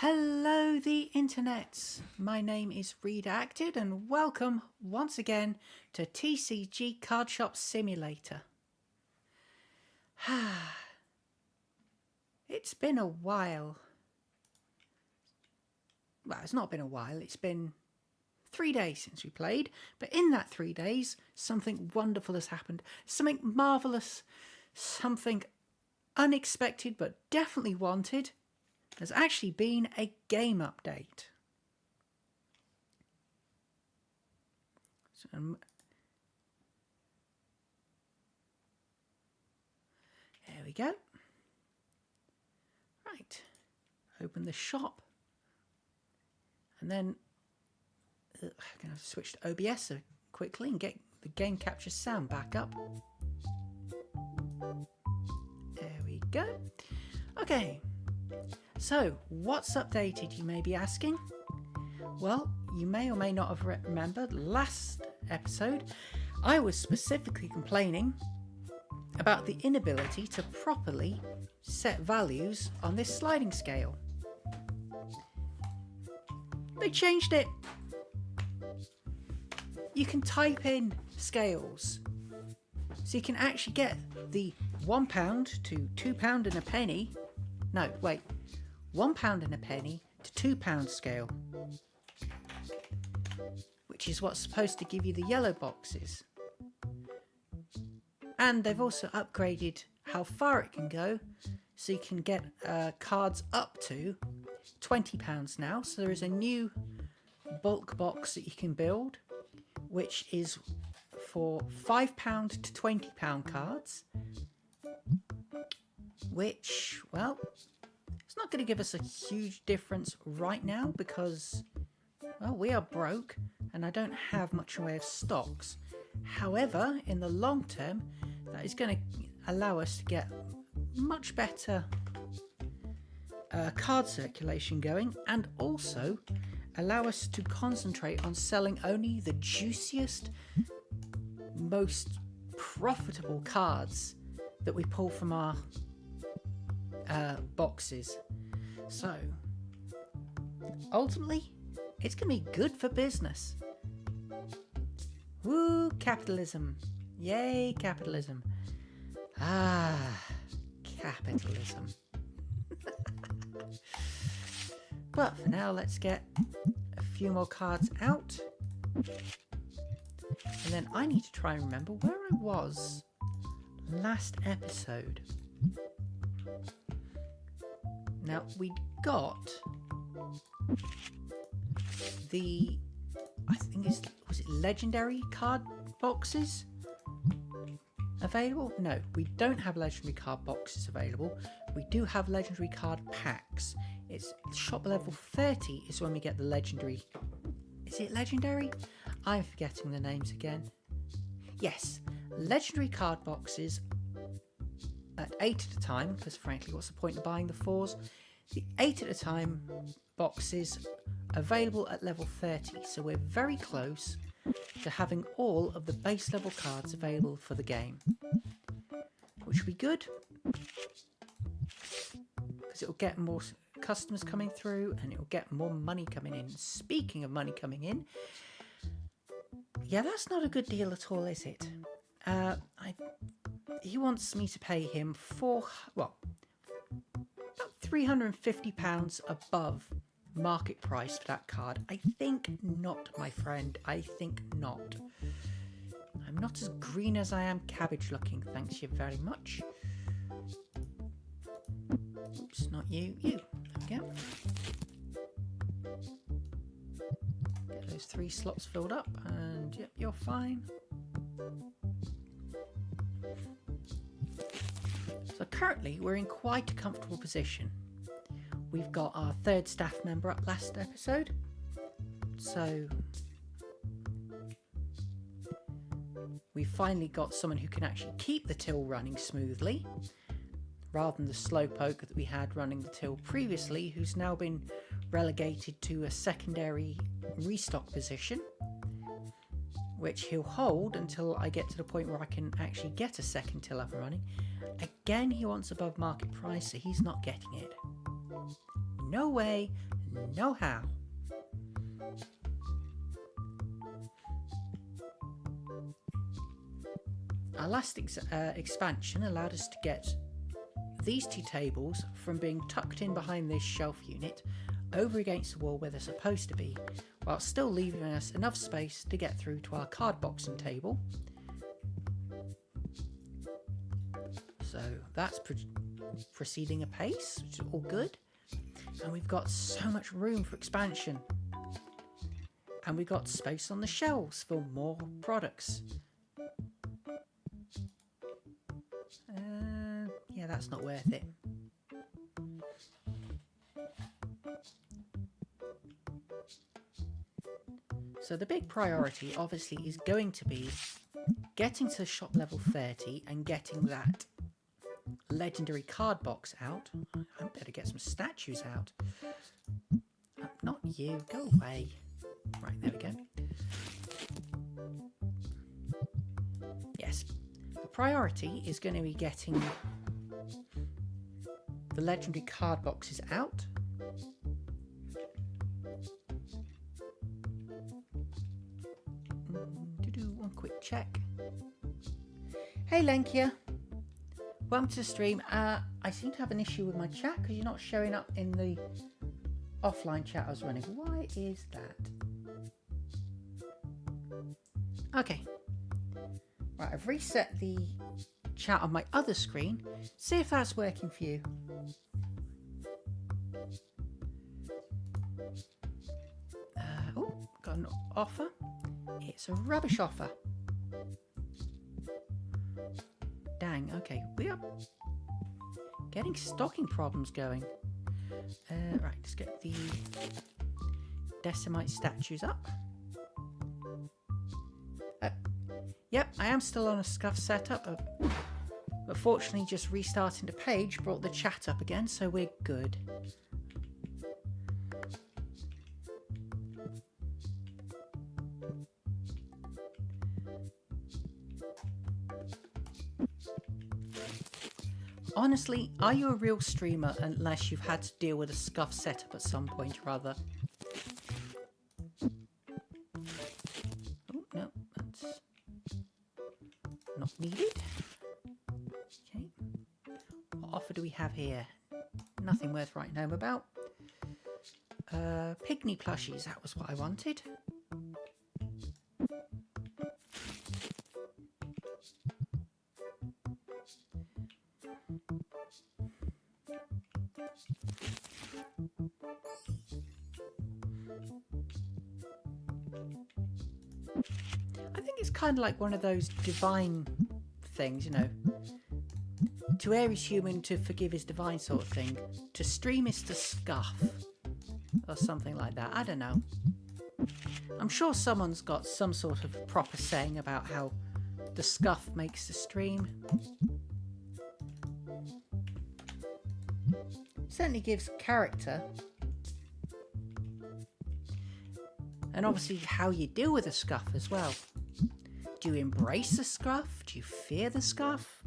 Hello, the internets. My name is Redacted, and welcome once again to TCG Card Shop Simulator. It's been a while. Well, it's not been a while. It's been 3 days since we played, but in that 3 days, something wonderful has happened. Something marvellous, something unexpected but definitely wanted. There's actually been a game update. So, there we go. Right. Open the shop. And then I'm going to switch to OBS quickly and get the game capture sound back up. There we go. Okay. So, what's updated, you may be asking? Well, you may or may not have remembered last episode, I was specifically complaining about the inability to properly set values on this sliding scale. They changed it. You can type in scales. So you can actually get the £1 to £2 and a penny. No, wait. £1 and a penny to £2 scale, which is what's supposed to give you the yellow boxes. And they've also upgraded how far it can go, so you can get cards up to £20 now. So there is a new bulk box that you can build, which is for £5 to £20 cards, which, well, it's not going to give us a huge difference right now because, well, we are broke and I don't have much in the way of stocks. However, in the long term, that is going to allow us to get much better card circulation going, and also allow us to concentrate on selling only the juiciest, most profitable cards that we pull from our boxes. So ultimately it's gonna be good for business. Woo, capitalism. Yay, capitalism. Capitalism. But for now, let's get a few more cards out, and then I need to try and remember where I was last episode. Now, we got the, I think was it legendary card boxes available? No, we don't have legendary card boxes available. We do have legendary card packs. It's shop level 30 is when we get the legendary. Is it legendary? I'm forgetting the names again. Yes, legendary card boxes at 8 at a time, because frankly, what's the point of buying the 4s? The 8 at a time boxes available at level 30, so we're very close to having all of the base level cards available for the game, which will be good because it will get more customers coming through and it will get more money coming in. Speaking of money coming in, yeah, that's not a good deal at all, is it? He wants me to pay him about £350 above market price for that card. I think not, my friend. I think not. I'm not as green as I am cabbage looking, thanks you very much. Oops, not you. You. There we go. Get those 3 slots filled up, and yep, you're fine. So currently we're in quite a comfortable position. We've got our 3rd staff member up last episode, so we finally got someone who can actually keep the till running smoothly, rather than the slowpoke that we had running the till previously, who's now been relegated to a secondary restock position, which he'll hold until I get to the point where I can actually get a second till up and running. Again, he wants above market price, so he's not getting it. No way, no how. Our last expansion allowed us to get these two tables from being tucked in behind this shelf unit over against the wall where they're supposed to be, while still leaving us enough space to get through to our card boxing table. So that's proceeding apace, which is all good. And we've got so much room for expansion. And we've got space on the shelves for more products. Yeah, that's not worth it. So the big priority obviously is going to be getting to shop level 30 and getting that legendary card box out. I better get some statues out. Not you, go away. Right, there we go. Yes, the priority is going to be getting the legendary card boxes out. To do one quick check. Hey Lenkia, welcome to the stream. I seem to have an issue with my chat because you're not showing up in the offline chat I was running. Why is that? Okay. Right, I've reset the chat on my other screen. See if that's working for you. Oh, got an offer. It's a rubbish offer. Dang, okay. We are getting stocking problems going. Right, let's get the Decimite statues up. Yep, I am still on a scuff setup, but fortunately just restarting the page brought the chat up again, so we're good. Honestly, are you a real streamer unless you've had to deal with a scuff setup at some point or other? Oh, no, that's not needed. Okay. What offer do we have here? Nothing worth writing home about. Pygmy plushies, that was what I wanted. I think it's kind of like one of those divine things, you know. To err is human, to forgive is divine sort of thing. To stream is to scuff. Or something like that. I don't know. I'm sure someone's got some sort of proper saying about how the scuff makes the stream. Certainly gives character. And obviously how you deal with a scuff as well. Do you embrace the scuff? Do you fear the scuff?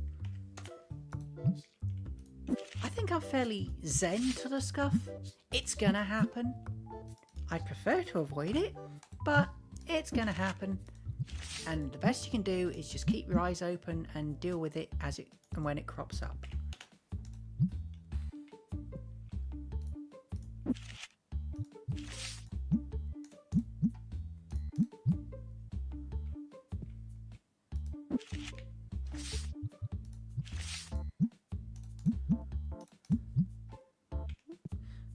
I think I'm fairly zen to the scuff. It's gonna happen. I'd prefer to avoid it, but it's gonna happen. And the best you can do is just keep your eyes open and deal with it as it and when it crops up.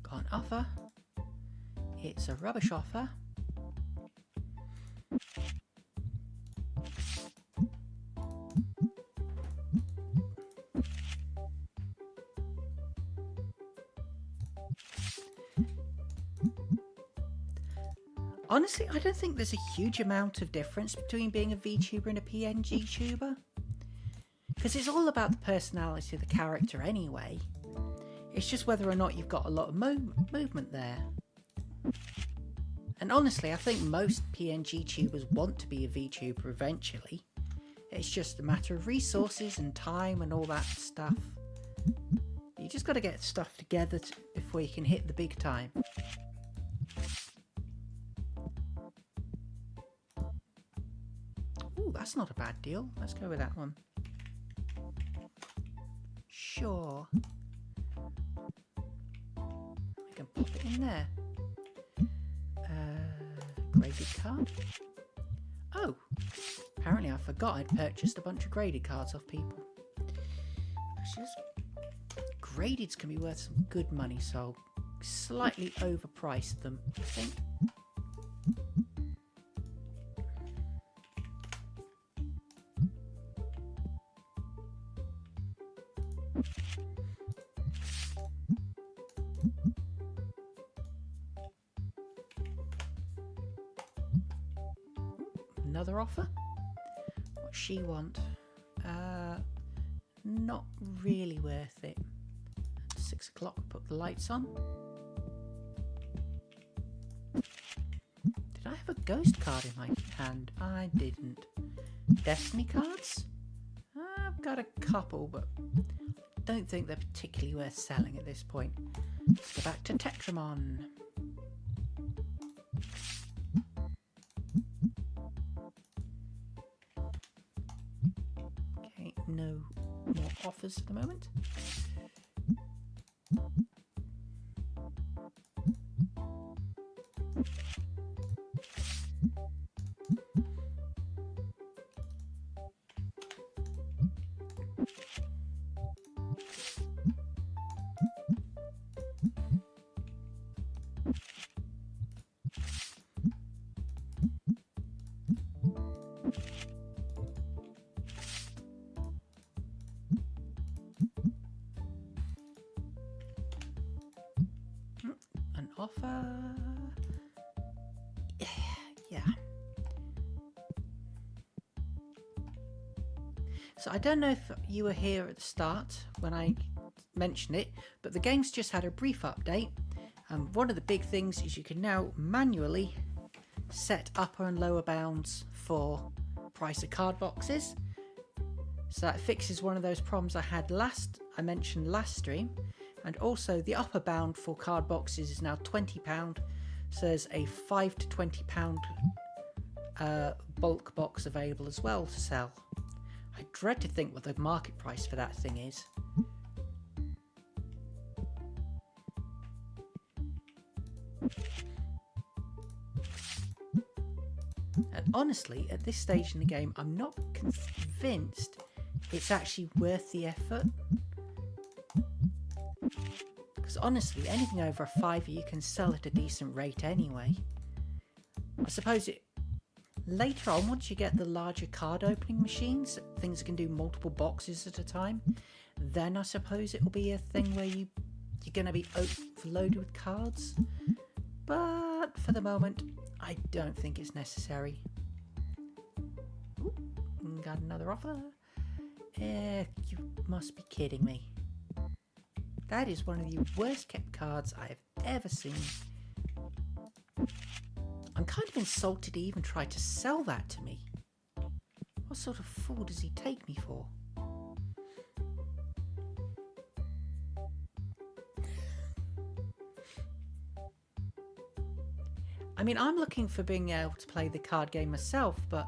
Got an offer. It's a rubbish offer. Honestly, I don't think there's a huge amount of difference between being a VTuber and a PNG tuber. Because it's all about the personality of the character anyway. It's just whether or not you've got a lot of movement there. And honestly, I think most PNG tubers want to be a VTuber eventually. It's just a matter of resources and time and all that stuff. You just got to get stuff together before you can hit the big time. Ooh, that's not a bad deal. Let's go with that one. Sure. I can pop it in there. Graded card. Oh, apparently I forgot I'd purchased a bunch of graded cards off people. Actually, gradeds can be worth some good money, so I'll slightly overpriced them, I think. Another offer? What's she want? Not really worth it. 6 o'clock, put the lights on. Did I have a ghost card in my hand? I didn't. Destiny cards? I've got a couple, but don't think they're particularly worth selling at this point. Let's go back to Tetramon. Okay, no more offers at the moment. An offer. Yeah. So I don't know if you were here at the start when I mentioned it, but the game's just had a brief update. And one of the big things is you can now manually set upper and lower bounds for price of card boxes. So that fixes one of those problems I mentioned last stream. And also the upper bound for card boxes is now £20. So there's a £5 to £20 bulk box available as well to sell. I dread to think what the market price for that thing is. And honestly, at this stage in the game, I'm not convinced it's actually worth the effort. Because honestly, anything over a £5 you can sell at a decent rate anyway. I suppose later on, once you get the larger card opening machines, things that can do multiple boxes at a time, then I suppose it'll be a thing where you're going to be overloaded with cards. But for the moment, I don't think it's necessary. Ooh, got another offer. You must be kidding me. That is one of the worst kept cards I have ever seen. I'm kind of insulted he even tried to sell that to me. What sort of fool does he take me for? I mean, I'm looking for being able to play the card game myself, but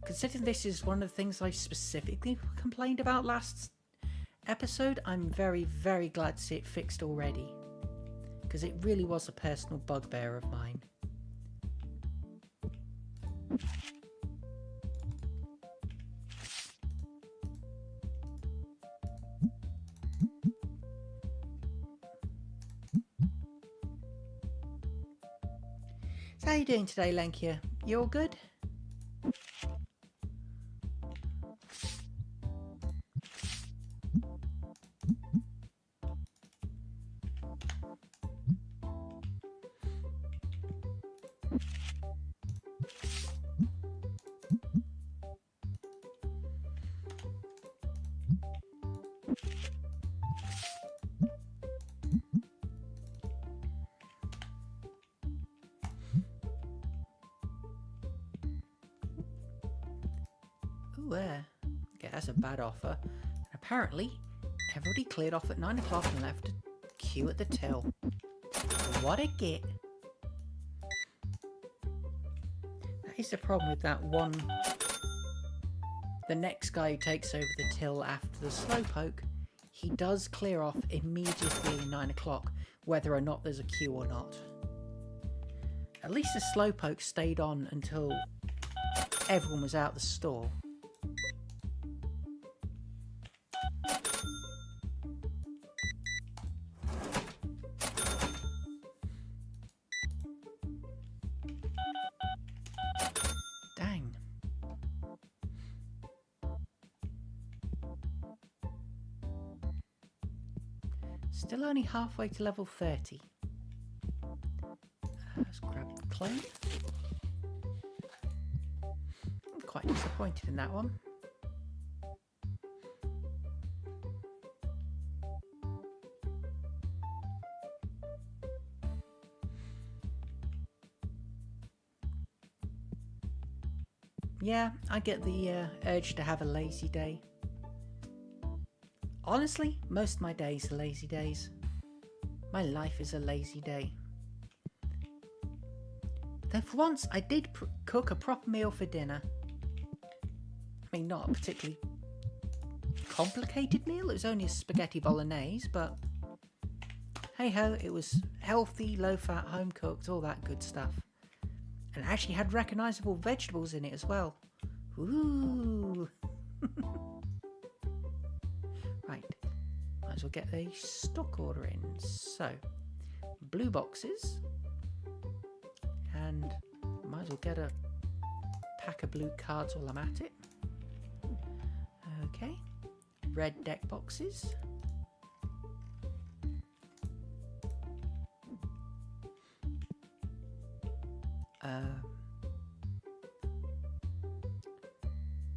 considering this is one of the things I specifically complained about last episode, I'm very, very glad to see it fixed already, because it really was a personal bugbear of mine. So how are you doing today, Lenkia? You all good? Okay, that's a bad offer. And apparently, Everybody cleared off at 9 o'clock and left a queue at the till. What a git. That is the problem with that one. The next guy who takes over the till after the slowpoke, he does clear off immediately at 9 o'clock, whether or not there's a queue or not. At least the slowpoke stayed on until everyone was out the store. Dang. Still only halfway to level 30. Let's grab the claim. I'm quite disappointed in that one. Yeah, I get the urge to have a lazy day. Honestly, most of my days are lazy days. My life is a lazy day. Though for once, I did cook a proper meal for dinner. I mean, not a particularly complicated meal. It was only a spaghetti bolognese, but hey ho, it was healthy, low-fat, home-cooked, all that good stuff. And actually had recognisable vegetables in it as well. Ooh. Right, might as well get a stock order in. So, blue boxes. And might as well get a pack of blue cards while I'm at it. Okay, red deck boxes.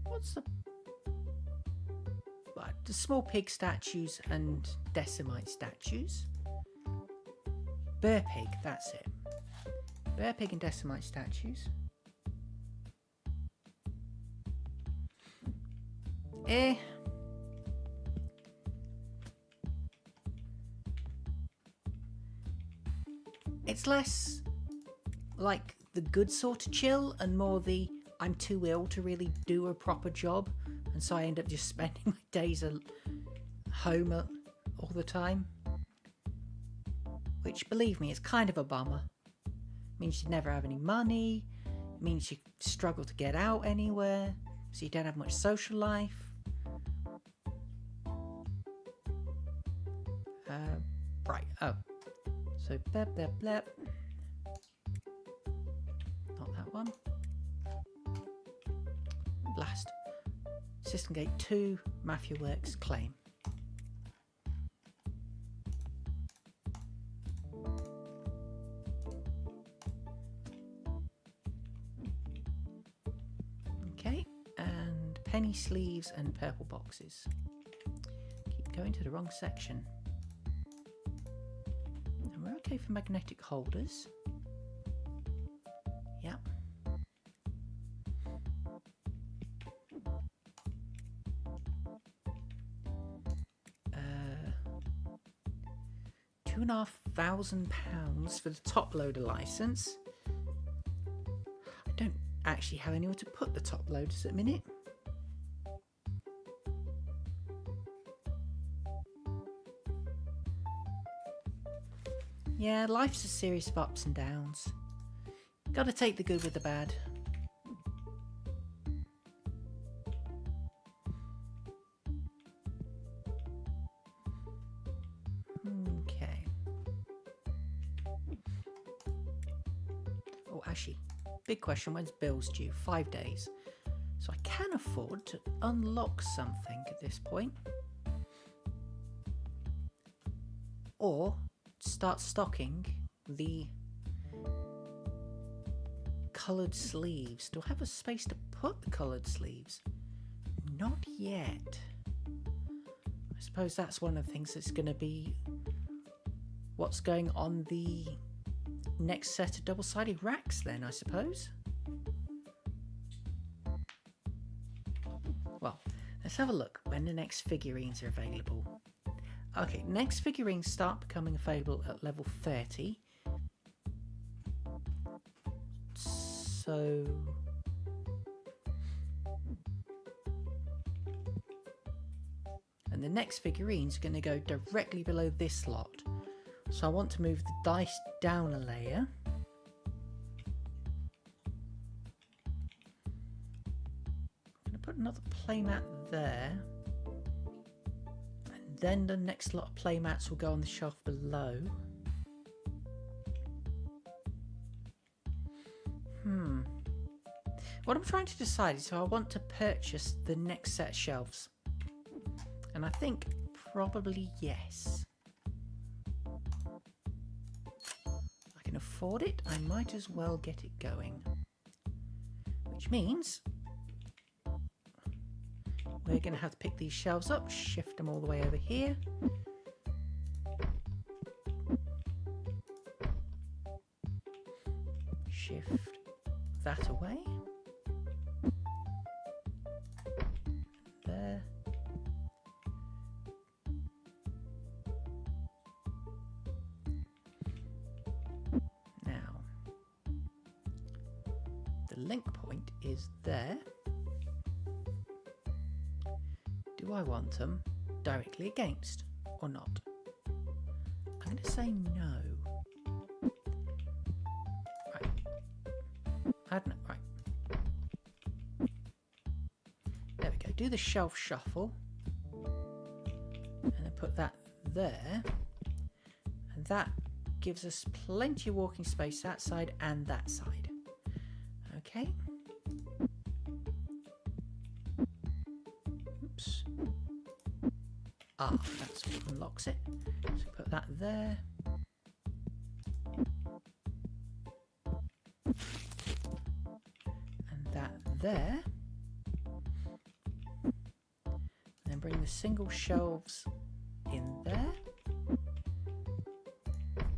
What's the small pig statues and decimite statues? Bear pig, that's it. Bear pig and decimite statues. It's less like the good sort of chill and more the I'm too ill to really do a proper job, and so I end up just spending my days at home all the time. Which, believe me, is kind of a bummer. It means you never have any money. It means you struggle to get out anywhere, so you don't have much social life. Right, oh. So, blep, blep, blep. Not that one. Blast. System Gate 2, Mafia Works, claim. Okay, and penny sleeves and purple boxes. Keep going to the wrong section. And we're okay for magnetic holders. Yep. £2,500 for the top loader license. I don't actually have anywhere to put the top loaders at the minute. Yeah, life's a series of ups and downs. Gotta take the good with the bad. Okay. Oh, actually, big question, when's bills due? 5 days. So I can afford to unlock something at this point. Or start stocking the coloured sleeves. Do I have a space to put the coloured sleeves? Not yet. I suppose that's one of the things that's going to be what's going on the next set of double-sided racks then, I suppose. Well, let's have a look when the next figurines are available. Okay, next figurines start becoming available at level 30. So... and the next figurine's going to go directly below this lot. So I want to move the dice down a layer. I'm going to put another playmat there. And then the next lot of playmats will go on the shelf below. What I'm trying to decide is, so I want to purchase the next set of shelves. And I think probably yes. I can afford it. I might as well get it going. Which means we're going to have to pick these shelves up, shift them all the way over here. Shift that away. There. Now, the link point is there. Do I want them directly against or not? I'm going to say no. Right. I don't know. Right. There we go. Do the shelf shuffle. And then put that there. And that gives us plenty of walking space that side and that side. Okay. Oops. Ah, that's what unlocks it. So put that there. And that there. Then bring the single shelves in there.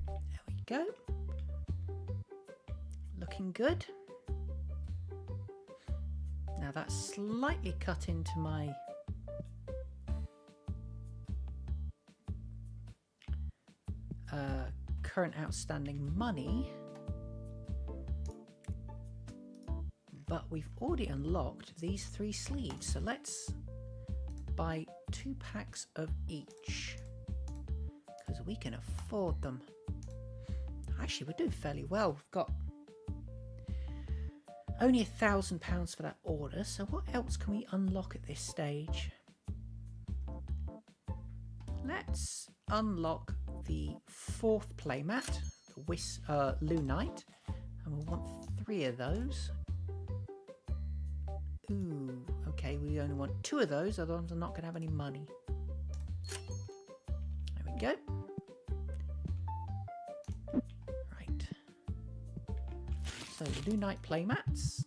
There we go. Looking good. Now that's slightly cut into my current outstanding money, but we've already unlocked these 3 sleeves, so let's buy 2 packs of each because we can afford them. Actually, we're doing fairly well. We've got only £1,000 for that order, so what else can we unlock at this stage? Let's unlock the 4th playmat, the Lunite, and we'll want 3 of those. Ooh, okay, we only want 2 of those, otherwise I'm not going to have any money. There we go. Right. So Lunite playmats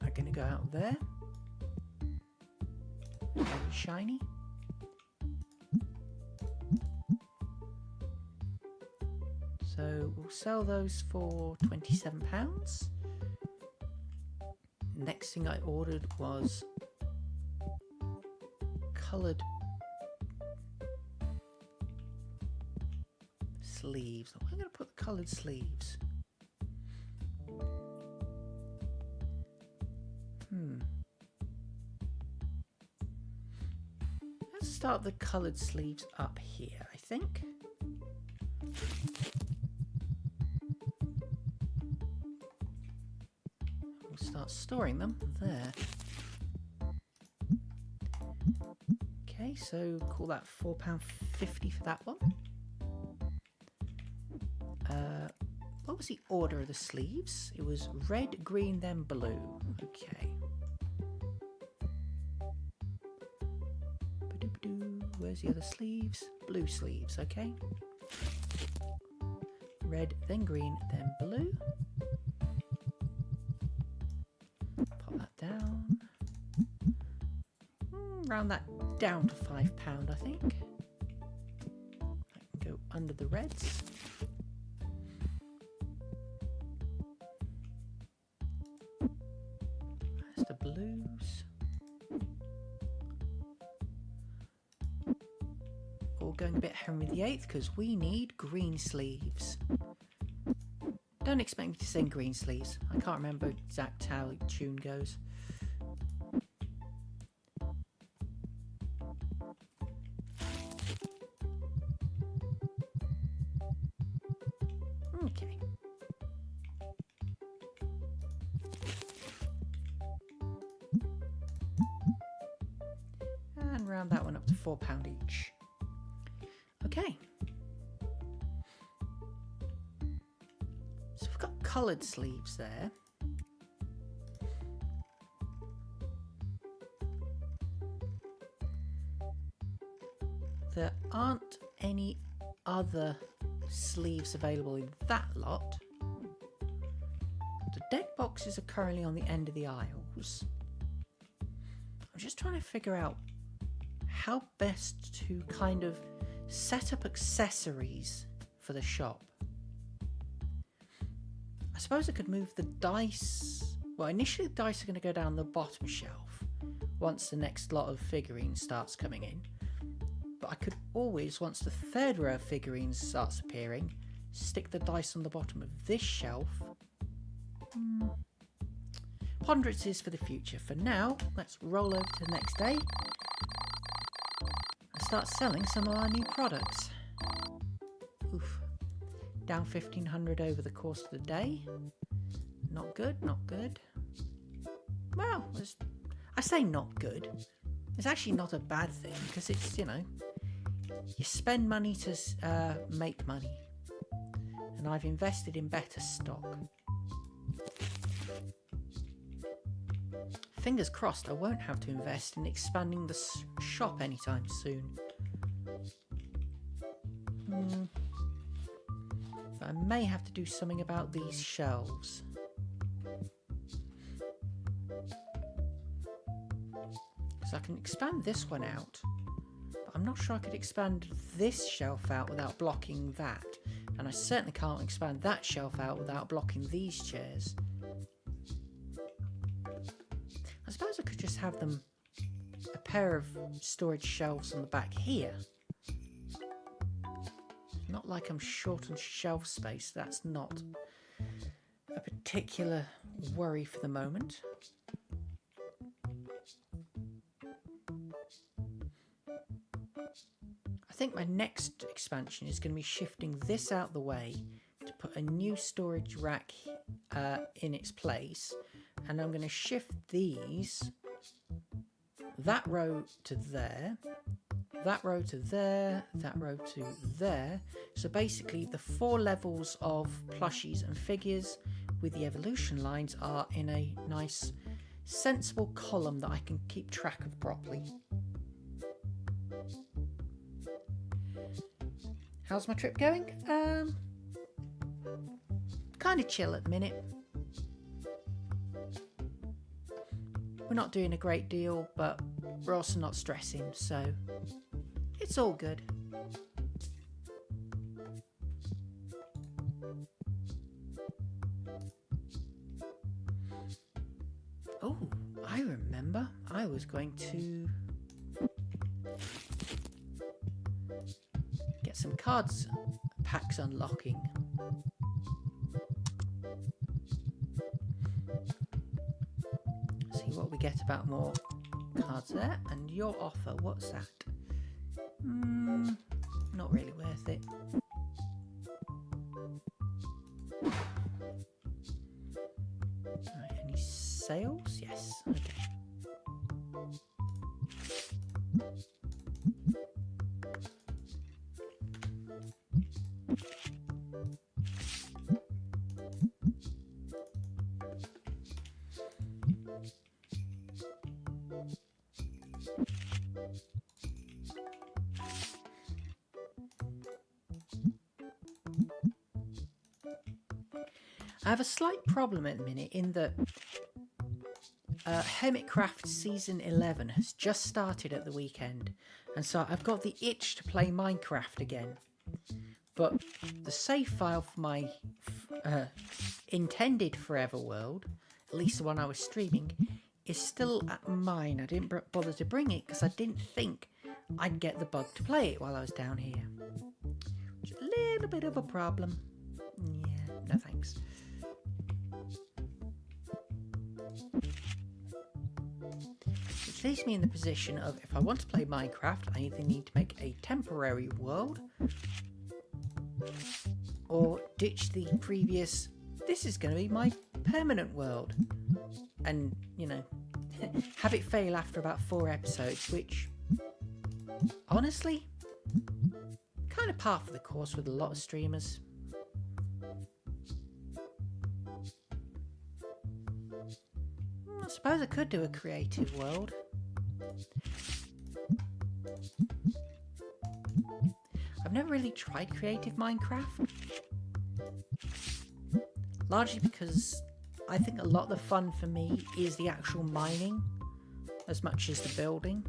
are going to go out there. Very shiny. So we'll sell those for £27. Next thing I ordered was coloured sleeves. I'm going to put the coloured sleeves. Let's start the coloured sleeves up here, I think. Start storing them there. Okay, so call that £4.50 for that one. What was the order of the sleeves? It was red, green, then blue. Okay. Where's the other sleeves? Blue sleeves, okay. Red, then green, then blue. Down. Round that down to £5, I think. I can go under the reds. That's the blues. we're going a bit Henry VIII because we need green sleeves. Don't expect me to sing green sleeves. I can't remember exact how the tune goes. Okay. And round that one up to £4 each. Okay. So we've got coloured sleeves there. There aren't any other sleeves available in that lot. The deck boxes are currently on the end of the aisles. I'm just trying to figure out how best to kind of set up accessories for the shop. I suppose I could move the dice. Well, initially the dice are going to go down the bottom shelf once the next lot of figurines starts coming in. But I could always, once the third row of figurines starts appearing, stick the dice on the bottom of this shelf. Ponderances for the future. For now, let's roll over to the next day and start selling some of our new products. Oof. Down 1,500 over the course of the day. Not good, not good. Well, I say not good. It's actually not a bad thing because it's, you know, you spend money to make money. And I've invested in better stock. Fingers crossed I won't have to invest in expanding the shop anytime soon. But I may have to do something about these shelves. So I can expand this one out, but I'm not sure I could expand this shelf out without blocking that. And I certainly can't expand that shelf out without blocking these chairs. I suppose I could just have them a pair of storage shelves on the back here. Not like I'm short on shelf space. That's not a particular worry for the moment. I think my next expansion is going to be shifting this out the way to put a new storage rack in its place. And I'm going to shift these, that row to there, that row to there, that row to there. So basically the 4 levels of plushies and figures with the evolution lines are in a nice sensible column that I can keep track of properly. How's my trip going? Kind of chill at the minute. We're not doing a great deal, but we're also not stressing, so it's all good. Oh, I remember. I was going to get some cards packs unlocking. See what we get about more cards there. And your offer, what's that? Not really worth it. Right, any sales? Yes. Okay. I have a slight problem at the minute in that Hermitcraft Season 11 has just started at the weekend, and so I've got the itch to play Minecraft again. But the save file for my intended Forever World, at least the one I was streaming, is still at mine. I didn't bother to bring it because I didn't think I'd get the bug to play it while I was down here. Which is a little bit of a problem. Yeah, no thanks. Which leaves me in the position of, if I want to play Minecraft, I either need to make a temporary world or ditch the previous, this is going to be my permanent world, and, you know, have it fail after about 4 episodes, which, honestly, kind of par for the course with a lot of streamers. I suppose I could do a creative world. I've never really tried creative Minecraft. Largely because I think a lot of the fun for me is the actual mining as much as the building.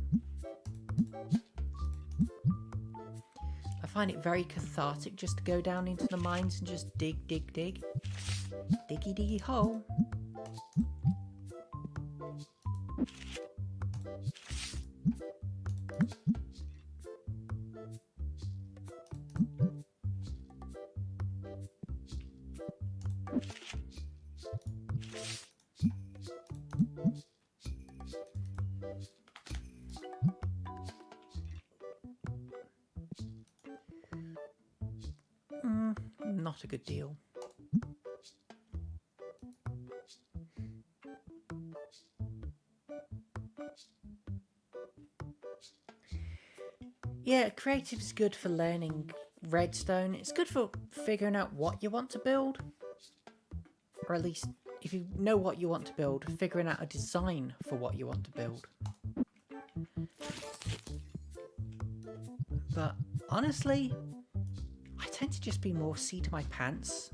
I find it very cathartic just to go down into the mines and just dig. Diggy diggy hole. Not a good deal. Yeah, creative is good for learning redstone. It's good for figuring out what you want to build. Or at least, if you know what you want to build, figuring out a design for what you want to build. But honestly, I tend to just be more seat of my pants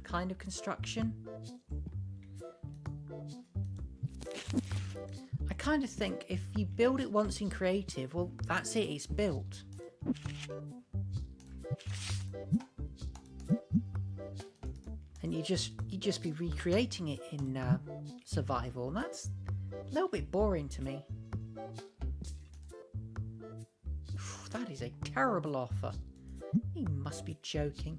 kind of construction. I kind of think if you build it once in creative, well, that's it, it's built. And you just be recreating it in survival, and that's a little bit boring to me. That is a terrible offer. He must be joking.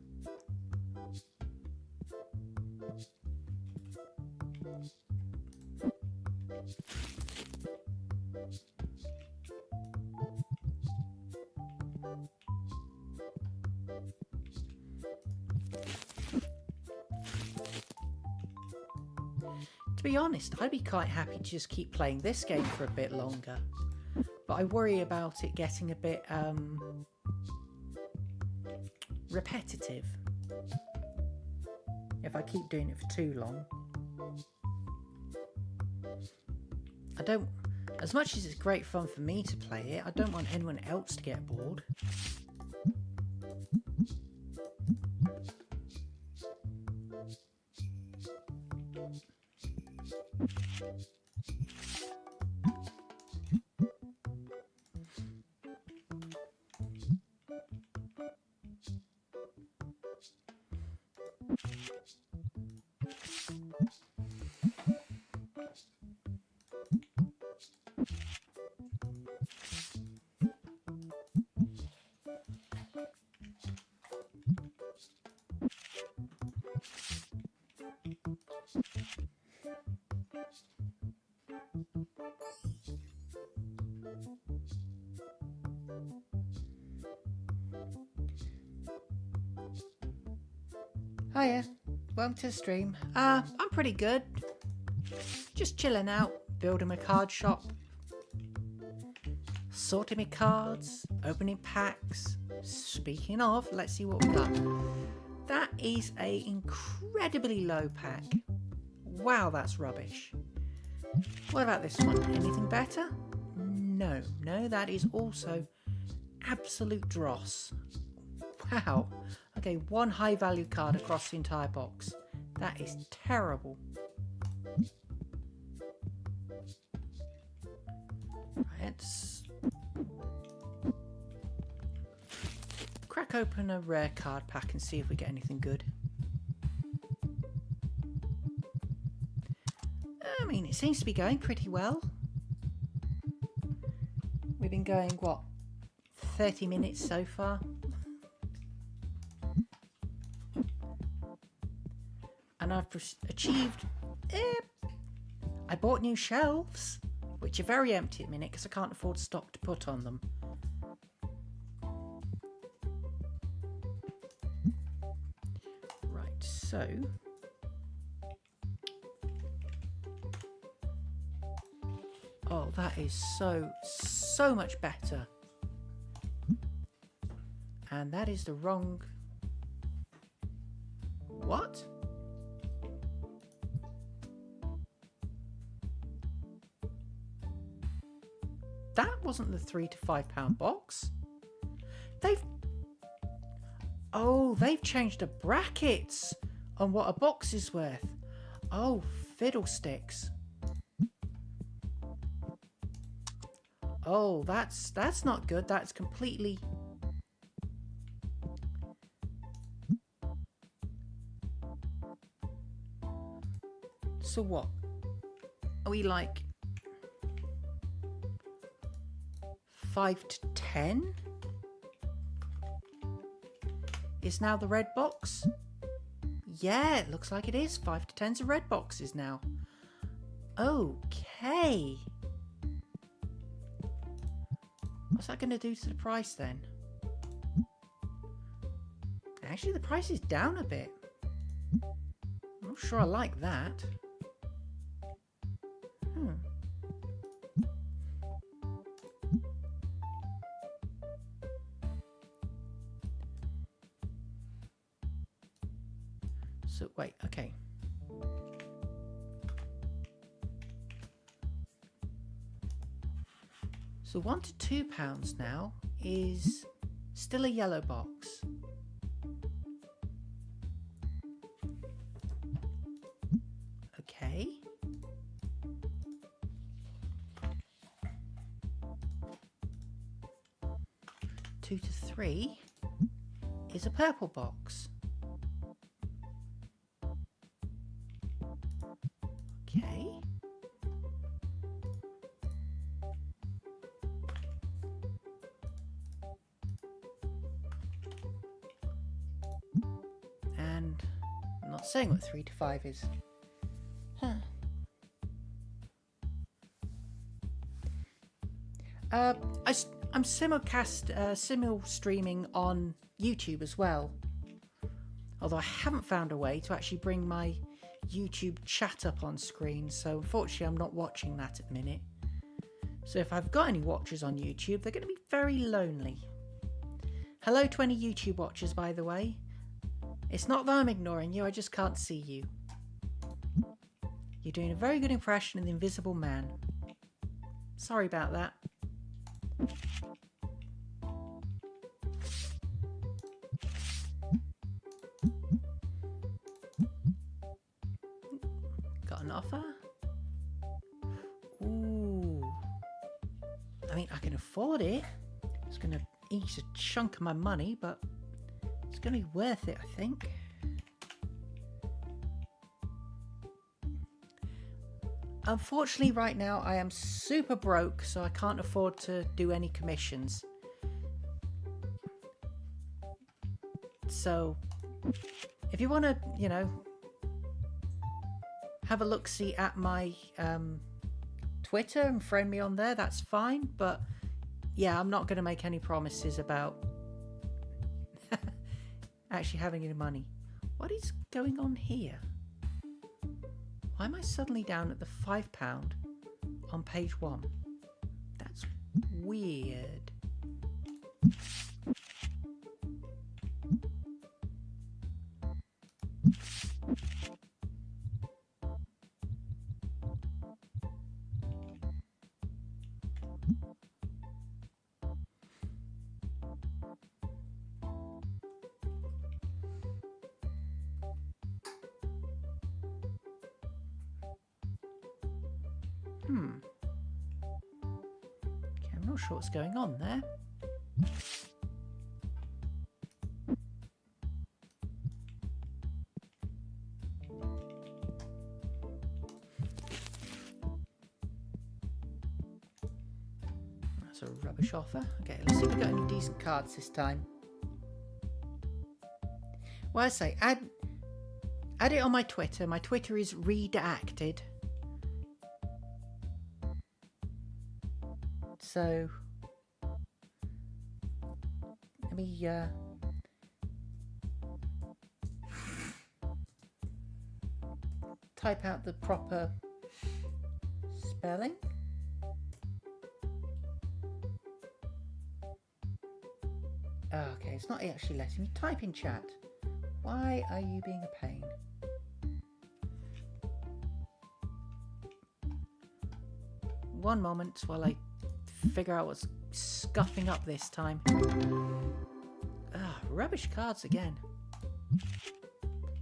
To be honest, I'd be quite happy to just keep playing this game for a bit longer. But I worry about it getting a bit repetitive if I keep doing it for too long. I don't, as much as it's great fun for me to play it, I don't want anyone else to get bored. Hiya, welcome to the stream. I'm pretty good. Just chilling out, building my card shop, sorting my cards, opening packs. Speaking of, let's see what we got. That is a incredibly low pack. Wow, that's rubbish. What about this one? Anything better? No, that is also absolute dross. Wow. Okay, one high value card across the entire box. That is terrible. Let's crack open a rare card pack and see if we get anything good. I mean, it seems to be going pretty well. We've been been going, what, 30 minutes so far? And I've achieved... I bought new shelves, which are very empty at the minute because I can't afford stock to put on them. Right, so... Oh, that is so much better. And that is the wrong... What? That wasn't the £3 to £5 box. They've changed the brackets on what a box is worth. Oh, fiddlesticks. Oh, that's not good. That's completely... So what? Are we like 5 to 10? Is now the red box? Yeah, it looks like it is. 5 to 10's the red boxes now. Okay. What's that going to do to the price then? Actually, the price is down a bit. I'm not sure I like that. So, wait, okay. So £1 to £2 now is still a yellow box. Okay. £2 to £3 is a purple box. Okay. And I'm not saying what 3 to 5 is. Huh. I'm simul streaming on YouTube as well. Although I haven't found a way to actually bring my YouTube chat up on screen, so unfortunately I'm not watching that at the minute. So if I've got any watchers on YouTube, they're going to be very lonely. Hello to any YouTube watchers, by the way. It's not that I'm ignoring you, I just can't see you. You're doing a very good impression of the Invisible Man. Sorry about that. Got an offer? Ooh. I mean, I can afford it. It's going to eat a chunk of my money, but it's going to be worth it, I think. Unfortunately, right now, I am super broke, so I can't afford to do any commissions. So, if you want to, you know, have a look-see at my Twitter and friend me on there, that's fine. But, yeah, I'm not going to make any promises about actually having any money. What is going on here? Why am I suddenly down at the £5 on page 1? That's weird. Okay, I'm not sure what's going on there. That's a rubbish offer. Okay, let's see if we got any decent cards this time. Well, I say, add it on my Twitter. My Twitter is redacted. So, let me type out the proper spelling. Okay, it's not actually letting me type in chat. Why are you being a pain? One moment while I figure out what's scuffing up this time. Rubbish cards again.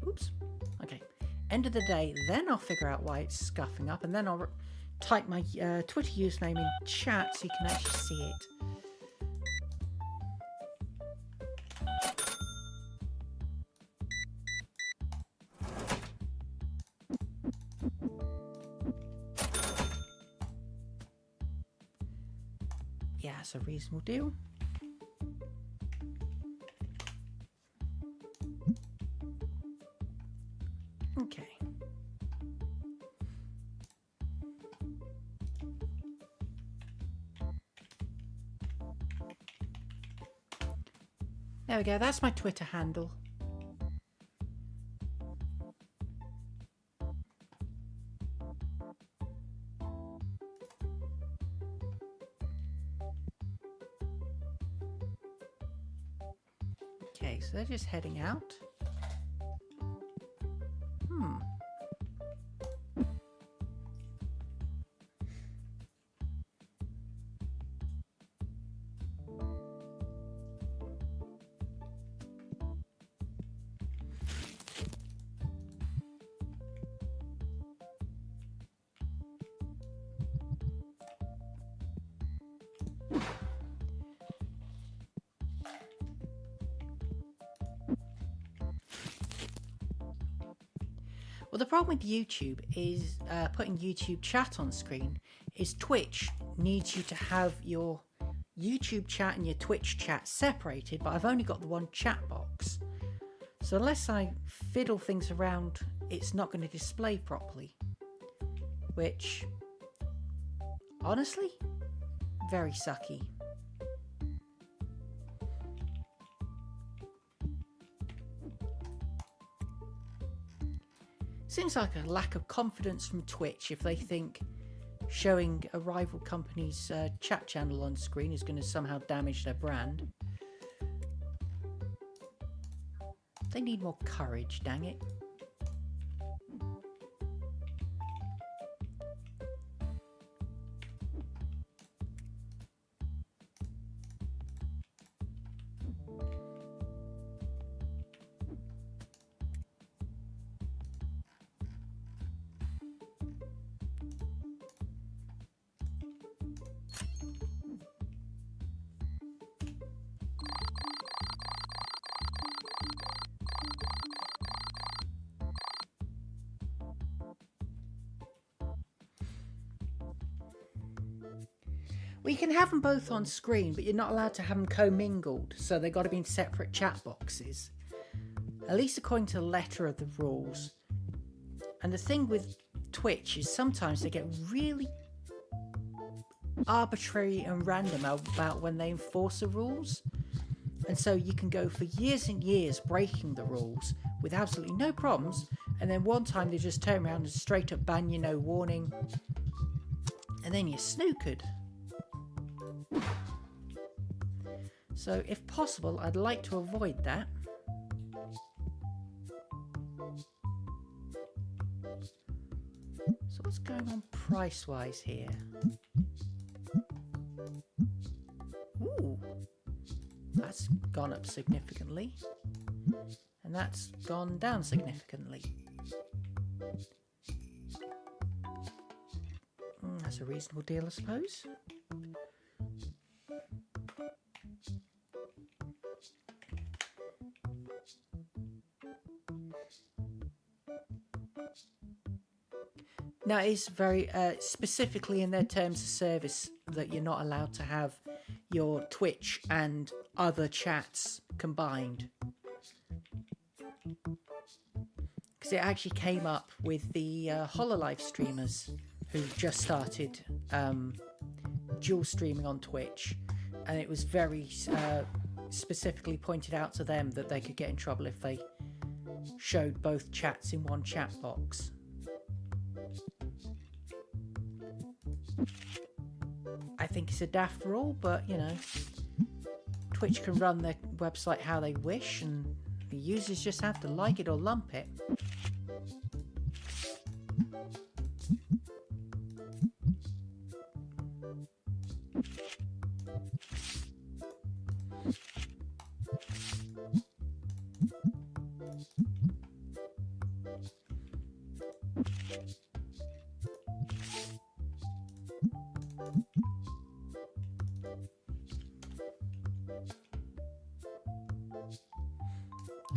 Oops. Okay. End of the day, then I'll figure out why it's scuffing up, and then I'll type my Twitter username in chat so you can actually see it. Yeah, it's a reasonable deal. Okay. There we go, that's my Twitter handle. Okay, so they're just heading out. Well, the problem with YouTube is putting YouTube chat on screen is Twitch needs you to have your YouTube chat and your Twitch chat separated, but I've only got the one chat box. So unless I fiddle things around, it's not going to display properly. Which, honestly, very sucky. Seems like a lack of confidence from Twitch if they think showing a rival company's chat channel on screen is going to somehow damage their brand. They need more courage, dang it. Well, you can have them both on screen, but you're not allowed to have them commingled, so they've got to be in separate chat boxes. At least according to the letter of the rules. And the thing with Twitch is sometimes they get really arbitrary and random about when they enforce the rules. And so you can go for years and years breaking the rules with absolutely no problems, and then one time they just turn around and straight up ban you, no warning, and then you're snookered. So if possible, I'd like to avoid that. So what's going on price-wise here? Ooh, that's gone up significantly. And that's gone down significantly. That's a reasonable deal, I suppose. Now, it is very specifically in their terms of service that you're not allowed to have your Twitch and other chats combined. Because it actually came up with the HoloLive streamers who just started dual streaming on Twitch, and it was very specifically pointed out to them that they could get in trouble if they showed both chats in one chat box. I think it's a daft rule, but you know, Twitch can run their website how they wish, and the users just have to like it or lump it.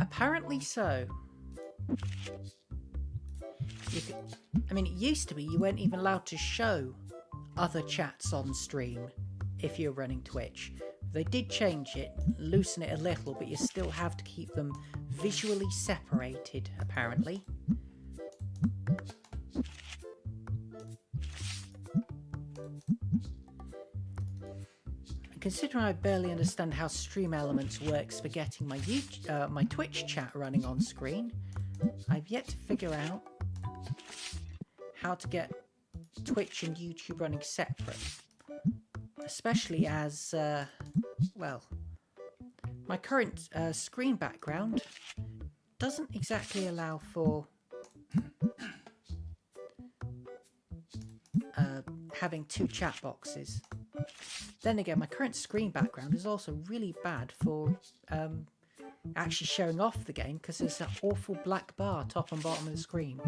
Apparently so. I mean, it used to be you weren't even allowed to show other chats on stream if you're running Twitch. They did change it, loosen it a little, but you still have to keep them visually separated, apparently. Considering I barely understand how Stream Elements works for getting my my Twitch chat running on screen, I've yet to figure out how to get Twitch and YouTube running separate. Especially as, well, my current screen background doesn't exactly allow for having two chat boxes. Then again, my current screen background is also really bad for actually showing off the game because there's that awful black bar top and bottom of the screen.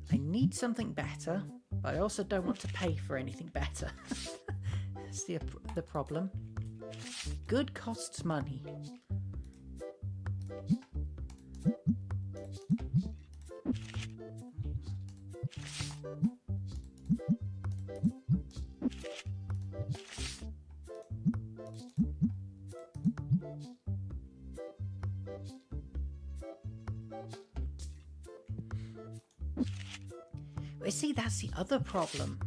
I need something better, but I also don't want to pay for anything better. That's the problem. Good costs money. But see, that's the other problem,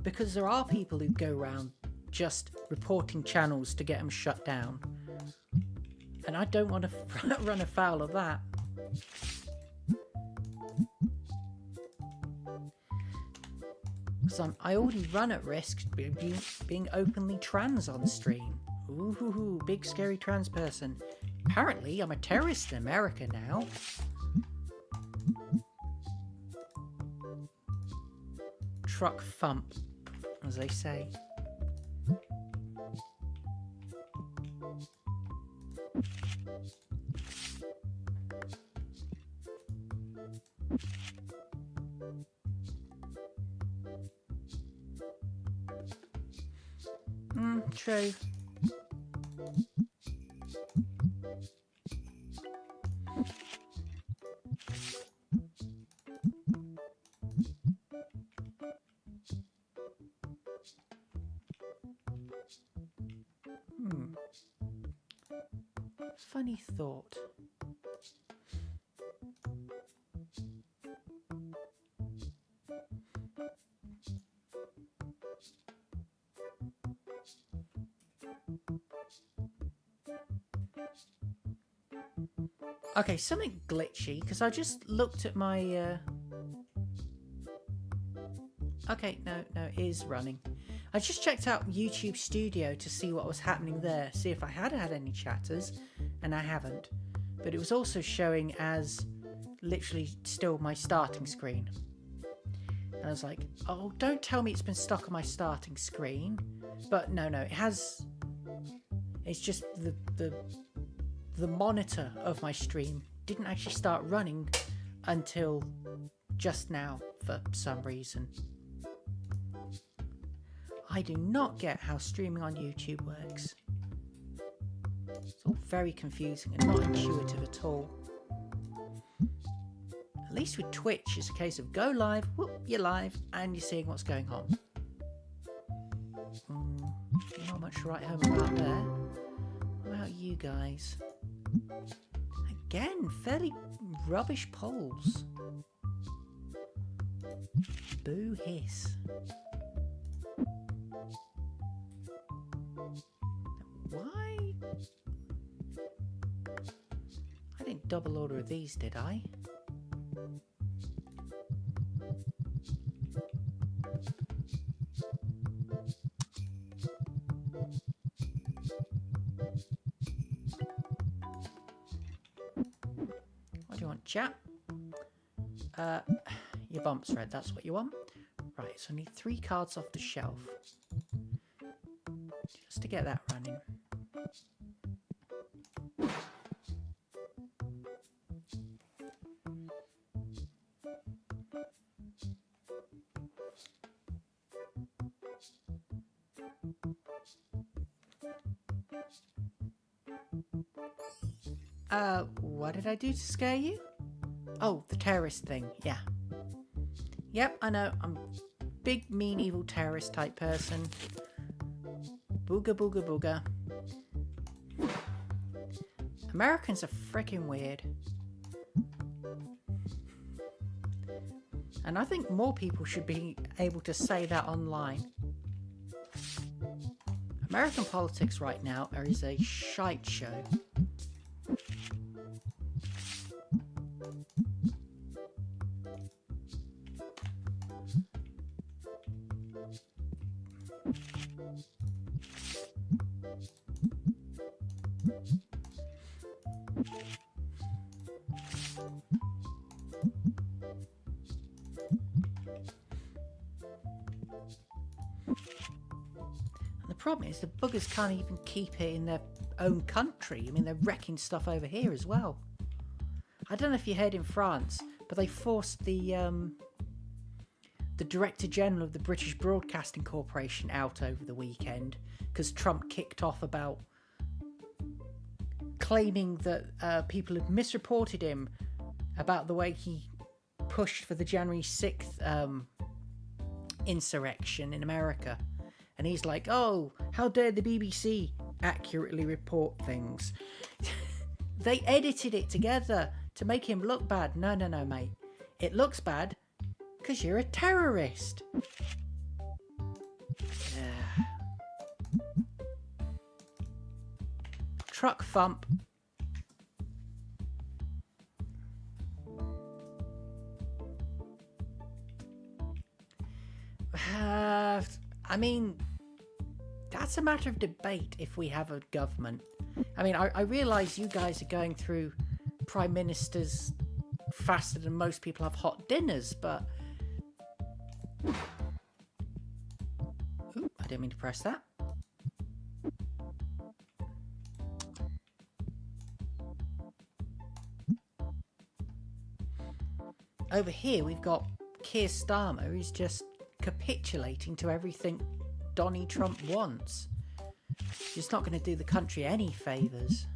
because there are people who go around just reporting channels to get them shut down, and I don't want to run afoul of that. Because I already run at risk being openly trans on stream. Ooh, big scary trans person. Apparently, I'm a terrorist in America now. Truck thump, as they say. True. Funny thought. Okay, something glitchy, because I just looked at my... Okay, no, it is running. I just checked out YouTube Studio to see what was happening there, see if I had any chatters, and I haven't. But it was also showing as literally still my starting screen. And I was like, oh, don't tell me it's been stuck on my starting screen. But no, it has... It's just the monitor of my stream didn't actually start running until just now for some reason. I do not get how streaming on YouTube works. It's all very confusing and not intuitive at all. At least with Twitch, it's a case of go live, whoop, you're live, and you're seeing what's going on. Not much to write home about there. What about you guys? Again, fairly rubbish polls. Boo hiss. Why? I didn't double order these, did I? What do you want, chap? Your bump's red, that's what you want. Right, so I need 3 cards off the shelf. Just to get that running. What did I do to scare you? Oh, the terrorist thing, yeah. Yep, I know, I'm a big, mean, evil terrorist type person. Booga booga booga. Americans are freaking weird. And I think more people should be able to say that online. American politics right now is a shite show. The problem is the buggers can't even keep it in their own country. I mean, they're wrecking stuff over here as well. I don't know if you heard in France, but they forced the Director General of the British Broadcasting Corporation out over the weekend because Trump kicked off about claiming that people had misreported him about the way he pushed for the January 6th insurrection in America. And he's like, oh, how dare the BBC accurately report things? They edited it together to make him look bad. No, mate. It looks bad because you're a terrorist. Truck thump. I mean, that's a matter of debate if we have a government. I mean, I realise you guys are going through prime ministers faster than most people have hot dinners, but... Ooh, I didn't mean to press that. Over here, we've got Keir Starmer, who's just capitulating to everything Donnie Trump wants. He's not going to do the country any favours.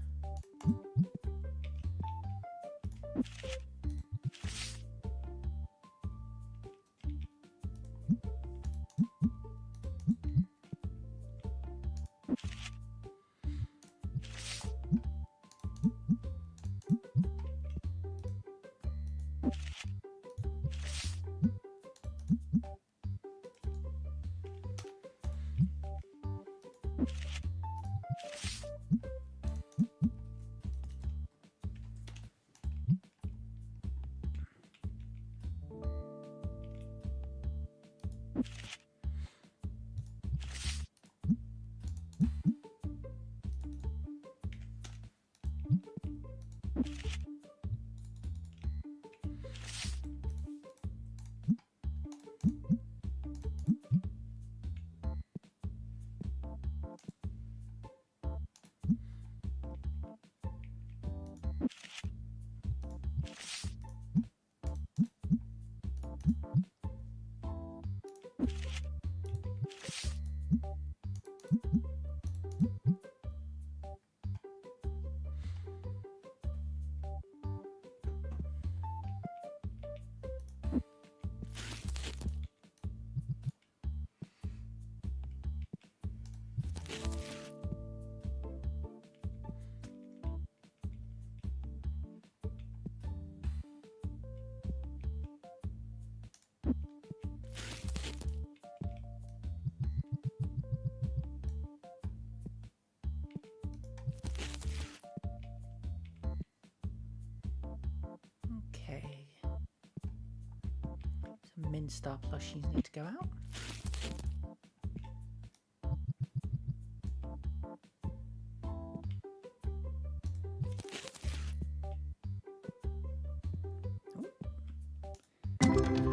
Min Star plushies need to go out.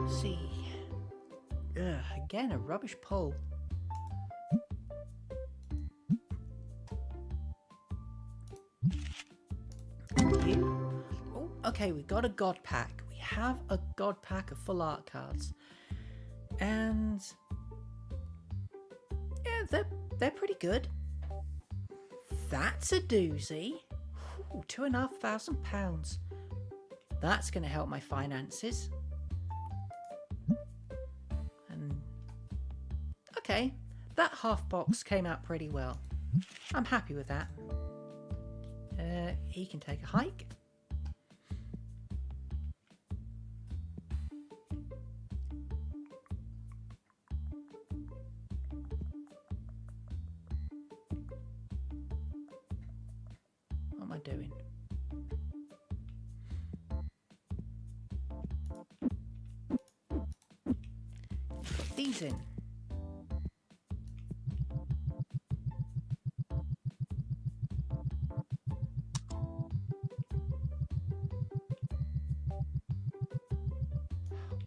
See. Again, a rubbish pull. You? Oh, okay, we got a god pack. We have a god pack of full art cards. And yeah, they're pretty good. That's a doozy. Ooh, £2,500. That's going to help my finances. And okay, that half box came out pretty well. I'm happy with that. He can take a hike. What am I doing? Put these in.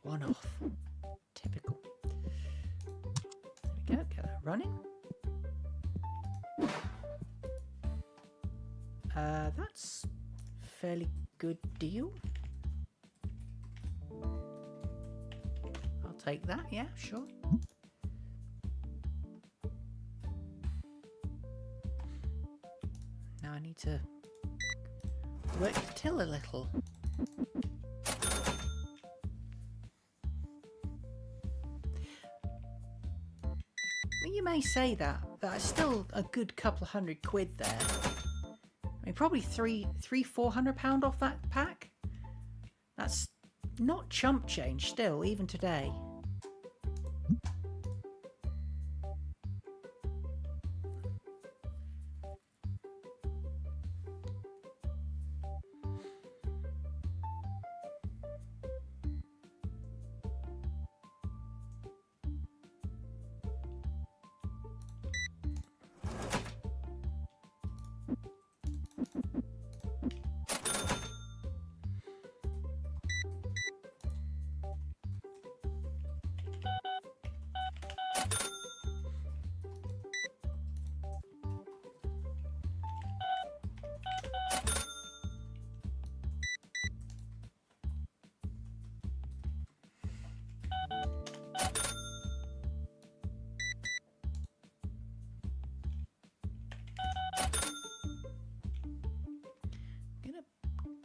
One off. Typical. There we go. Get that running. That's a fairly good deal. I'll take that. Yeah, sure. Now I need to work the till a little. You may say that, but it's still a good couple of £100 there. I mean, probably £400 off that pack. That's not chump change still, even today.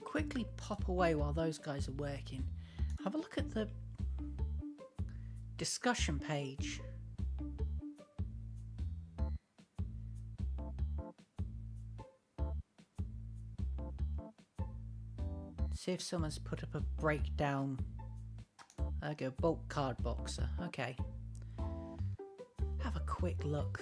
Quickly pop away while those guys are working. Have a look at the discussion page. See if someone's put up a breakdown. There we go, bulk card boxer. Okay. Have a quick look.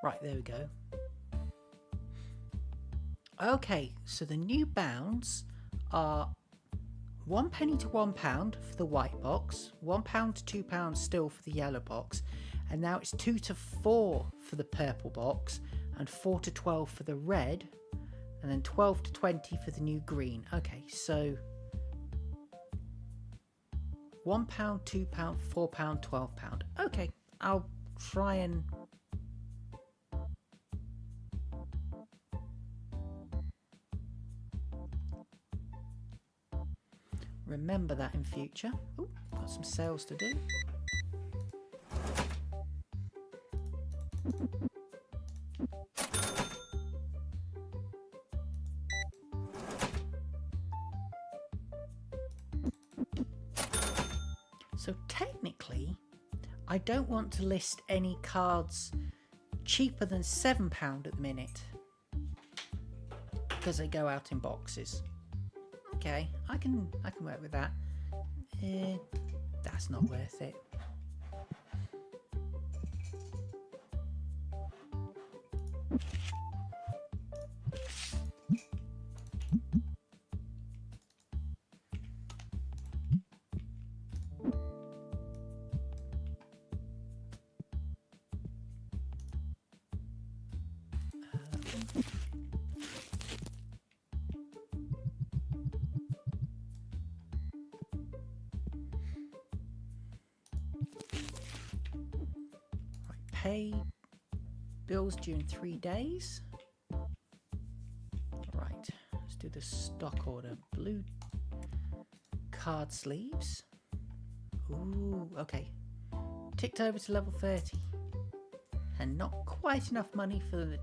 Right, there we go. Okay, so the new bounds are £1 to £1 for the white box, £1 to £2 still for the yellow box, and now it's 2 to 4 for the purple box, and 4 to 12 for the red, and then 12 to 20 for the new green. Okay, so £1, £2, £4, £12. Okay, I'll try and remember that in future. Ooh, got some sales to do. So technically, I don't want to list any cards cheaper than £7 at the minute because they go out in boxes. Okay, I can work with that. That's not worth it. Pay bills due in 3 days. Right, let's do the stock order. Blue card sleeves. Ooh, okay. Ticked over to level 30. And not quite enough money for the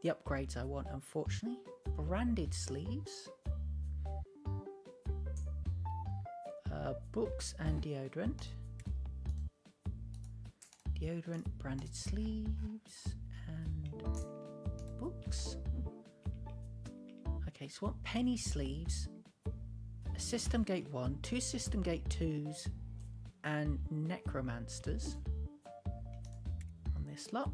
upgrades I want, unfortunately. Branded sleeves. Books and deodorant. Deodorant, branded sleeves, and books. Okay, so what penny sleeves, a System Gate 1, 2 System Gate 2s, and Necromancers on this lot.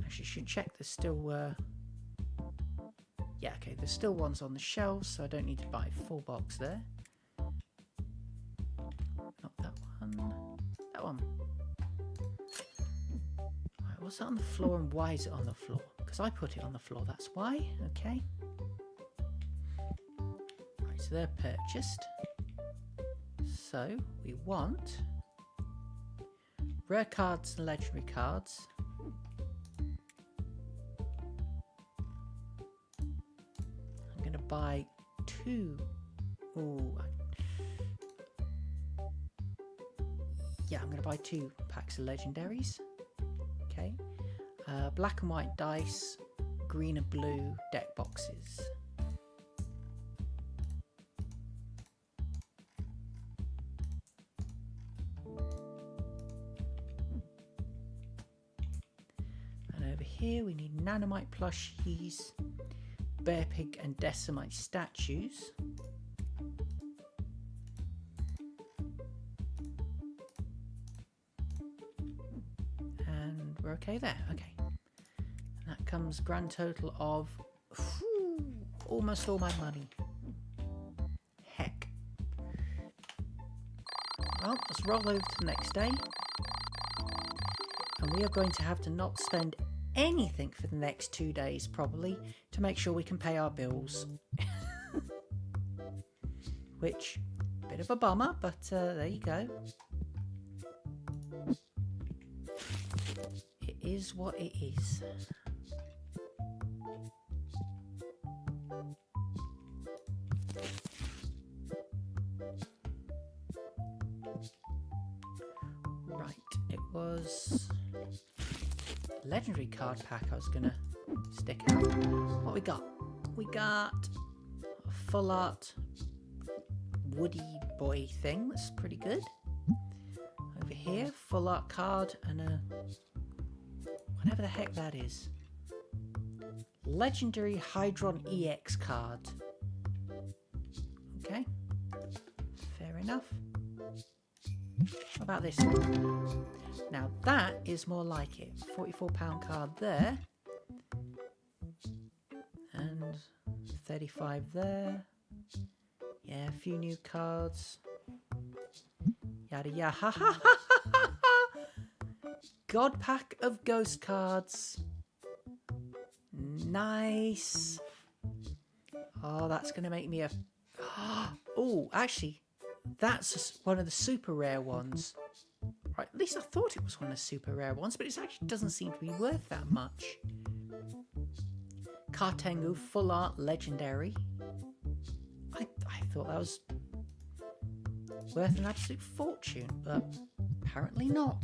Actually, should check there's still yeah, okay, there's still ones on the shelves, so I don't need to buy a full box there. Not that one. That one. Right, what's that on the floor and why is it on the floor? Because I put it on the floor, that's why. Okay. Right, so they're purchased. So we want rare cards and legendary cards. Buy 2. Ooh. Yeah, I'm going to buy 2 packs of legendaries. Okay. Black and white dice, green and blue deck boxes. And over here we need nanomite plushies, bear pig and decimite statues. And we're okay there. Okay. And that comes grand total of almost all my money. Heck. Well, let's roll over to the next day. And we are going to have to not spend anything for the next 2 days probably to make sure we can pay our bills. Which, a bit of a bummer, but there you go. It is what it is. Right, it was legendary card pack I was gonna stick out. What we got? We got a full art woody boy thing. That's pretty good. Over here, full art card and a whatever the heck that is. Legendary Hydron EX card. Okay, fair enough. What about this one? Now that is more like it. £44 card there. And 35 there. Yeah, a few new cards. Yada yada. Ha ha ha ha ha! God pack of ghost cards. Nice. Oh, that's going to make me a... Oh, actually, that's one of the super rare ones. Right, at least I thought it was one of the super rare ones, but it actually doesn't seem to be worth that much. Kartengu full art legendary. I thought that was worth an absolute fortune, but apparently not.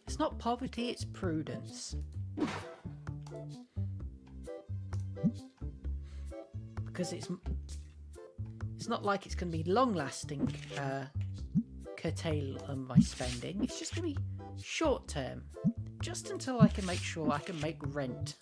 It's not poverty, it's prudence. Because it's not like it's going to be long-lasting curtail on my spending. It's just going to be short-term. just until I can make sure I can make rent.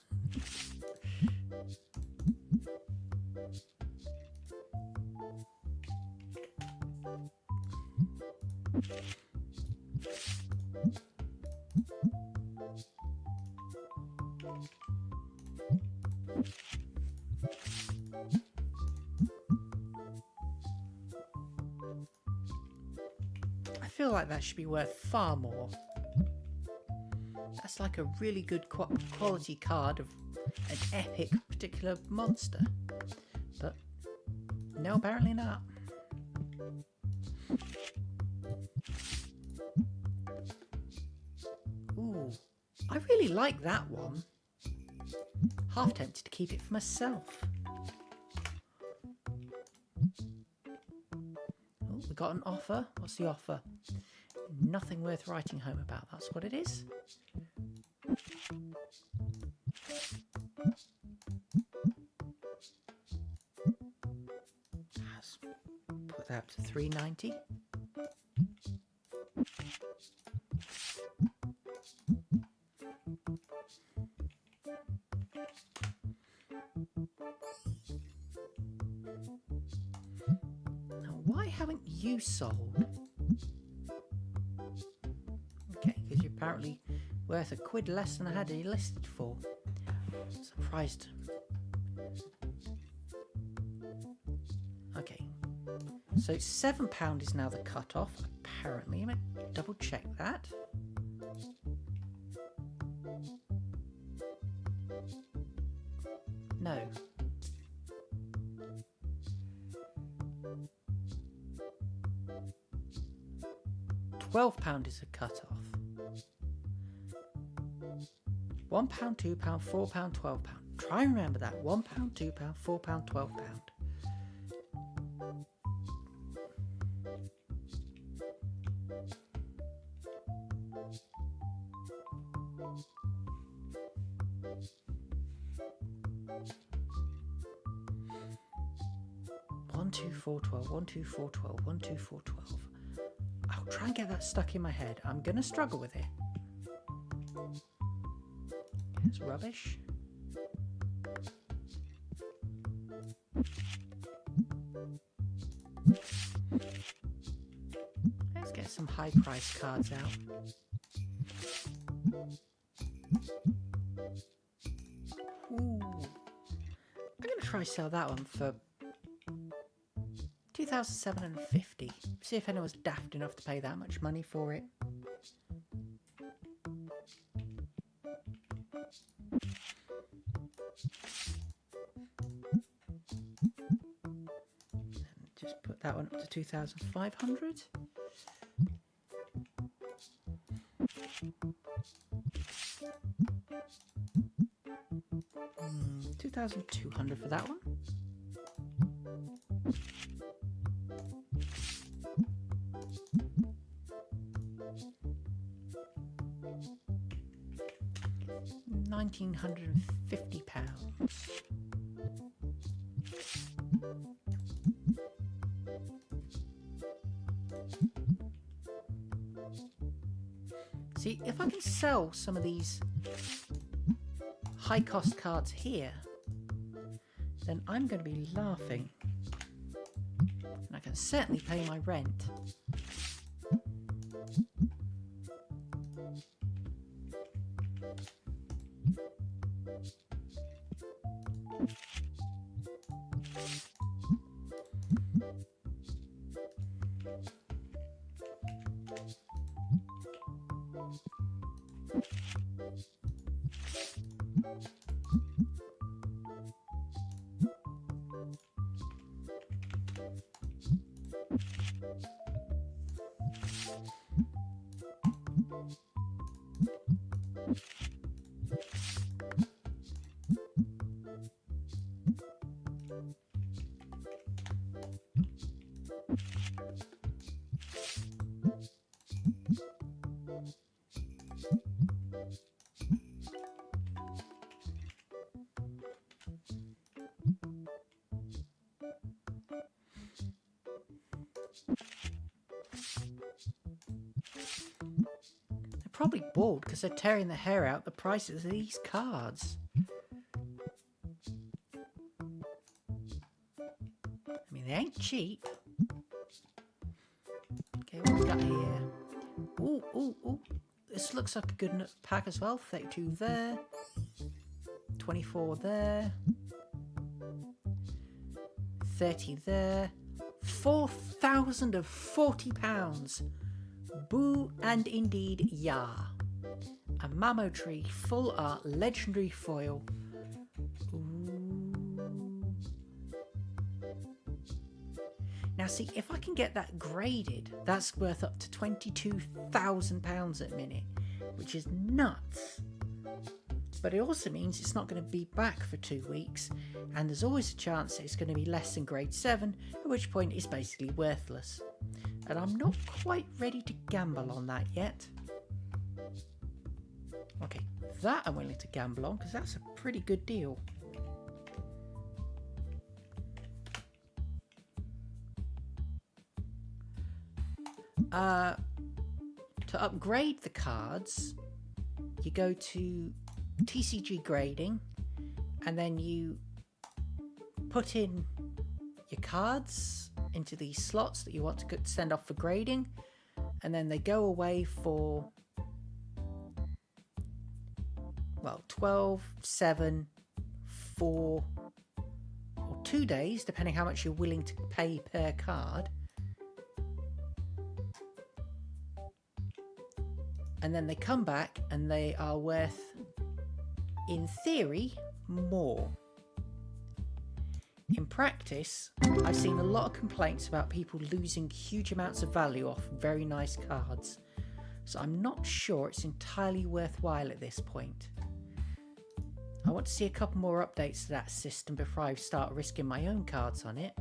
I feel like that should be worth far more. That's like a really good quality card of an epic particular monster. But no, apparently not. Ooh, I really like that one. Half tempted to keep it for myself. Oh, we got an offer. What's the offer? Nothing worth writing home about. That's what it is. Let's put that up to $3.90. Now, why haven't you sold? Okay, because you're apparently worth £1 less than I had it listed for. Surprised. Okay, so £7 is now the cut-off, apparently. Let me double check that. No. £12 is a cut-off. £1, £2, £4, £12. Try and remember that. £1, £2, £4, £12. One, two, four, 12. 1, 2, 4, 12. 1, 2, 4, 12. I'll try and get that stuck in my head. I'm gonna struggle with it. It's rubbish. Let's get some high price cards out. Ooh. I'm gonna try sell that one for $2,750. See if anyone's daft enough to pay that much money for it. Just put that one up to 2,500. $2,200 for that one. £1,950. See, if I can sell some of these high cost cards here, then I'm going to be laughing. And I can certainly pay my rent. probably bored because they're tearing their hair out the prices of these cards. I mean, they ain't cheap. Okay, what we got here? Ooh, ooh, ooh. This looks like a good pack as well. 32 there. 24 there. 30 there. £4,040. Boo and indeed ya. A Mamo Tree full art legendary foil. Ooh. Now see, if I can get that graded, that's worth up to £22,000 at minute, which is nuts. But it also means it's not going to be back for 2 weeks, and there's always a chance that it's going to be less than grade 7, at which point it's basically worthless. And I'm not quite ready to gamble on that yet. Okay, that I'm willing to gamble on because that's a pretty good deal. To upgrade the cards, you go to TCG grading, and then you put in your cards into these slots that you want to send off for grading, and then they go away for 12, 7, 4 or 2 days, depending how much you're willing to pay per card. And then they come back and they are worth, in theory, more. In practice, I've seen a lot of complaints about people losing huge amounts of value off very nice cards, so I'm not sure it's entirely worthwhile at this point. I want to see a couple more updates to that system before I start risking my own cards on it.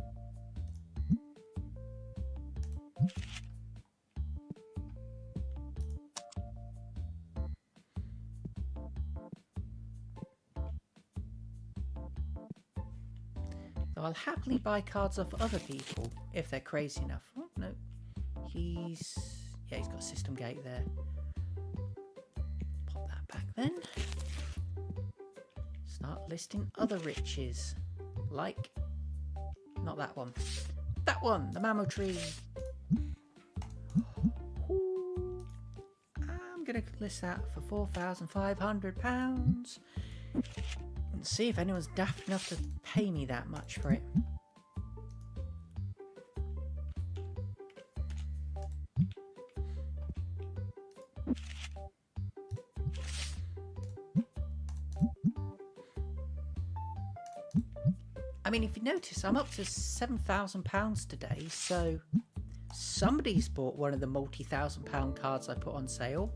I'll happily buy cards off other people if they're crazy enough. Oh, no. He's got a system gate there. Pop that back then. Start listing other riches. Like, not that one. That one, the Mamo Tree. Ooh. I'm going to list that for £4,500. And see if anyone's daft enough to pay me that much for it. I mean, if you notice, I'm up to £7,000 today, so somebody's bought one of the multi-thousand-pound cards I put on sale.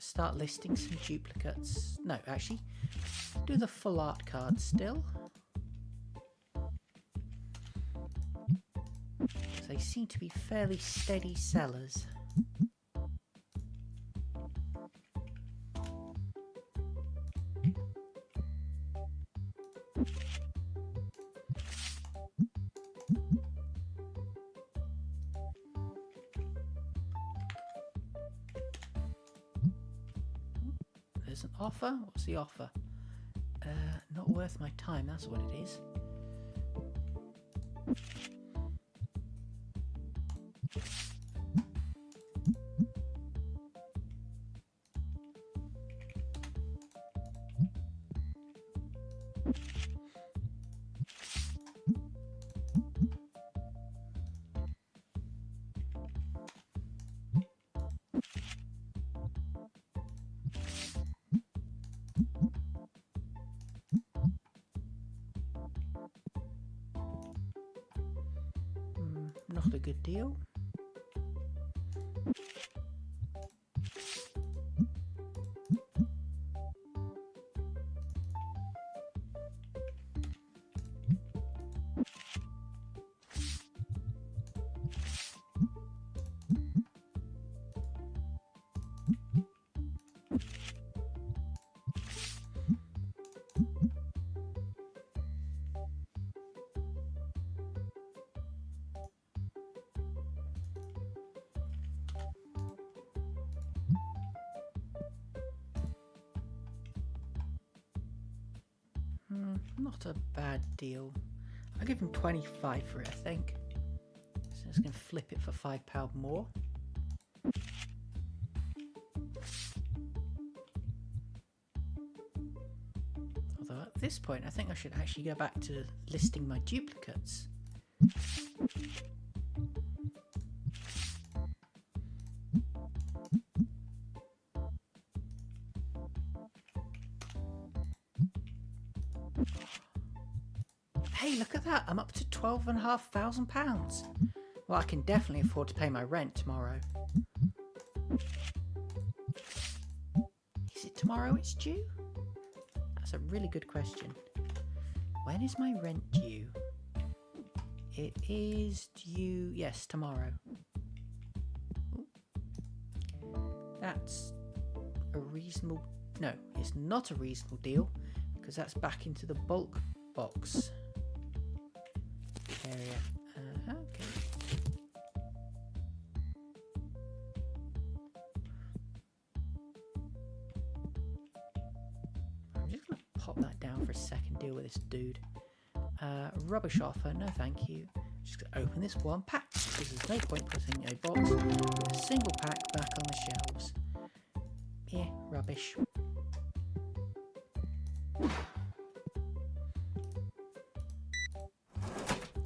Start listing some duplicates. No, actually, do the full art card still. They seem to be fairly steady sellers. There's an offer. What's the offer? Not worth my time, that's what it is. Not a good deal. Not a bad deal. I'll give him 25 for it, I think. So I'm just going to flip it for £5 more. Although at this point, I think I should actually go back to listing my duplicates. Hey, look at that. I'm up to £12,500. Well, I can definitely afford to pay my rent tomorrow. Is it tomorrow it's due? That's a really good question. When is my rent due? It is due, yes, tomorrow. Ooh. That's a reasonable... No, it's not a reasonable deal because that's back into the bulk box area. Okay. I'm just going to pop that down for a second, deal with this dude. Rubbish offer, no thank you. Just going to open this one pack because there's no point putting a box with a single pack back on the shelves. Yeah, rubbish.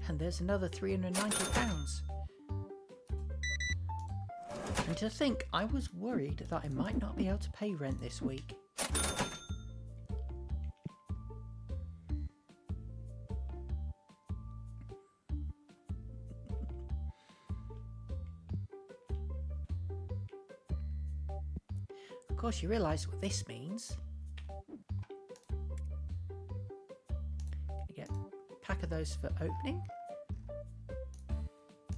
And there's another £390. And to think, I was worried that I might not be able to pay rent this week. Of course, you realise what this means. You get a pack of those for opening.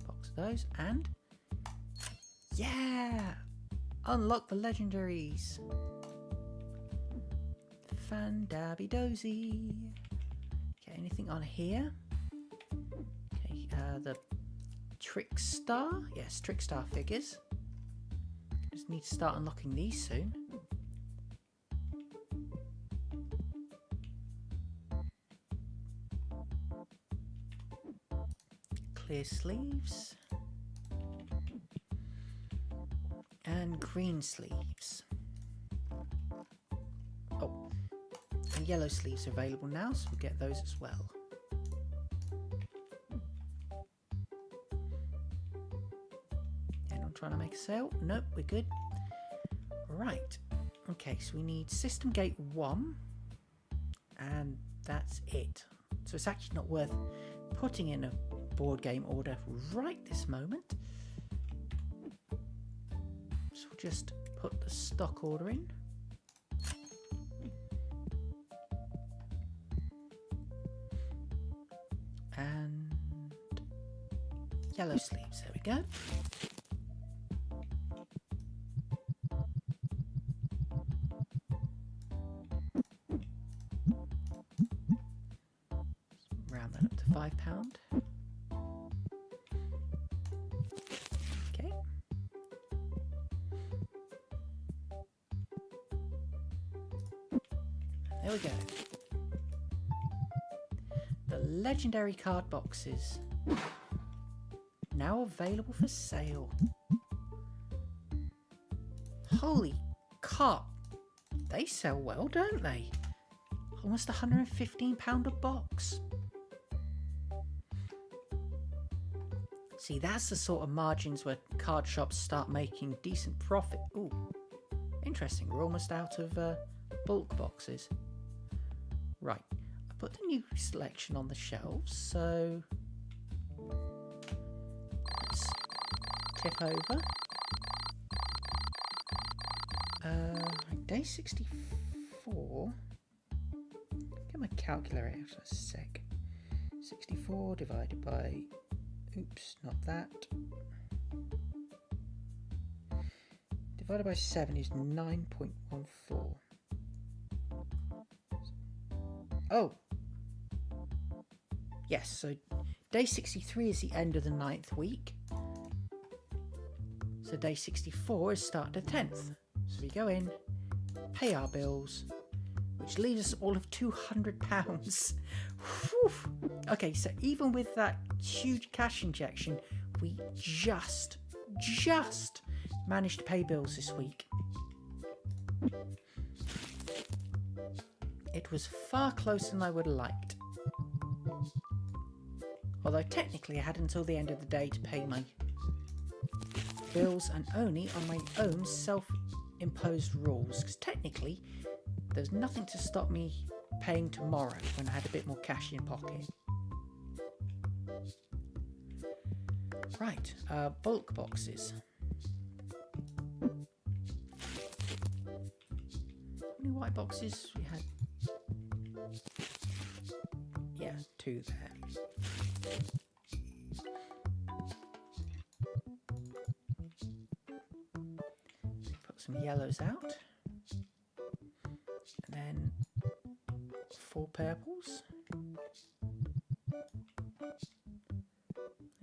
Box of those, and yeah! Unlock the legendaries! Fan-dabby-dozy! Okay, anything on here? Okay, the Trickstar? Yes, Trickstar figures. Just need to start unlocking these soon. Clear sleeves. And green sleeves. Oh, and yellow sleeves are available now, so we'll get those as well. Anyone trying to make a sale? Nope, we're good. Right. Okay, so we need System Gate 1, and that's it. So it's actually not worth putting in a board game order right this moment. So we'll just put the stock order in. And yellow sleeves, there we go. Round that up to £5. Okay. There we go. The legendary card boxes now available for sale. Holy cop! They sell well, don't they? Almost £115 a box. See, that's the sort of margins where card shops start making decent profit. Ooh, interesting. We're almost out of bulk boxes. Right, I put the new selection on the shelves, so let's tip over. Day 64. Get my calculator out for a sec. 64 divided by, oops, not that. Divided by 7 is 9.14. Oh, yes, so day 63 is the end of the 9th week. So day 64 is start the 10th. So we go in, pay our bills, which leaves us all of £200. Okay, so even with that huge cash injection, we just managed to pay bills this week. It was far closer than I would have liked. Although technically I had until the end of the day to pay my bills, and only on my own self-imposed rules, because technically there's nothing to stop me paying tomorrow when I had a bit more cash in pocket. Right, bulk boxes. How many white boxes we had? Yeah, 2 there. Put some yellows out. And then 4 purples. There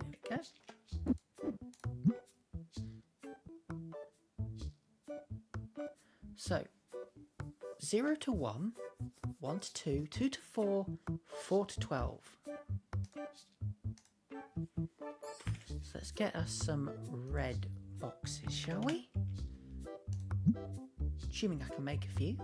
we go. So 0 to 1, 1 to 2, 2 to 4, 4 to 12. So let's get us some red boxes, shall we? Assuming I can make a few.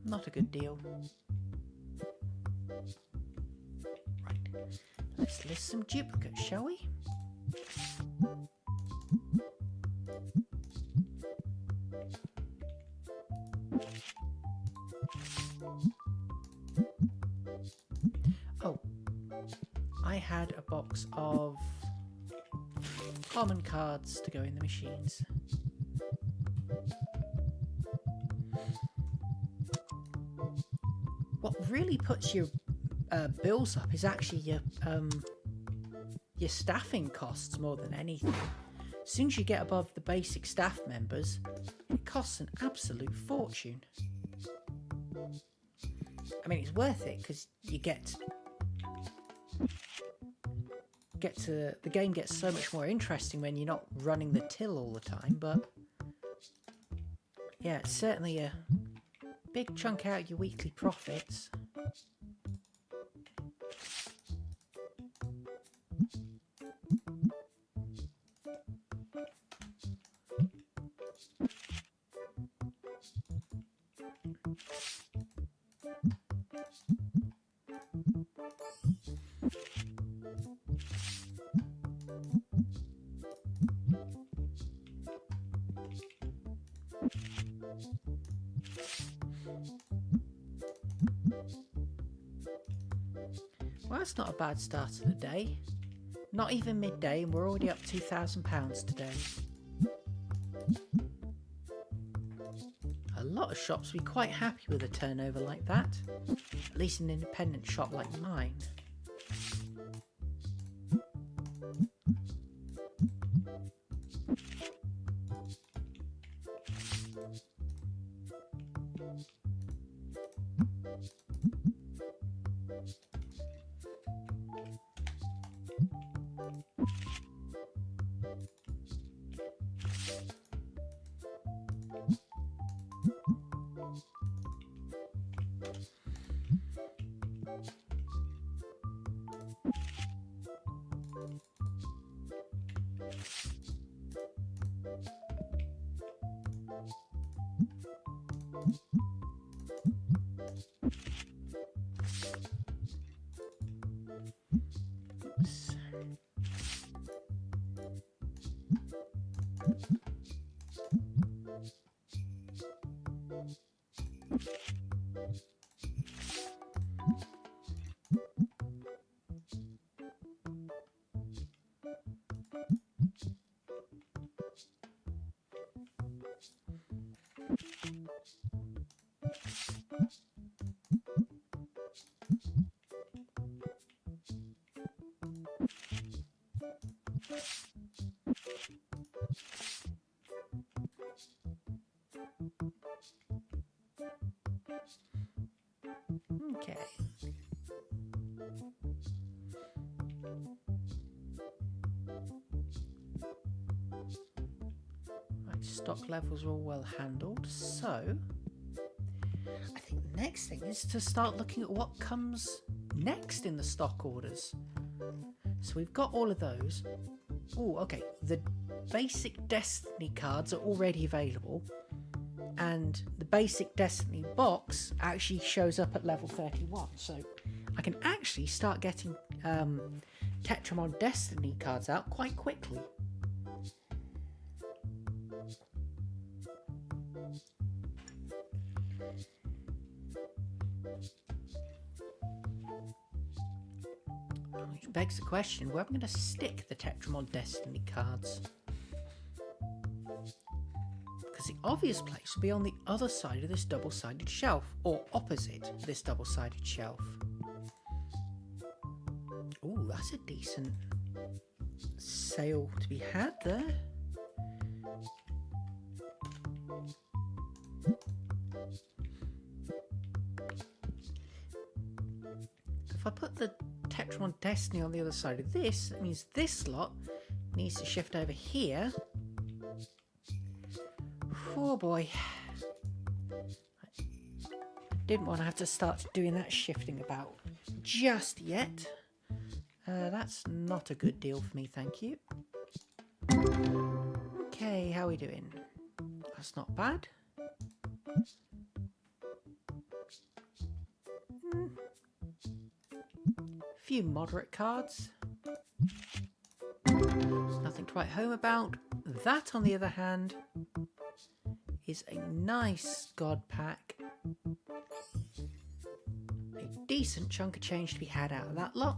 Not a good deal. Right, let's list some duplicates, shall we? Oh, I had a box of common cards to go in the machines. What really puts your bills up is actually your staffing costs more than anything. As soon as you get above the basic staff members, it costs an absolute fortune. I mean, it's worth it because you get to the game gets so much more interesting when you're not running the till all the time. But yeah, it's certainly a big chunk out of your weekly profits. Well, that's not a bad start of the day. Not even midday, and we're already up £2,000 today. A lot of shops will be quite happy with a turnover like that, at least an independent shop like mine. Okay. Right, stock levels are all well handled, so I think the next thing is to start looking at what comes next in the stock orders. So we've got all of those. Oh, okay. The basic Destiny cards are already available, and the basic Destiny box actually shows up at level 31. So I can actually start getting Tetramon Destiny cards out quite quickly. Which begs the question, where am I going to stick the Tetramon Destiny cards? Because the obvious place will be on the other side of this double-sided shelf, or opposite this double-sided shelf. Ooh, that's a decent sale to be had there. If I put the Tetramon Destiny on the other side of this, that means this lot needs to shift over here. Oh boy. I didn't want to have to start doing that shifting about just yet. That's not a good deal for me, thank you. Okay, how are we doing? That's not bad. Few moderate cards. Nothing to write home about. That, on the other hand, is a nice god pack. A decent chunk of change to be had out of that lot.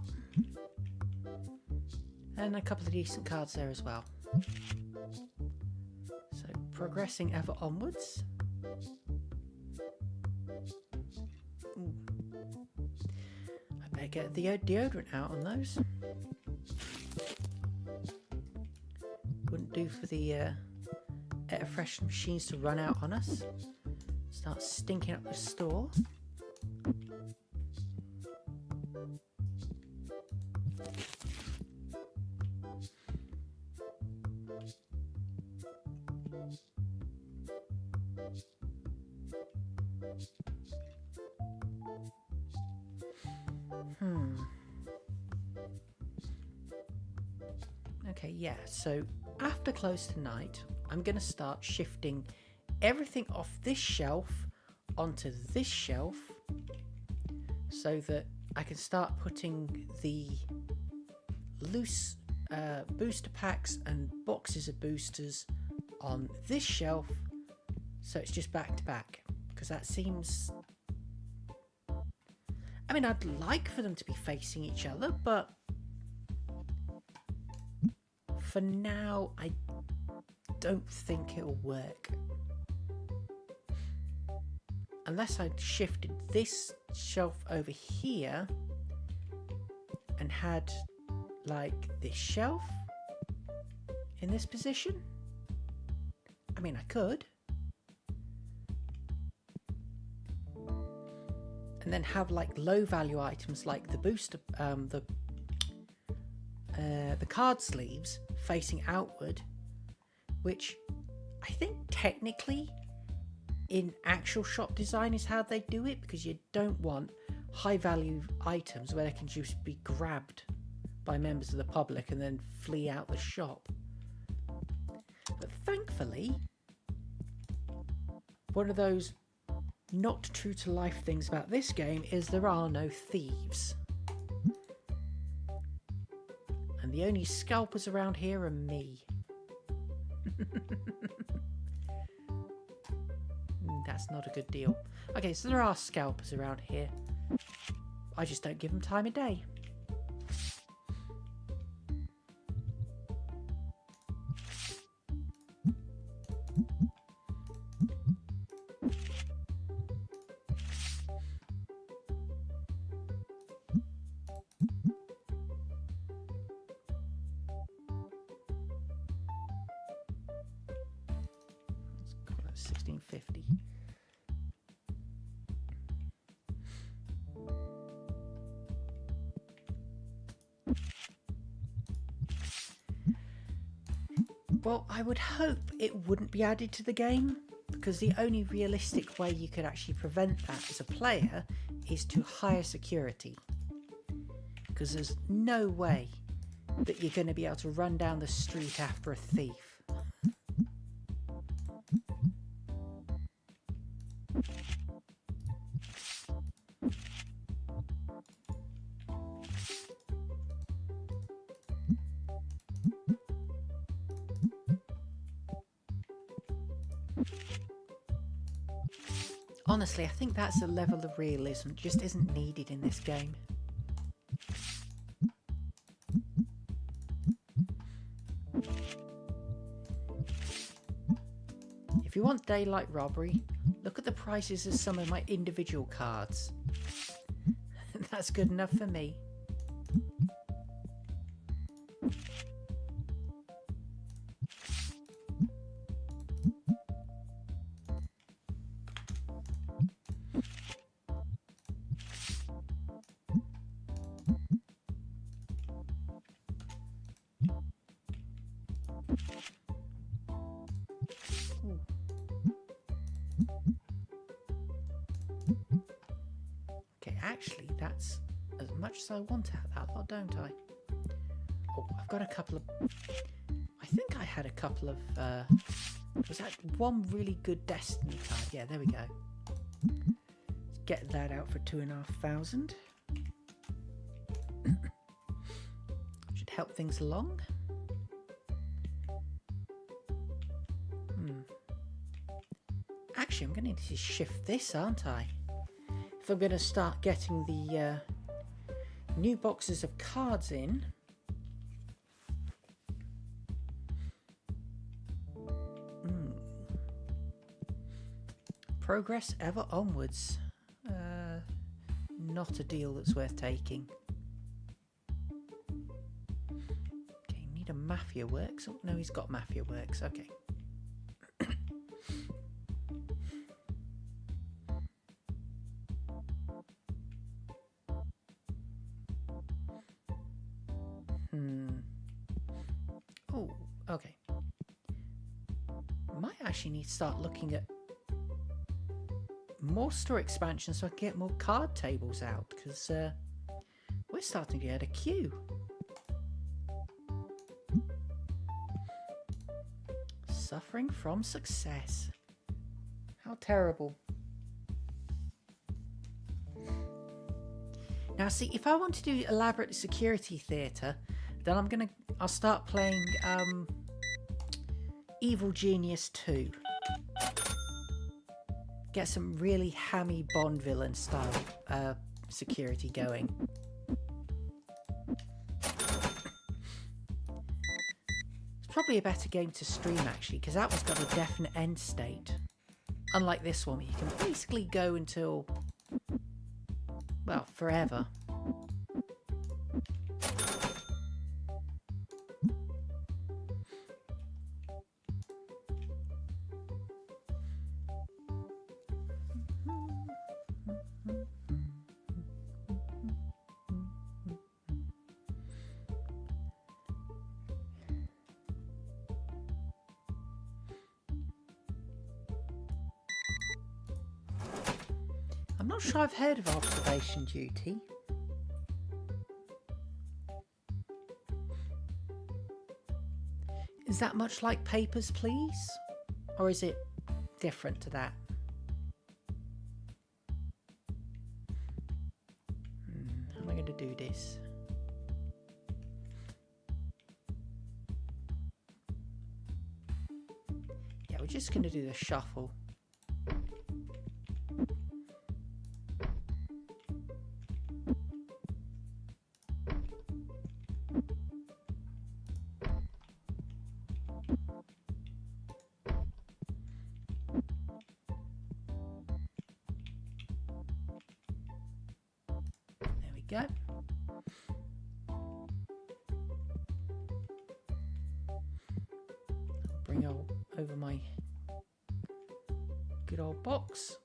And a couple of decent cards there as well. So progressing ever onwards. Ooh. I better get the deodorant out on those. Wouldn't do for the air freshener machines to run out on us. Start stinking up the store. Okay, yeah, so after close tonight, I'm going to start shifting everything off this shelf onto this shelf so that I can start putting the loose booster packs and boxes of boosters on this shelf, so it's just back to back, because that seems... I mean, I'd like for them to be facing each other, but for now, I don't think it'll work. Unless I shifted this shelf over here and had, like, this shelf in this position. I mean, I could. And then have, like, low value items like the booster, the card sleeves facing outward, which I think technically in actual shop design is how they do it, because you don't want high value items where they can just be grabbed by members of the public and then flee out the shop. But thankfully, one of those not true to life things about this game is there are no thieves. And the only scalpers around here are me. That's not a good deal. Okay, so there are scalpers around here. I just don't give them time of day. 1650. Well, I would hope it wouldn't be added to the game, because the only realistic way you could actually prevent that as a player is to hire security. Because there's no way that you're going to be able to run down the street after a thief. Honestly, I think that's a level of realism that just isn't needed in this game. If you want daylight robbery, look at the prices of some of my individual cards. That's good enough for me. Okay, actually, that's as much as I want out of that lot, don't I? Oh, I've got a couple of... I think I had a couple of... was that one really good Destiny card? Yeah, there we go. Let's get that out for 2,500. Should help things along. Actually, I'm going to need to shift this, aren't I? If I'm going to start getting the new boxes of cards in. Progress ever onwards. Not a deal that's worth taking. Okay, need a Mafia Works. Oh, no, he's got Mafia Works. Okay. Oh, okay. Might actually need to start looking at more store expansion so I can get more card tables out, because we're starting to get a queue. Suffering from success. How terrible. Now see, if I want to do elaborate security theatre, then I'll start playing Evil Genius 2. Get some really hammy Bond villain style security going. It's probably a better game to stream actually, because that one's got a definite end state. Unlike this one, you can basically go until, well, forever. I'm not sure I've heard of observation duty. Is that much like Papers, Please? Or is it different to that? How am I going to do this? Yeah, we're just going to do the shuffle. Go. Bring over my good old box.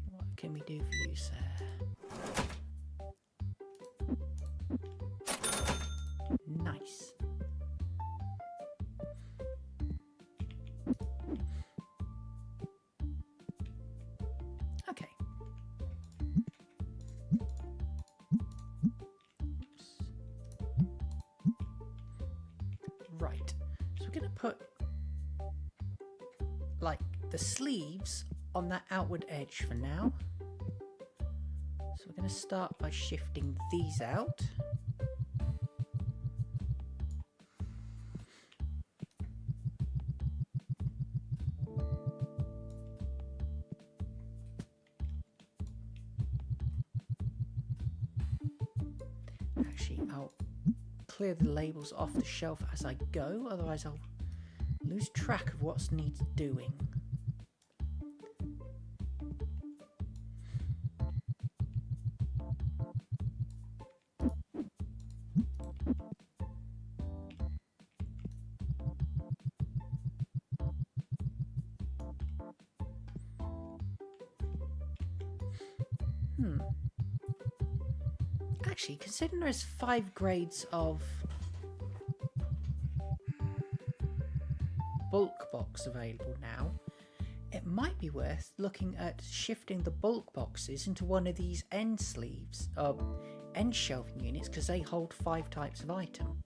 What can we do for you, sir? Nice. Okay. Oops. Right. So we're going to put like the sleeves on that outward edge for now. So we're going to start by shifting these out. Actually, I'll clear the labels off the shelf as I go, otherwise I'll lose track of what needs doing. Actually, considering there's 5 grades of bulk box available now, it might be worth looking at shifting the bulk boxes into one of these end sleeves, end shelving units, because they hold 5 types of item.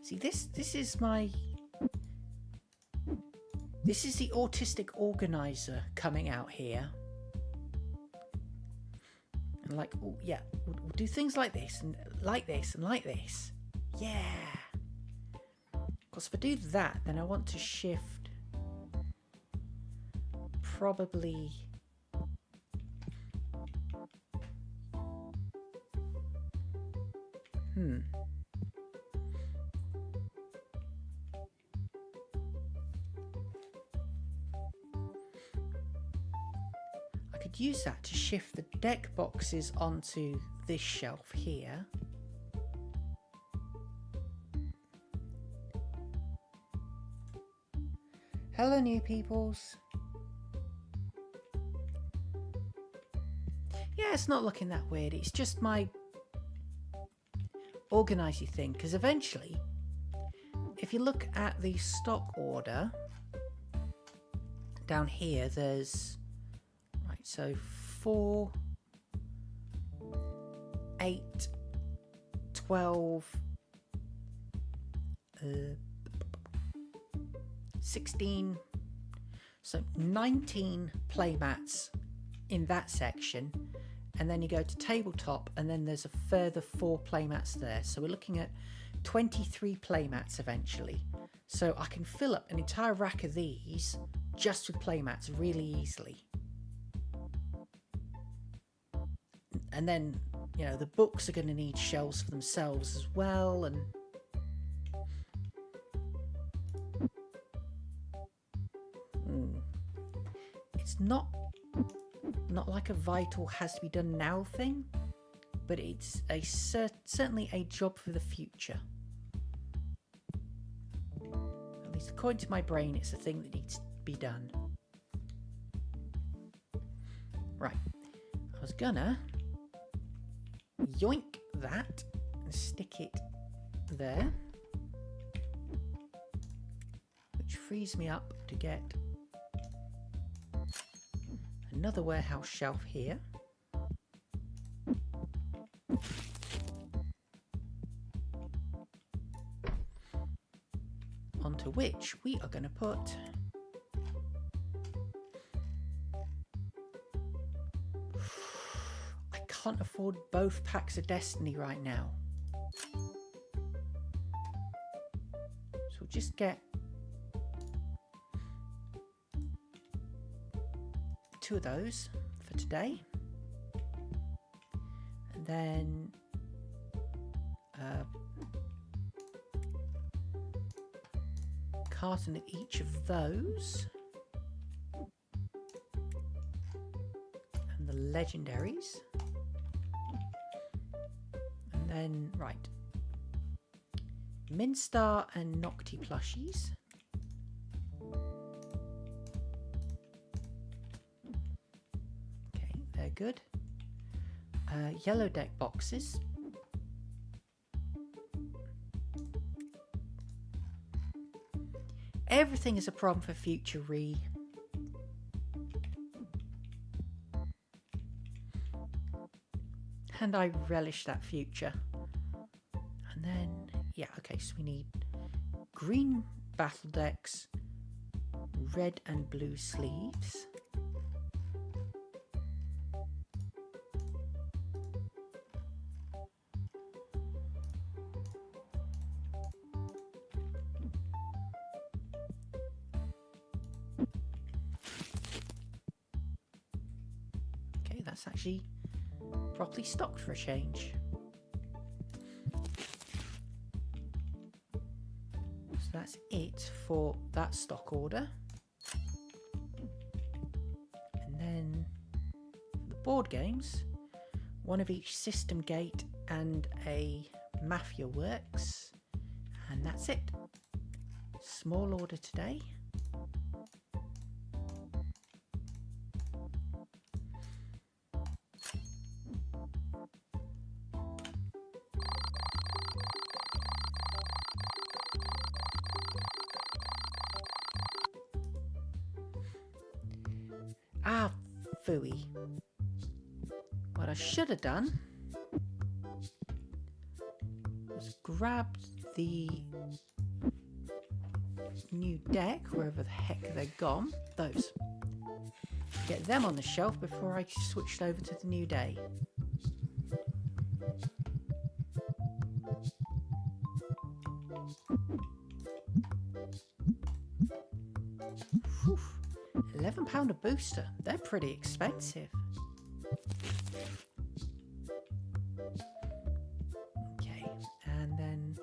See, this is the autistic organizer coming out here. And like, oh yeah, we'll do things like this and like this and like this. Yeah. Because if I do that, then I want to shift probably I could use that to shift the deck boxes onto this shelf here. Hello, new peoples. Yeah, it's not looking that weird. It's just my organising thing. Because eventually, if you look at the stock order down here, there's right. So 4, 8, 12, 16, so 19 playmats in that section, and then you go to tabletop and then there's a further 4 playmats there, so we're looking at 23 playmats eventually. So I can fill up an entire rack of these just with playmats really easily. And then, you know, the books are going to need shelves for themselves as well, and it's not like a vital has to be done now thing, but it's a certainly a job for the future. At least according to my brain, it's a thing that needs to be done. Right, I was gonna yoink that and stick it there, which frees me up to get another warehouse shelf here. Onto which we are going to put can't afford both packs of Destiny right now. So we'll just get 2 of those for today. And then carton of each of those. And the legendaries. And then, right. Minstar and Nocti plushies. Okay, they're good. Yellow deck boxes. Everything is a problem for future re. And I relish that future. And then, yeah, okay, so we need green battle decks, red and blue sleeves. Okay, that's actually properly stocked for a change. So that's it for that stock order. And then for the board games, one of each System Gate and a Mafia Works. And that's it. Small order today. Ah, phooey. What I should have done was grabbed the new deck, wherever the heck they're gone. Those. Get them on the shelf before I switched over to the new day. Whew. £11 a booster. They're pretty expensive. Okay, and then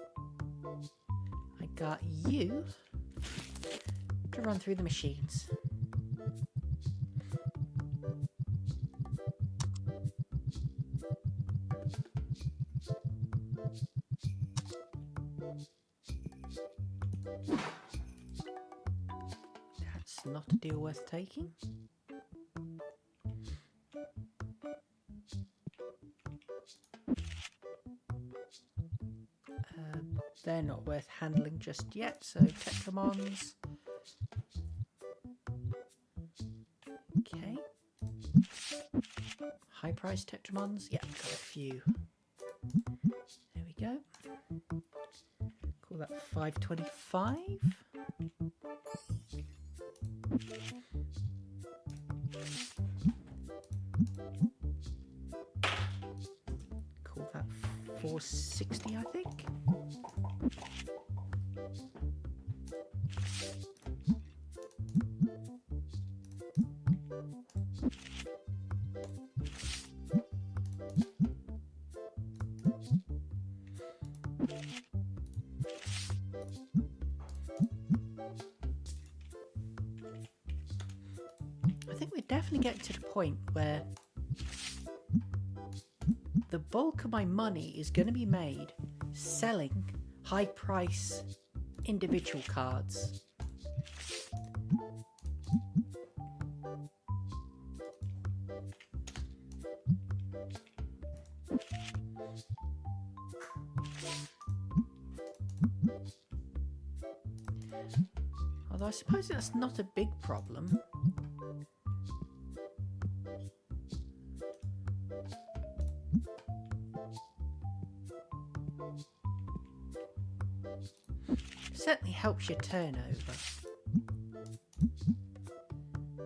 I got you to run through the machines. That's not a deal worth taking. They're not worth handling just yet, so Tetramons. Okay. High price Tetramons. Yeah, got a few. There we go. Call that 525. Call that 460, I think. I think we're definitely getting to the point where the bulk of my money is going to be made selling high price individual cards. Although I suppose that's not a big problem. Certainly helps your turnover.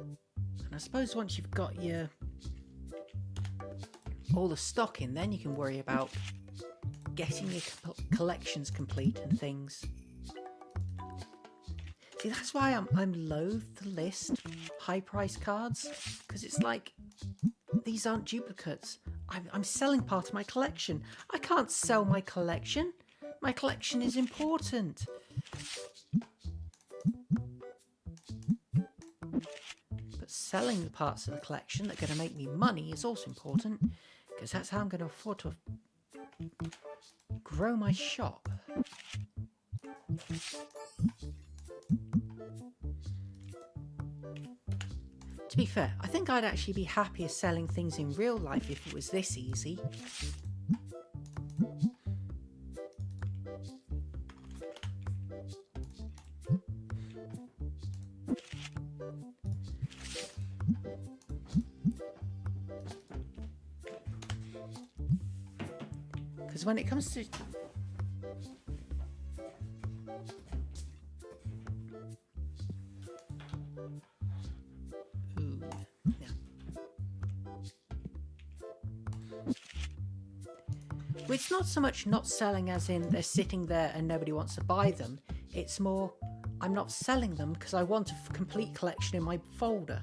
And I suppose once you've got your all the stock in, then you can worry about getting your collections complete and things. See, that's why I'm loath to list high price cards, because it's like, these aren't duplicates. I'm selling part of my collection. I can't sell my collection. My collection is important. But selling the parts of the collection that are going to make me money is also important, because that's how I'm going to afford to grow my shop. To be fair, I think I'd actually be happier selling things in real life if it was this easy. Because when it comes to... It's not so much not selling as in they're sitting there and nobody wants to buy them. It's more, I'm not selling them because I want a complete collection in my folder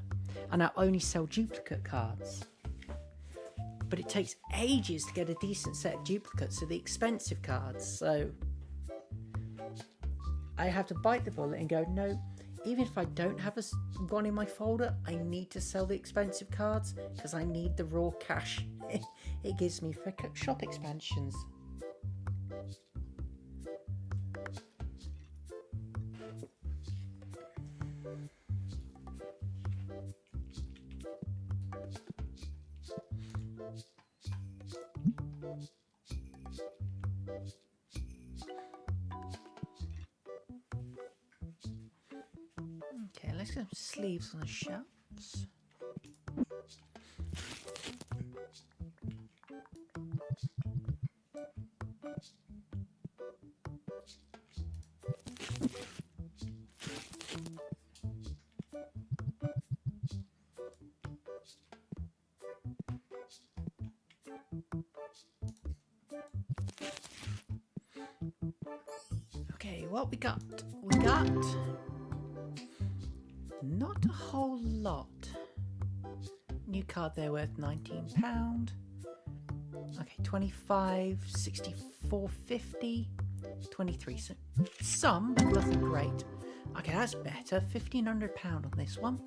and I only sell duplicate cards. But it takes ages to get a decent set of duplicates of the expensive cards, so I have to bite the bullet and go, no, even if I don't have one in my folder, I need to sell the expensive cards because I need the raw cash it gives me for shop expansions. Okay, let's get some sleeves on the shelves. Okay, what we got? We got not a whole lot. New card there worth £19. Okay, 25, 64, 50, 23. So some, but nothing great. Okay, that's better. £1,500 on this one.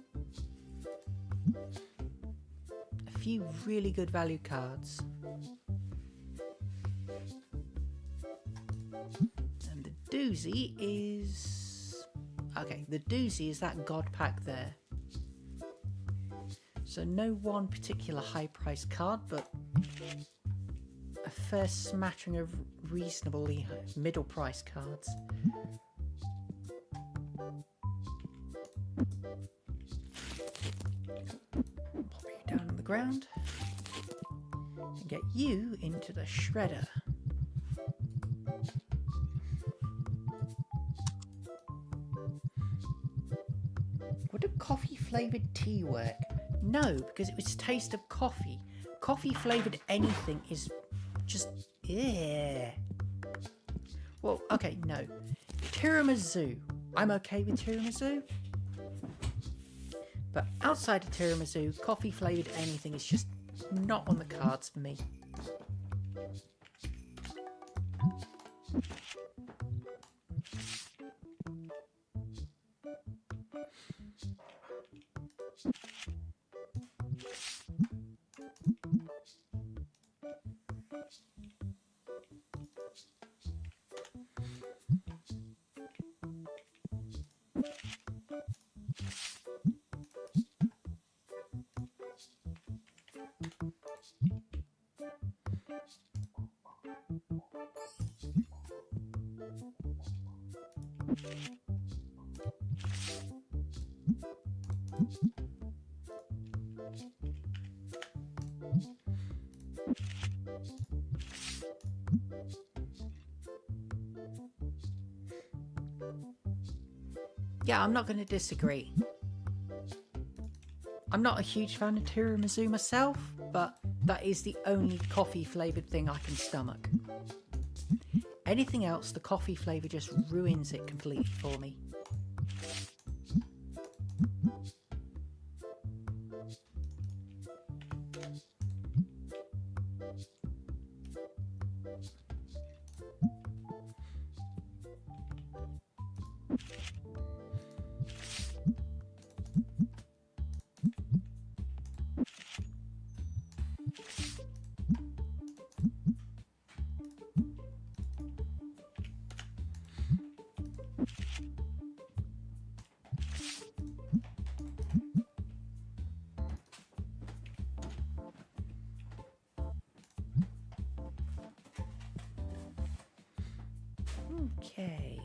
A few really good value cards. And the doozy is... okay, the doozy is that God pack there. So no one particular high price card, but a fair smattering of reasonably middle price cards. Pop you down on the ground and get you into the shredder. Would a coffee flavoured tea work? No, because it was taste of coffee. Coffee flavoured anything is just... yeah. Well, okay, no. Tiramisu. I'm okay with tiramisu. But outside of tiramisu, coffee flavoured anything is just not on the cards for me. Yeah, I'm not going to disagree. I'm not a huge fan of tiramisu myself, but That is the only coffee flavoured thing I can stomach. Anything else, the coffee flavour just ruins it completely for me. Okay.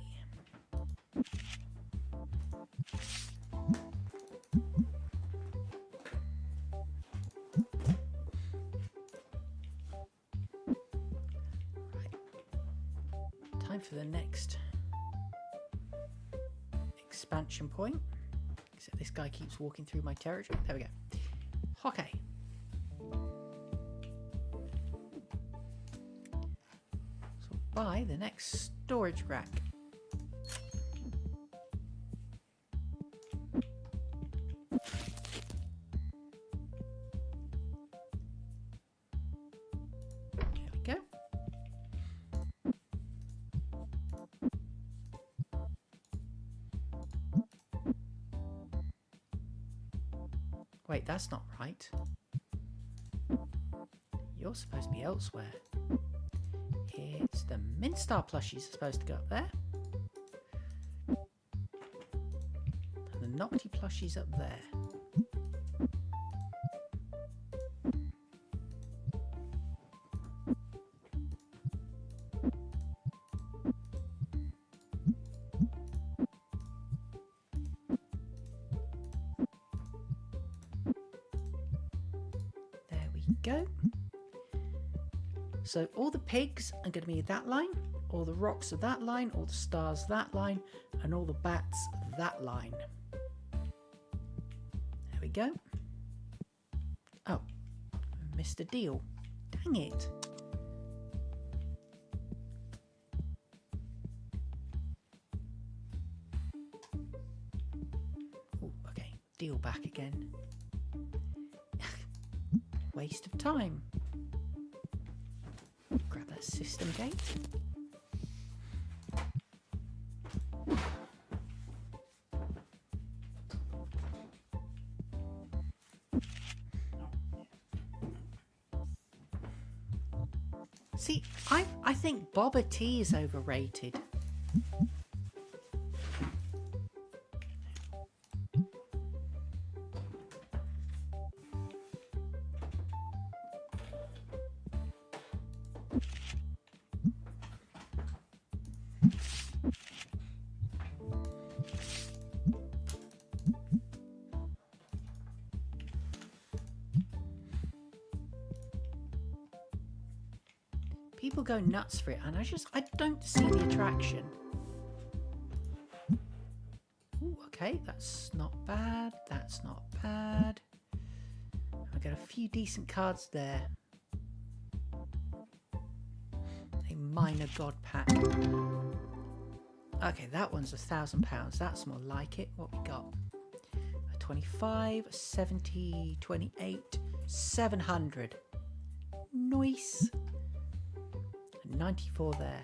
Right. Time for the next expansion point. Except this guy keeps walking through my territory. There we go. Okay. So buy the next storage rack. There we go. Wait, that's not right. You're supposed to be elsewhere. It's the Minstar plushies are supposed to go up there. And the Nocti plushies up there. There we go. So all the pigs are going to be that line, all the rocks are that line, all the stars that line, and all the bats that line. There we go. Oh, missed a deal. Dang it. Ooh, okay, deal back again. Waste of time. Grab that system gate. See, I think boba tea is overrated. People go nuts for it, and I don't see the attraction. Ooh, okay, that's not bad. That's not bad. I got a few decent cards there. A minor god pack. Okay, that one's £1,000. That's more like it. What we got? A 25, 70, 28, 700. Nice. 94 there.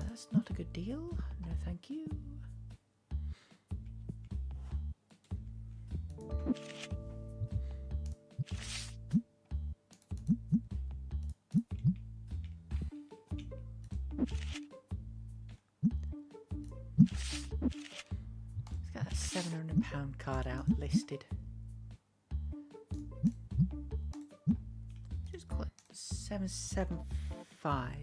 That's not a good deal. No, thank you. Let's get that £700 card out listed. Just call it 775.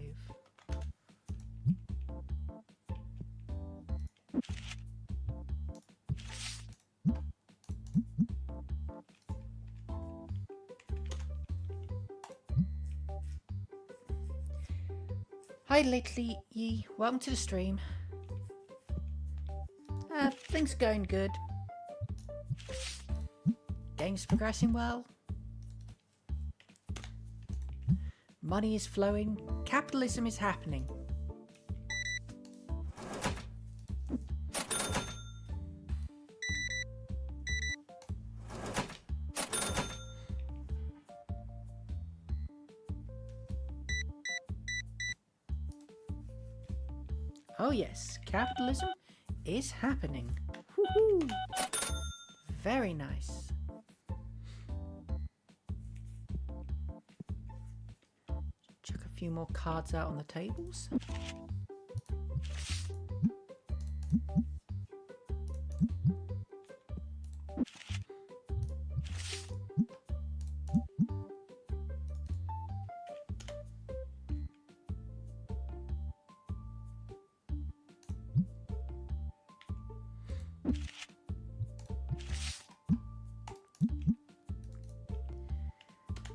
Hi lately ye, welcome to the stream. Things are going good. Game's progressing well. Money is flowing. Capitalism is happening. Oh yes, capitalism is happening. Woohoo! Very nice. Chuck a few more cards out on the tables.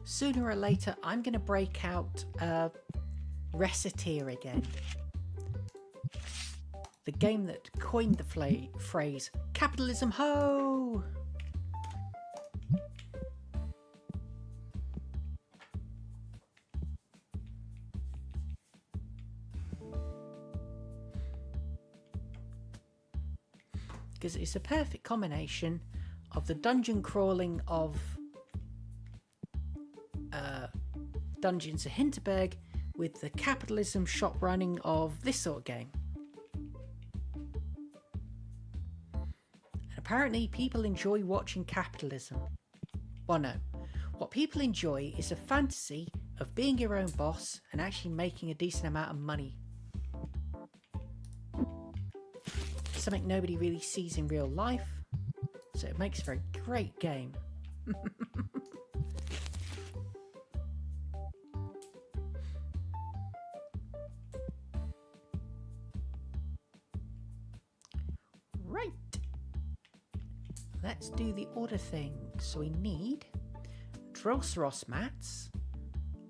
Sooner or later, I'm going to break out Reciteer again. The game that coined the phrase, capitalism ho! Because it's a perfect combination of the dungeon crawling of Dungeons of Hinterberg with the capitalism shop running of this sort of game. And apparently people enjoy watching capitalism. Well, no. What people enjoy is a fantasy of being your own boss and actually making a decent amount of money. Something nobody really sees in real life, so it makes for a great game. Right, let's do the order thing. So we need Drosseros mats,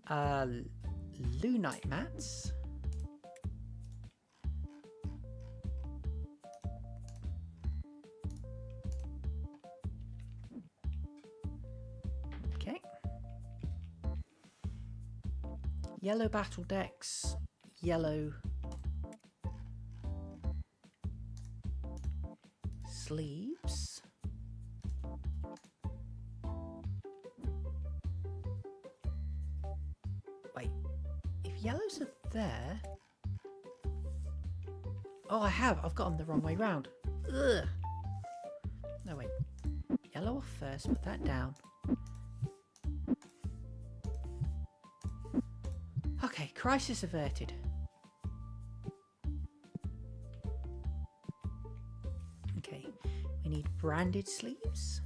Lunite mats, okay, yellow battle decks, yellow sleeves, wait, if yellows are there, oh I've got them the wrong way round. Ugh. No wait, yellow off first, put that down. Okay, crisis averted. We need branded sleeves.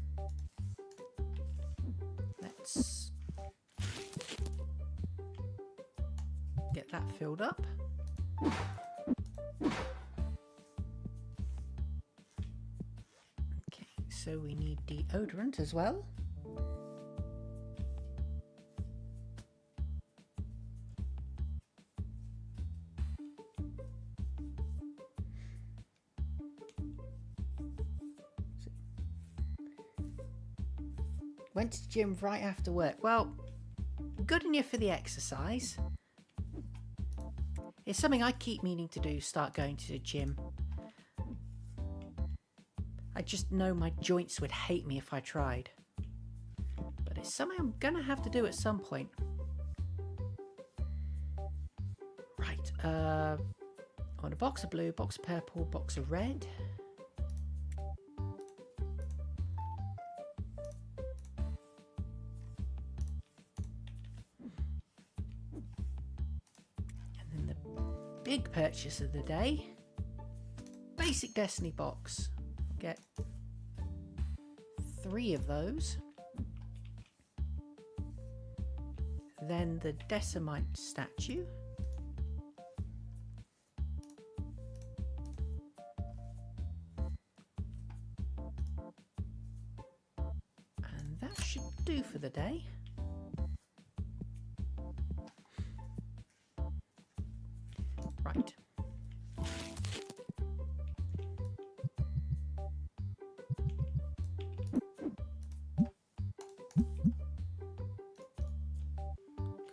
Let's get that filled up. Okay, so we need deodorant as well. Went to the gym right after work. Well, good on you for the exercise. It's something I keep meaning to do, start going to the gym. I just know my joints would hate me if I tried. But it's something I'm going to have to do at some point. Right, I want a box of blue, box of purple, box of red. Big purchase of the day, basic Destiny box. Get 3 of those. Then the Decimite statue. And that should do for the day. Right.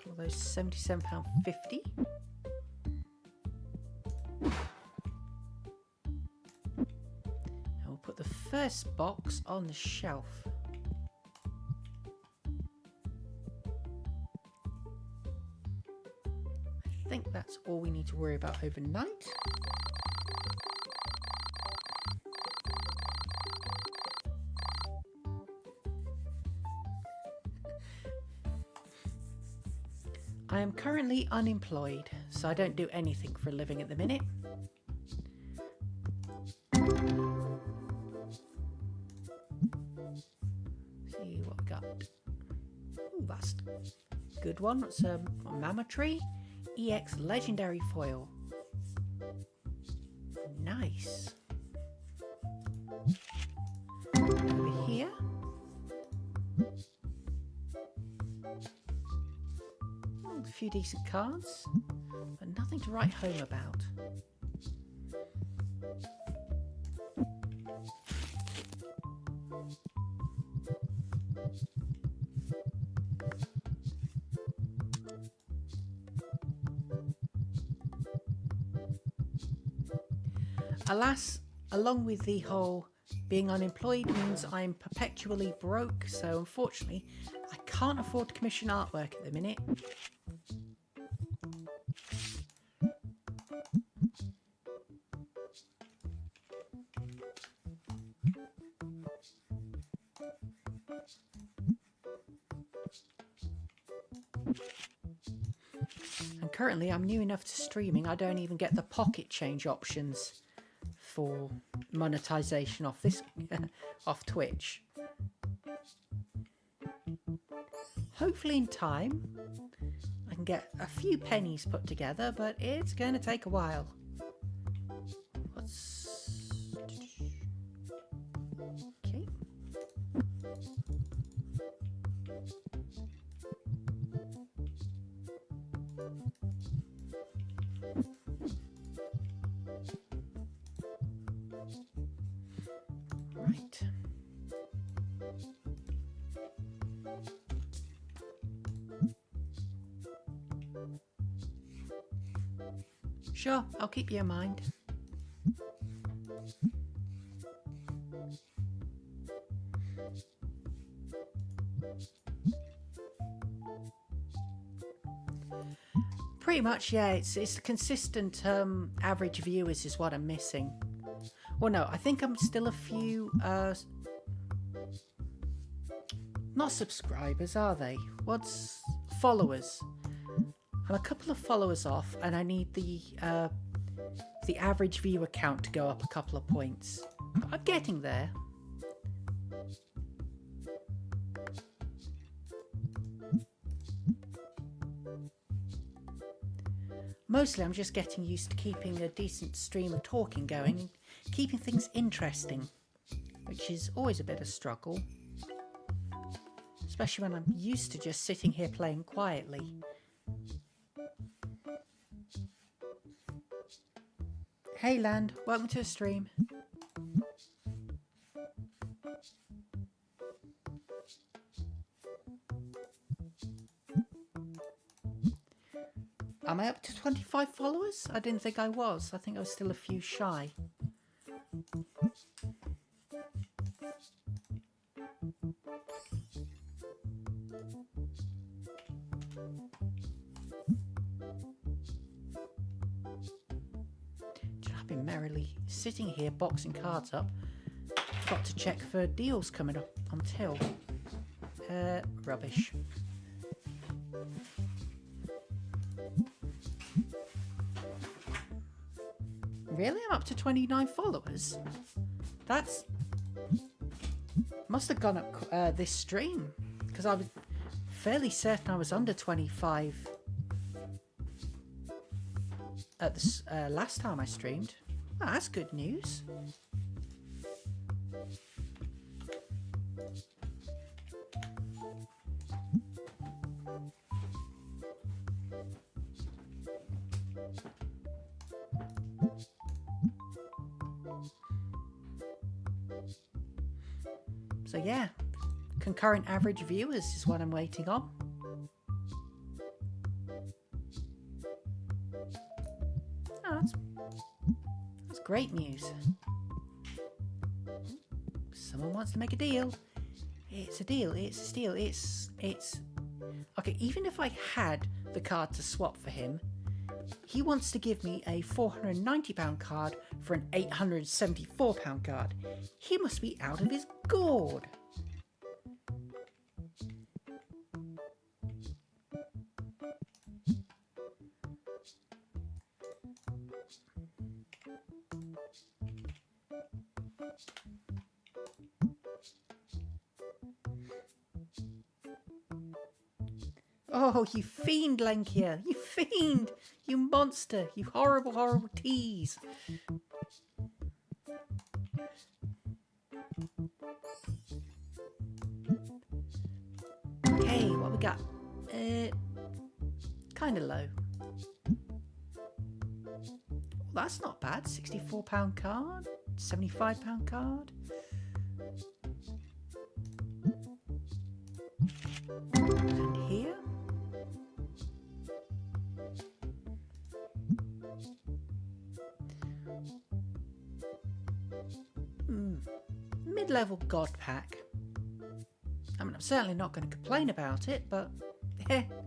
Call those £77.50. And we'll put the first box on the shelf. I think that's all we need to worry about overnight. I am currently unemployed, so I don't do anything for a living at the minute. See what we got. Ooh, that's a good one. It's a Mammotree EX Legendary Foil. Nice. Over here. A few decent cards, but nothing to write home about. Alas, along with the whole being unemployed means I'm perpetually broke, so unfortunately I can't afford to commission artwork at the minute. And currently I'm new enough to streaming, I don't even get the pocket change options for monetization off this off Twitch. Hopefully in time I can get a few pennies put together, but it's going to take a while. Okay. Right. Sure, I'll keep you in mind. Pretty much, yeah. It's the consistent average viewers is what I'm missing. Well, no, I think I'm still a few not subscribers, are they? What's followers? I'm a couple of followers off, and I need the average viewer count to go up a couple of points. But I'm getting there. Mostly I'm just getting used to keeping a decent stream of talking going and keeping things interesting, which is always a bit of struggle, especially when I'm used to just sitting here playing quietly. Hey Land, welcome to the stream. Am I up to 25 followers? I didn't think I was. I think I was still a few shy. I've been merrily sitting here boxing cards up. Got to check for deals coming up on till. Rubbish. Really? I'm up to 29 followers? That's... must have gone up this stream, because I was fairly certain I was under 25 at the last time I streamed. Oh, that's good news. So yeah, concurrent average viewers is what I'm waiting on. Oh, that's great news. Someone wants to make a deal. It's a deal. It's a steal. It's... Okay, even if I had the card to swap for him, he wants to give me a £490 card for an £874 card. He must be out of his gourd. Oh, you fiend, Lenkia! You fiend! You monster! You horrible, horrible tease! Okay, what we got? Kind of low. Well, that's not bad. £64 card? £75 card? And here? Mid-level God pack. I mean, I'm certainly not going to complain about it, but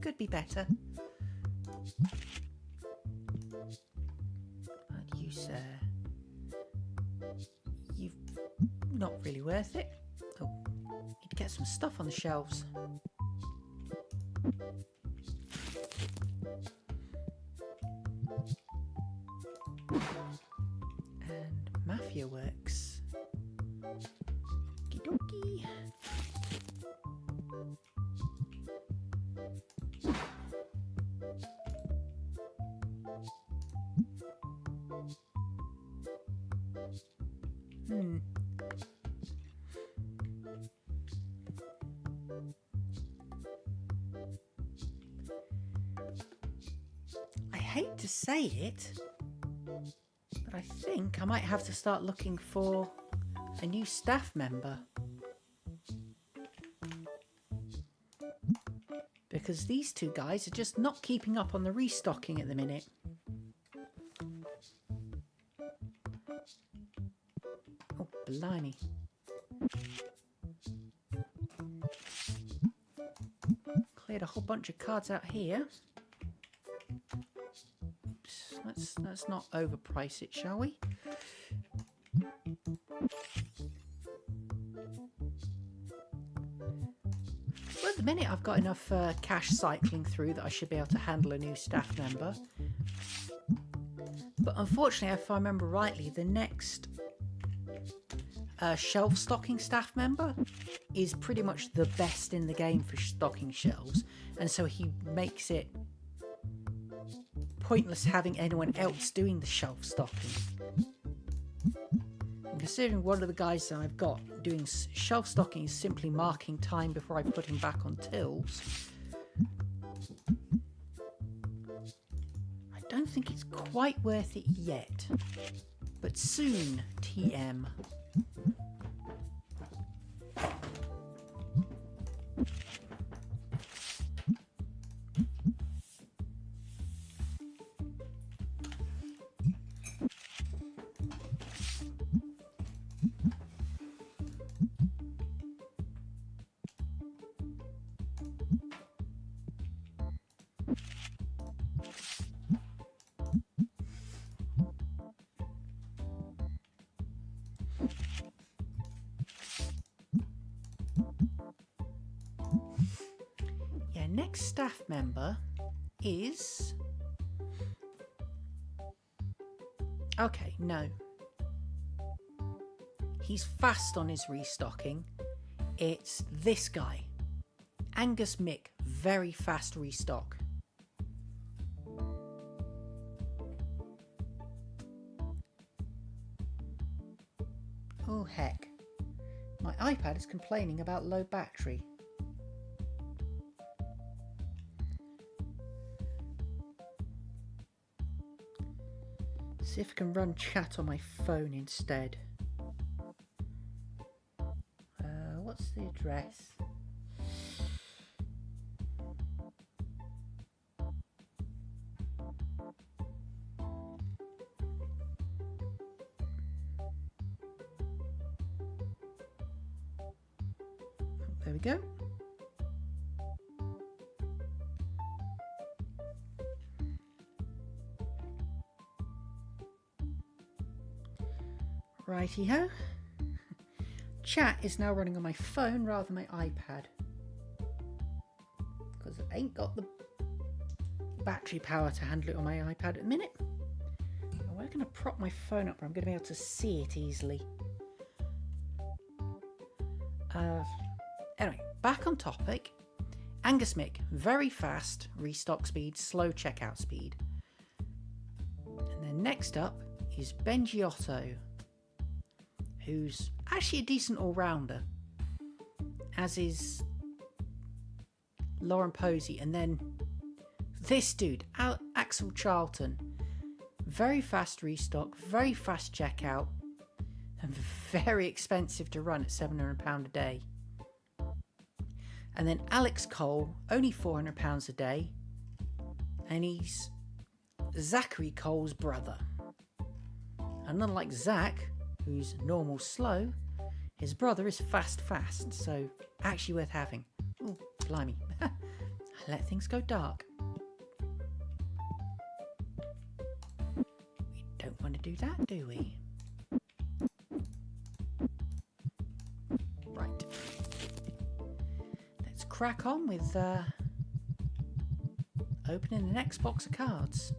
could be better. But you, sir, you've not really worth it. Oh, need to get some stuff on the shelves. And Mafia works. Okie dokie. I hate to say it, but I think I might have to start looking for a new staff member. Because these two guys are just not keeping up on the restocking at the minute. Oh, blimey. Cleared a whole bunch of cards out here. Oops, let's not overprice it, shall we? Well, at the minute I've got enough cash cycling through that I should be able to handle a new staff member. But unfortunately, if I remember rightly, the next shelf stocking staff member is pretty much the best in the game for stocking shelves, and so he makes it pointless having anyone else doing the shelf stocking. And considering one of the guys that I've got doing shelf stocking is simply marking time before I put him back on tills, I don't think it's quite worth it yet, but soon, TM. Next staff member is... Okay, no. He's fast on his restocking. It's this guy. Angus Mick, very fast restock. Oh heck, my iPad is complaining about low battery. See if I can run chat on my phone instead. What's the address? There we go. Righty-ho. Chat is now running on my phone rather than my iPad, because I ain't got the battery power to handle it on my iPad at the minute. We're going to prop my phone up where I'm going to be able to see it easily. Anyway, back on topic. Angus Mick, very fast restock speed, slow checkout speed. And then next up is Benji Otto, who's actually a decent all-rounder, as is Lauren Posey. And then this dude, Axel Charlton, very fast restock, very fast checkout, and very expensive to run at £700 a day. And then Alex Cole, only £400 a day, and he's Zachary Cole's brother. And unlike Zach, who's normal slow, his brother is fast, so actually worth having. Oh, blimey. I let things go dark. We don't want to do that, do we? Right. Let's crack on with opening the next box of cards.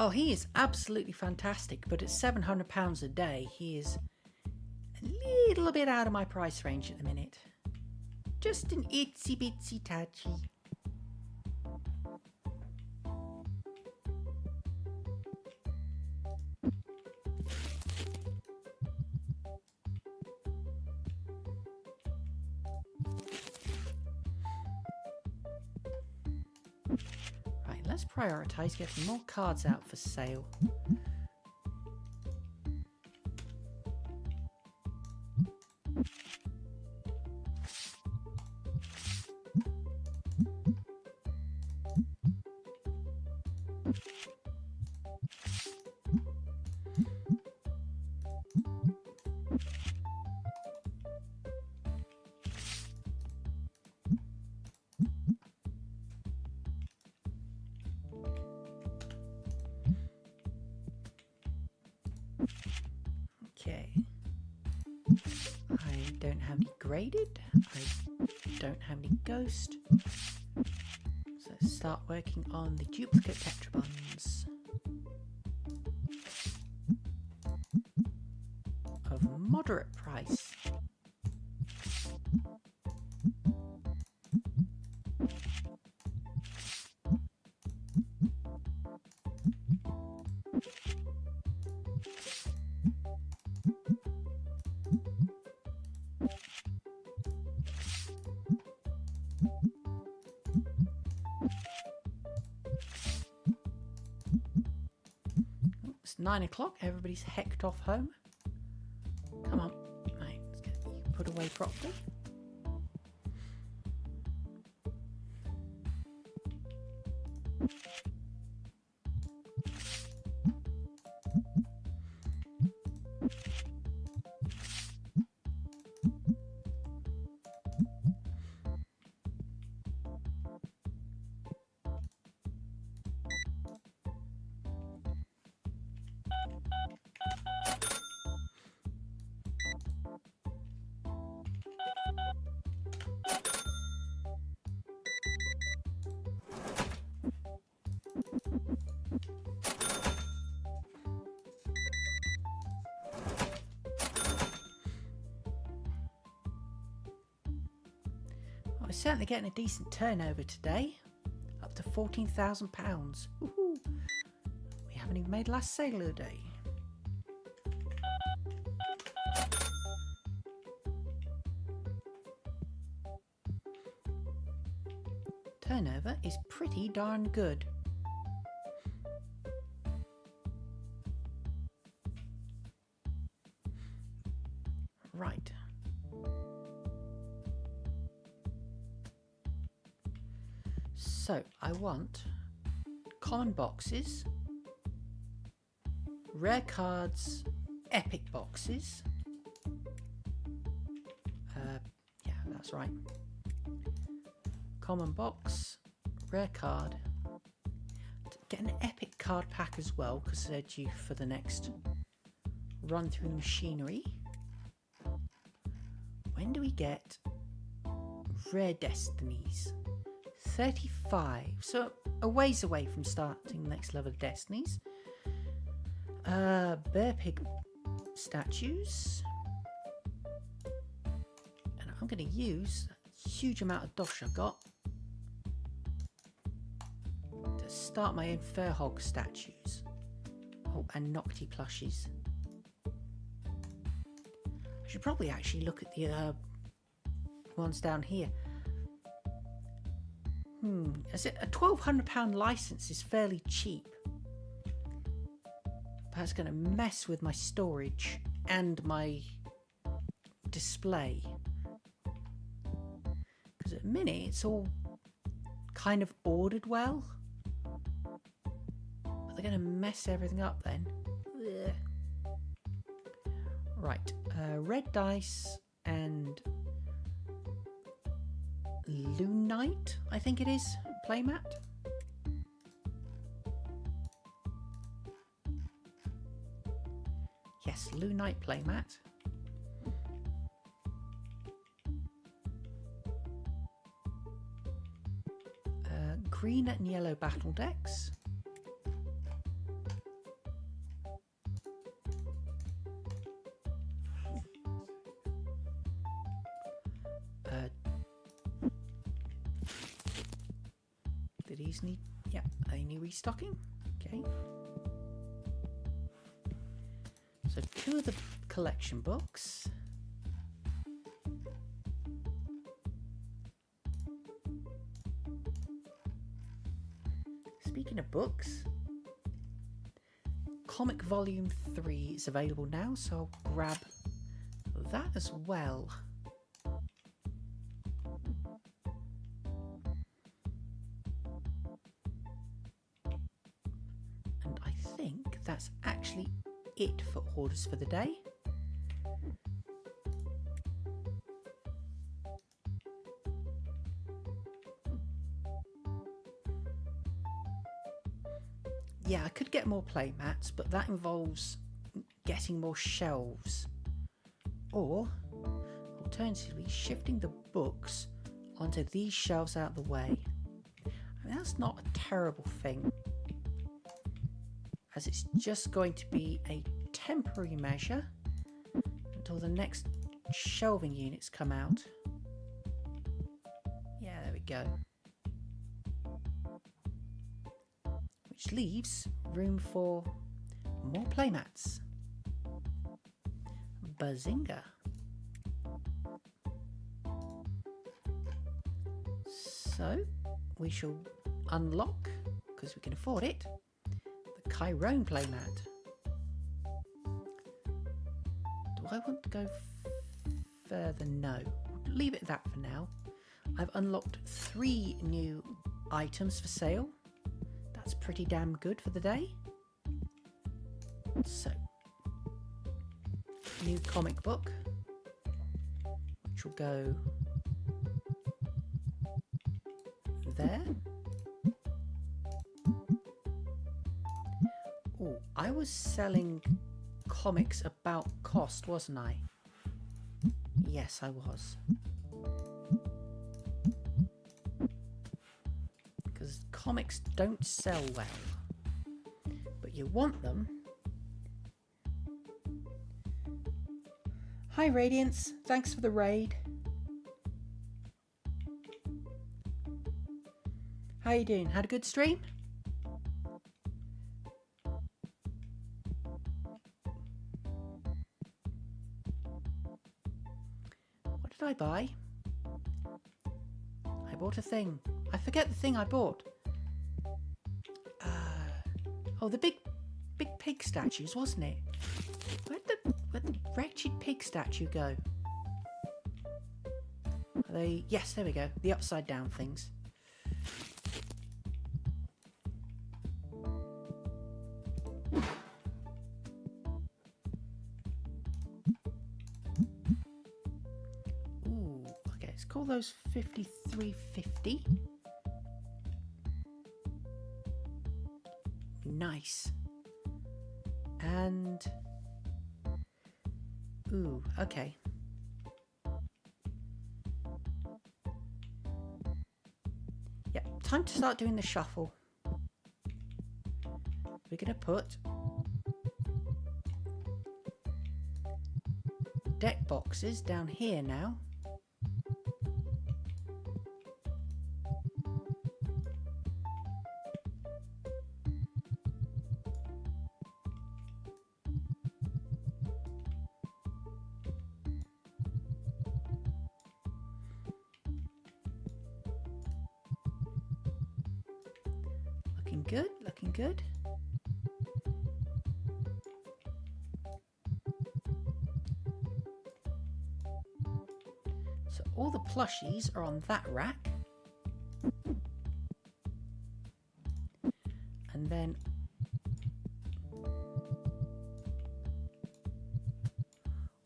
Oh, he is absolutely fantastic, but at £700 a day, he is a little bit out of my price range at the minute. Just an itsy bitsy touchy. Let's prioritise getting more cards out for sale. Okay. I don't have any graded. I don't have any ghost. So let's start working on the duplicate tetrabonds of moderate price. It's 9 o'clock, everybody's hecked off home. Come on, right, let's get you put away properly. We're certainly getting a decent turnover today. Up to £14,000. We haven't even made last sale of the day. Turnover is pretty darn good. Right. So I want common boxes, rare cards, epic boxes. Yeah, that's right. Common box, rare card. Get an epic card pack as well because they're due for the next run through machinery. When do we get rare destinies? 35, so a ways away from starting the next level of destinies. Bear pig statues, and I'm going to use a huge amount of dosh I've got to start my own fur hog statues. Oh, and Nocti plushies. I should probably actually look at the ones down here. Is it a £1,200 license is fairly cheap. But that's going to mess with my storage and my display. Because at the minute it's all kind of ordered well. But they're going to mess everything up then. Ugh. Right, red dice and Lunite, I think it is, playmat. Yes, Lunite playmat. Green and yellow battle decks. Do these need? Yeah, they need restocking. Okay. So 2 of the collection books. Speaking of books, Comic Volume 3 is available now, so I'll grab that as well. And I think that's actually it for orders for the day. Yeah, I could get more play mats, but that involves getting more shelves. Or, alternatively, shifting the books onto these shelves out of the way. I mean, that's not a terrible thing, as it's just going to be a temporary measure until the next shelving units come out. Yeah, there we go. Which leaves room for more playmats. Bazinga. So we shall unlock, because we can afford it, the Chiron playmat. Do I want to go further? No. Leave it at that for now. I've unlocked 3 new items for sale. That's pretty damn good for the day. So, new comic book, which will go there. Oh, I was selling comics about cost, wasn't I? Yes, I was. Because comics don't sell well, but you want them. Hi Radiance, thanks for the raid. How you doing? Had a good stream? What did I buy? I bought a thing. I forget the thing I bought. Oh, the big pig statues, wasn't it? Where'd the wretched pig statue go? Are they? Yes, there we go. The upside down things. Ooh, okay, let's call those 5350. Nice. And ooh, okay. Yeah, time to start doing the shuffle. We're gonna put deck boxes down here now. Looking good, looking good. So all the plushies are on that rack. And then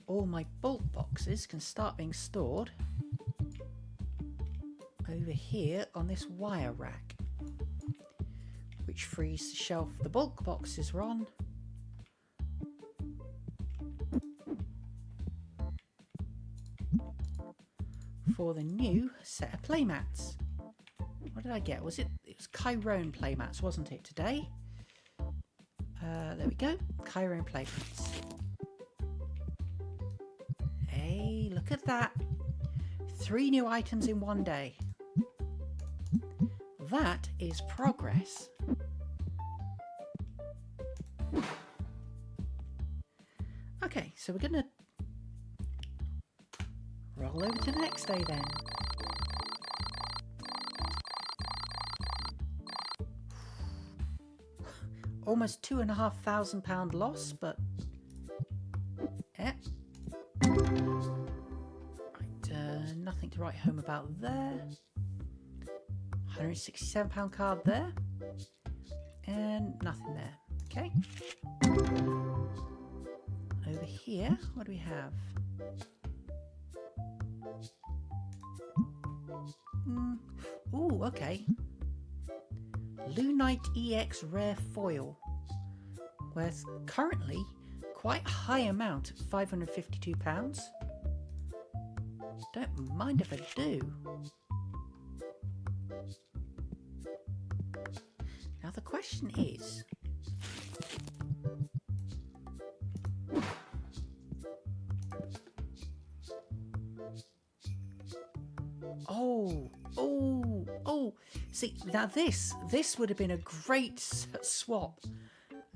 all my bulk boxes can start being stored over here on this wire rack, which frees the shelf the bulk boxes are on. For the new set of playmats. What did I get? It was Chiron playmats, wasn't it, today? There we go. Chiron playmats. Hey, look at that. 3 new items in one day. That is progress. Okay, so we're going to roll over to the next day then. Almost £2,500 loss, but yeah. Right, nothing to write home about there. £167 card there, and nothing there. Okay. Over here, what do we have? Ooh, okay. Lunite EX Rare Foil. Worth currently quite a high amount at £552. Don't mind if I do. Now the question is, see, now this would have been a great swap.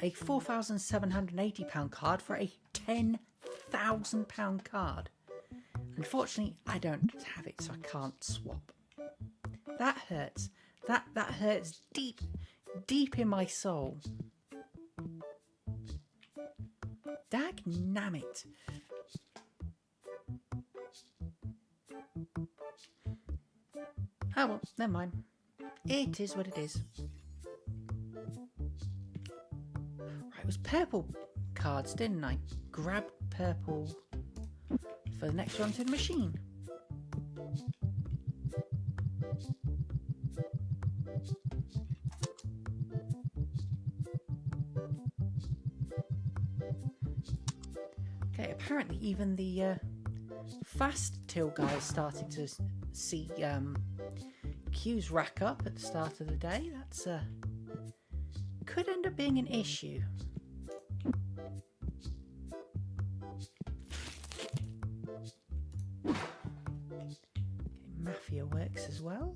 A £4,780 card for a £10,000 card. Unfortunately, I don't have it, so I can't swap. That hurts. That hurts deep in my soul. Dagnammit. Oh well, never mind. It is what it is. Right, it was purple cards, didn't I? Grab purple for the next run to the machine. Okay, apparently even the fast till guys starting to see queues rack up at the start of the day. That's could end up being an issue. Okay, Mafia works as well.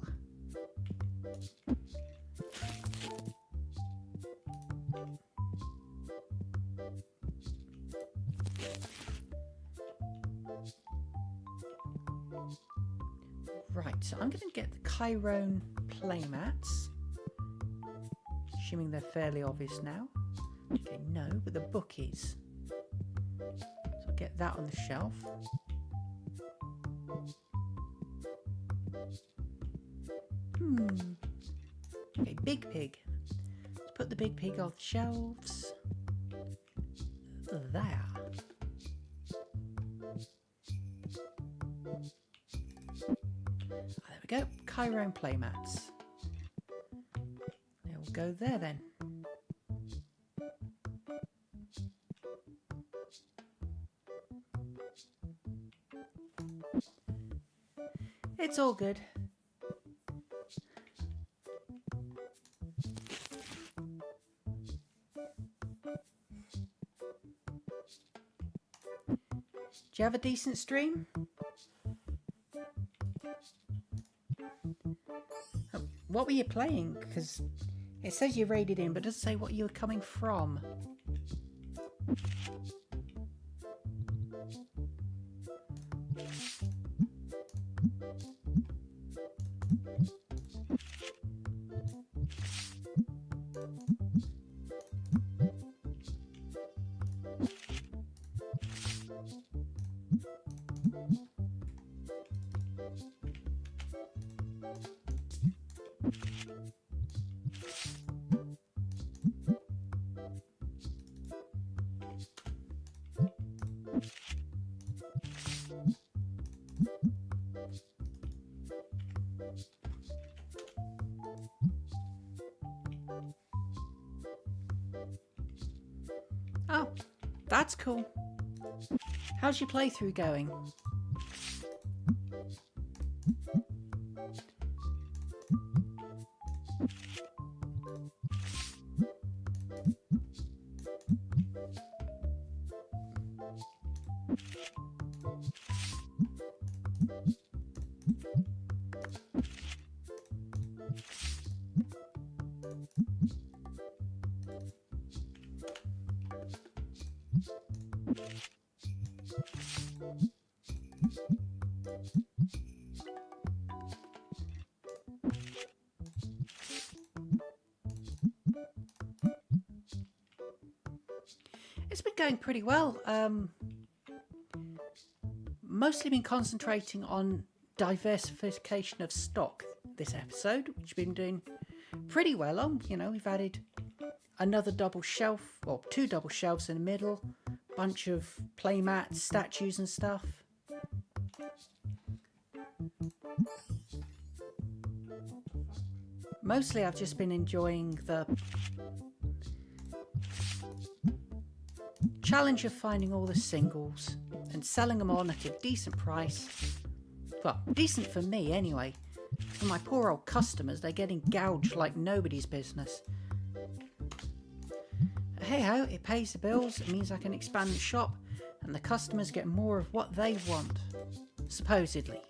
so I'm going to get the Chiron playmats. Assuming they're fairly obvious now. Okay, no, but the book is. So I'll get that on the shelf. Okay, big pig. Let's put the big pig off the shelves. There. There we go. Chiron playmats. They'll go there then. It's all good. Do you have a decent stream? What were you playing? Because it says you raided in, but it doesn't say what you were coming from. Oh, that's cool. How's your playthrough going? It's been going pretty well. Mostly been concentrating on diversification of stock this episode, which we've been doing pretty well on. You know, we've added another double shelf, or 2 double shelves in the middle, bunch of playmats, statues and stuff. Mostly I've just been enjoying the challenge of finding all the singles and selling them on at a decent price. Well, decent for me anyway. For my poor old customers, they're getting gouged like nobody's business. Hey ho, it pays the bills, it means I can expand the shop and the customers get more of what they want. Supposedly.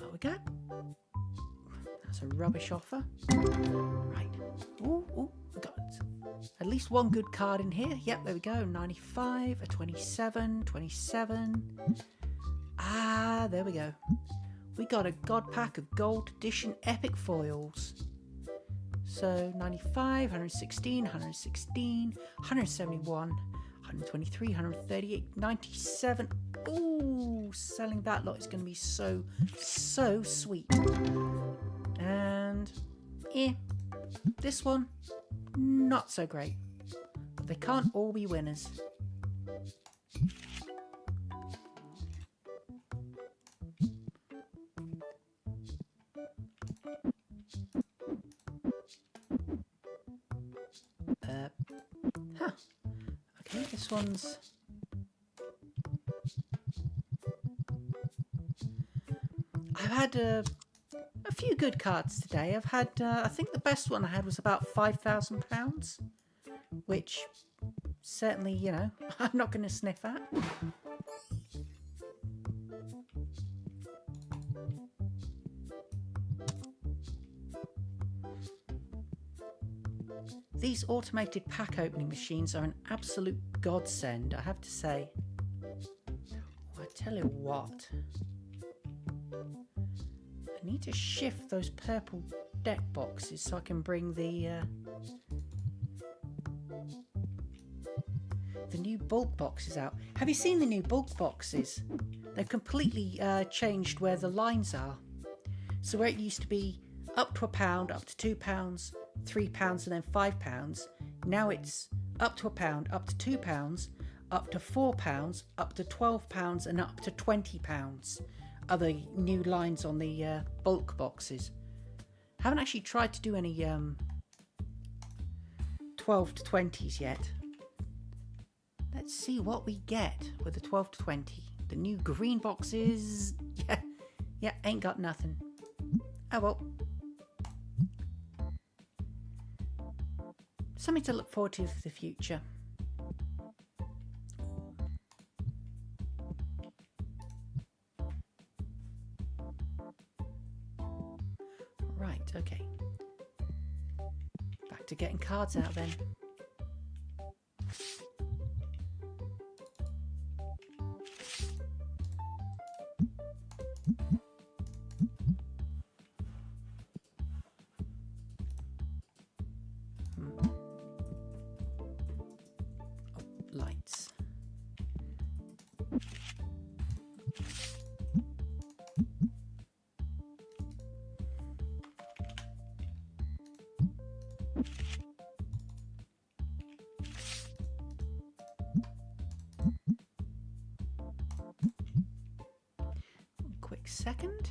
Well, we go. That's a rubbish offer. Right. Ooh, we got at least one good card in here. Yep, there we go. 95, a 27, 27. Ah, there we go. We got a God Pack of Gold Edition Epic Foils. So 95, 116, 116, 171, 123, 138, 97. Ooh, selling that lot is going to be so sweet. And this one, not so great. But they can't all be winners. Okay, this one's... I've had a few good cards today. I've had, I think the best one I had was about £5,000, which certainly, you know, I'm not going to sniff at. These automated pack opening machines are an absolute godsend, I have to say. I tell you what, I need to shift those purple deck boxes so I can bring the new bulk boxes out. Have you seen the new bulk boxes? They've completely changed where the lines are. So where it used to be up to £1, up to £2, £3 and then £5, now it's up to £1, up to £2, up to £4, up to £12 and up to £20 are the new lines on the bulk boxes. Haven't actually tried to do any 12 to 20s yet. Let's see what we get with the 12 to 20. The new green boxes, yeah, ain't got nothing. Oh well. Something to look forward to for the future. Right, okay. Back to getting cards out then. Lights. Quick second.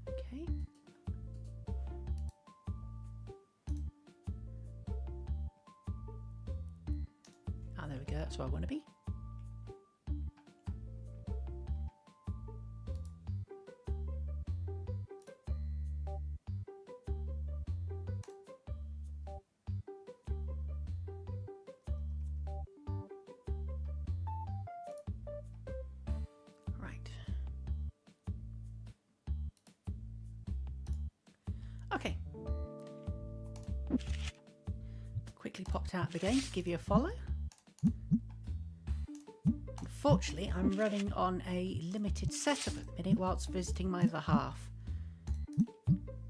Okay. Ah, there we go. That's where I want to be. Right. Okay. Quickly popped out of the game to give you a follow. Unfortunately, I'm running on a limited setup at the minute whilst visiting my other half.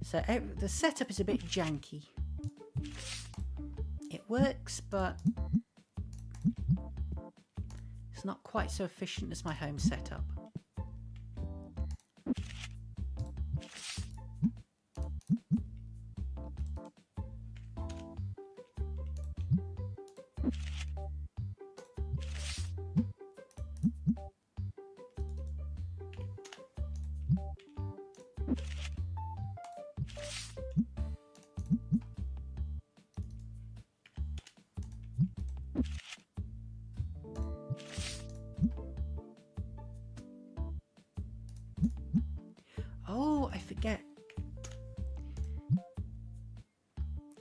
So the setup is a bit janky. It works, but it's not quite so efficient as my home setup. Oh, I forget.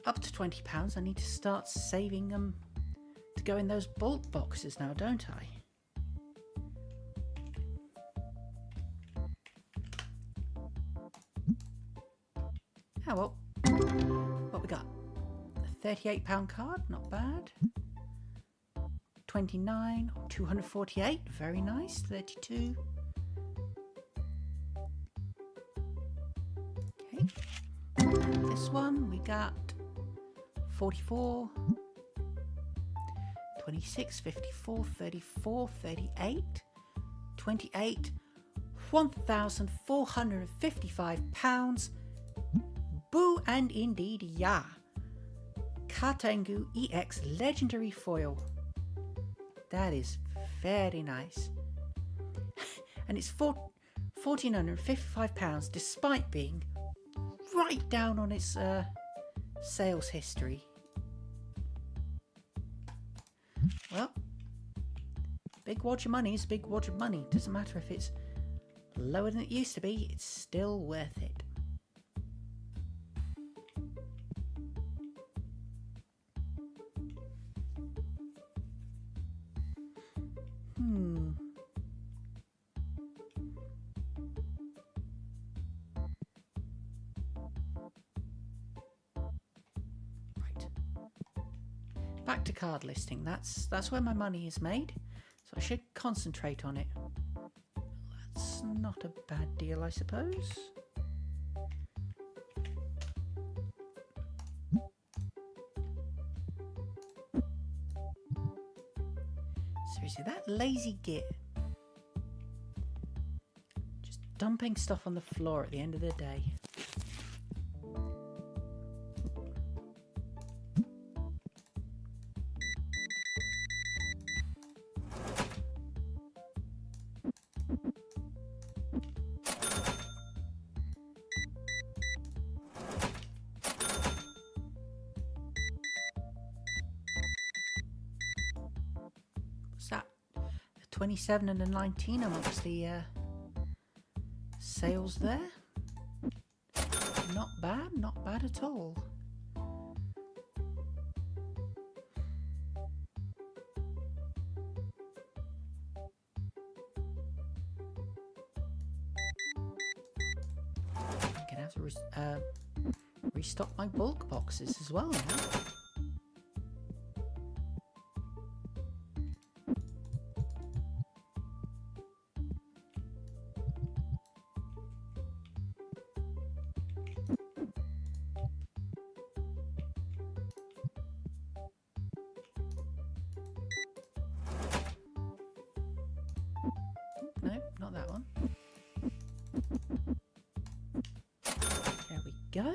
Up to £20, I need to start saving them to go in those bulk boxes now, don't I? Oh well. What we got? A £38 card, not bad. 29, 248, very nice. 32. Okay. And this one we got 44, 26, 54, 34, 38, 28, £1,455. Boo and indeed ya. Katengu EX Legendary Foil. That is very nice. And it's £1,455 despite being right down on its sales history. Well, big wad of money is a big wad of money. Doesn't matter if it's lower than it used to be, it's still worth it. back to card listing. That's where my money is made, so I should concentrate on it. That's not a bad deal, I suppose. Seriously, that lazy git. Just dumping stuff on the floor at the end of the day. What's that? A 27 and a 19 amongst the sales there. Not bad at all. I'm gonna have to restock my bulk boxes as well now. No, not that one. There we go.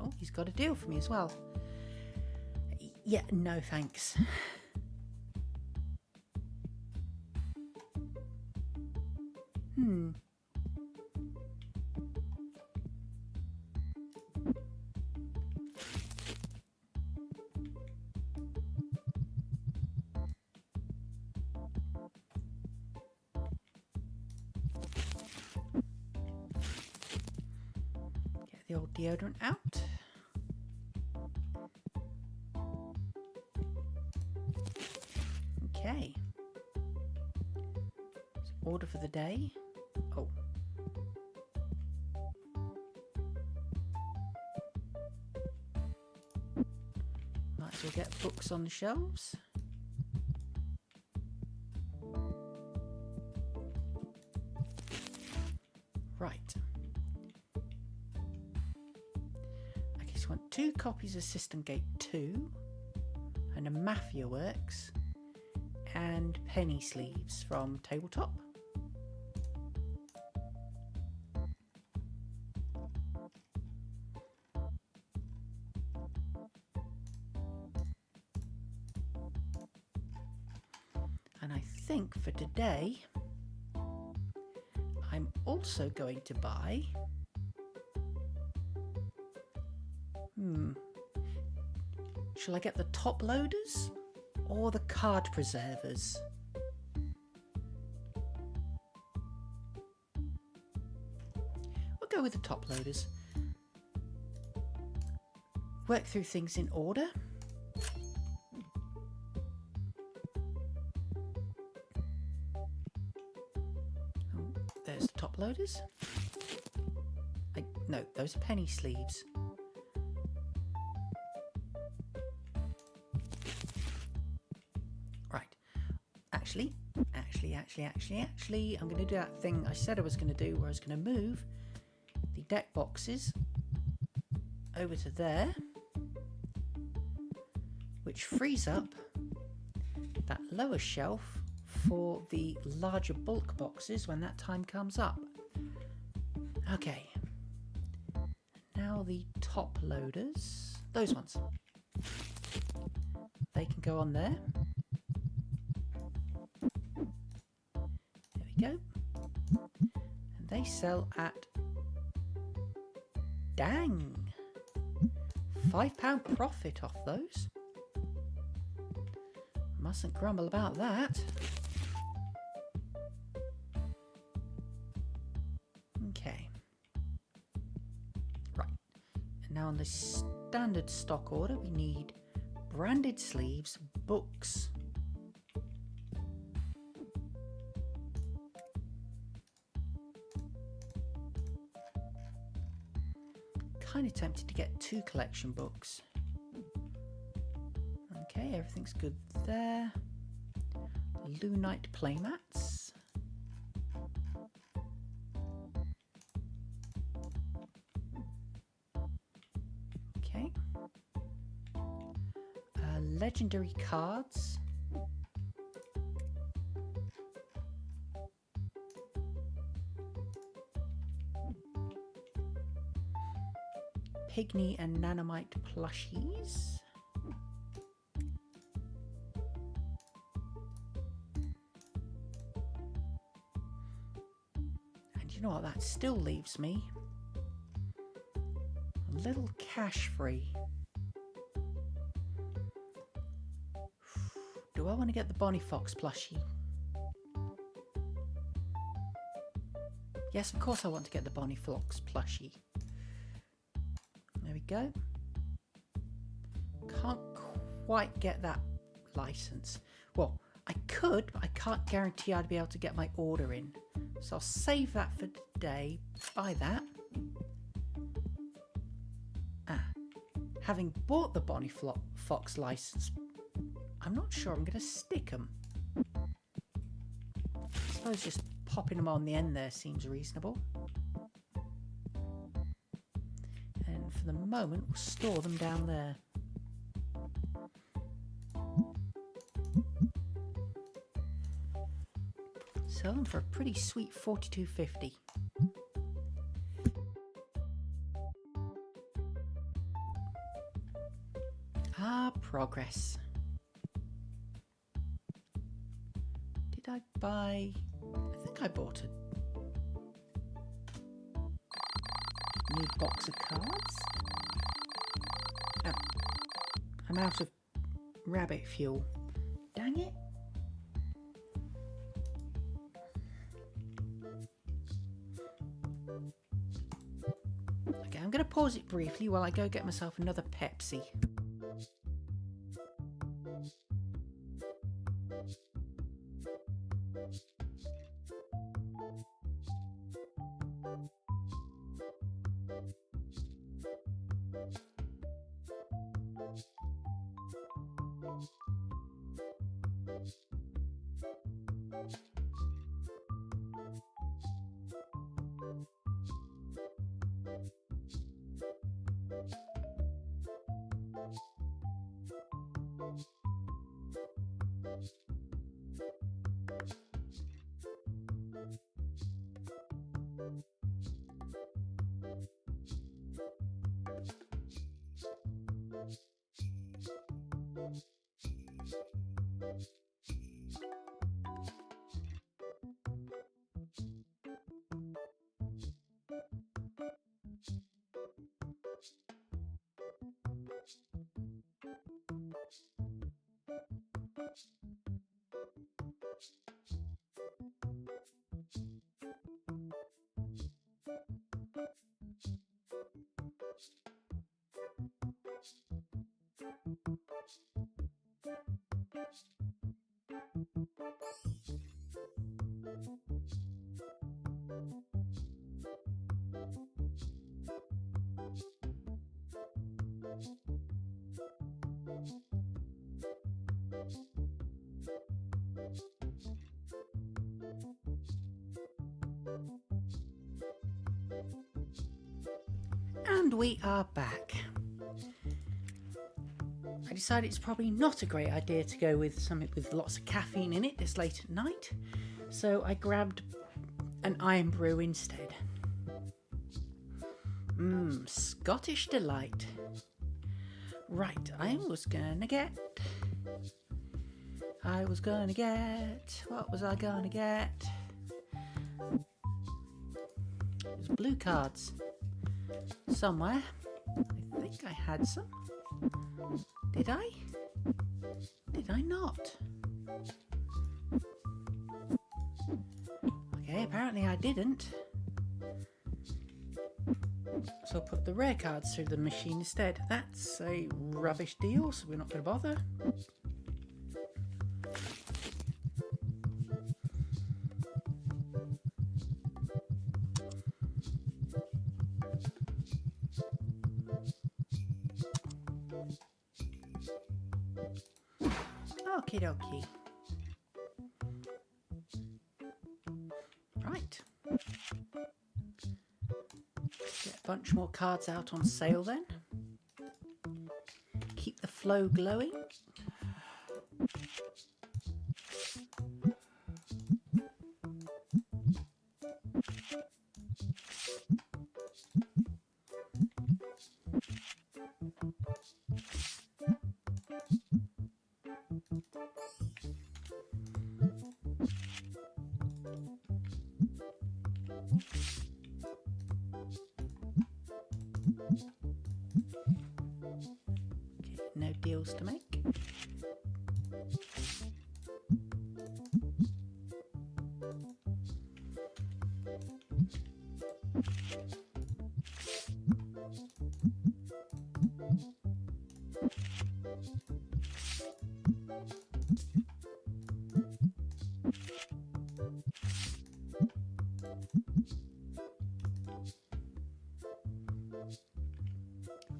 Oh, he's got a deal for me as well. Yeah, no thanks. Get the old deodorant out. Okay. So order for the day. Oh. Might as well get books on the shelves. Right. Okay, so I want 2 copies of System Gate 2 and a Mafia Works and penny sleeves from Tabletop. And I think for today I'm also going to buy shall I get the top loaders or the card preservers? We'll go with the top loaders. Work through things in order. Oh, there's the top loaders. No, those are penny sleeves. Actually, I'm going to do that thing I said I was going to do, where I was going to move the deck boxes over to there, which frees up that lower shelf for the larger bulk boxes when that time comes up. Okay, now the top loaders, those ones, they can go on there. Go, and they sell at dang £5 profit off those. Mustn't grumble about that. Okay, right, and now on the standard stock order we need branded sleeves, books, kind of tempted to get 2 collection books. Okay. Okay, everything's good there. Lunite playmats. Okay. Legendary cards. Pygmy and Nanomite plushies. And you know what, that still leaves me a little cash free. Do I want to get the Bonnie Fox plushie? Yes, of course I want to get the Bonnie Fox plushie. There we go. Can't quite get that license. Well, I could, but I can't guarantee I'd be able to get my order in. So I'll save that for today. Buy that. Having bought the Bonnie Fox license, I'm not sure I'm going to stick them. I suppose just popping them on the end there seems reasonable. And for the moment, we'll store them down there. Sell them for a pretty sweet $42.50. Progress. Did I buy? I think I bought a new box of cards. Oh, I'm out of rabbit fuel. Dang it. Okay, I'm going to pause it briefly while I go get myself another Pepsi. And we are back. I decided it's probably not a great idea to go with something with lots of caffeine in it this late at night, so I grabbed an iron brew instead. Scottish delight. Right, I was gonna get... What was I gonna get? There's blue cards somewhere. I think I had some. Did I? Did I not? Okay, apparently I didn't. So I'll put the rare cards through the machine instead. That's a rubbish deal, so we're not going to bother. Okie dokie. Right. Get a bunch more cards out on sale then. Keep the flow glowing. Okay, no deals to make.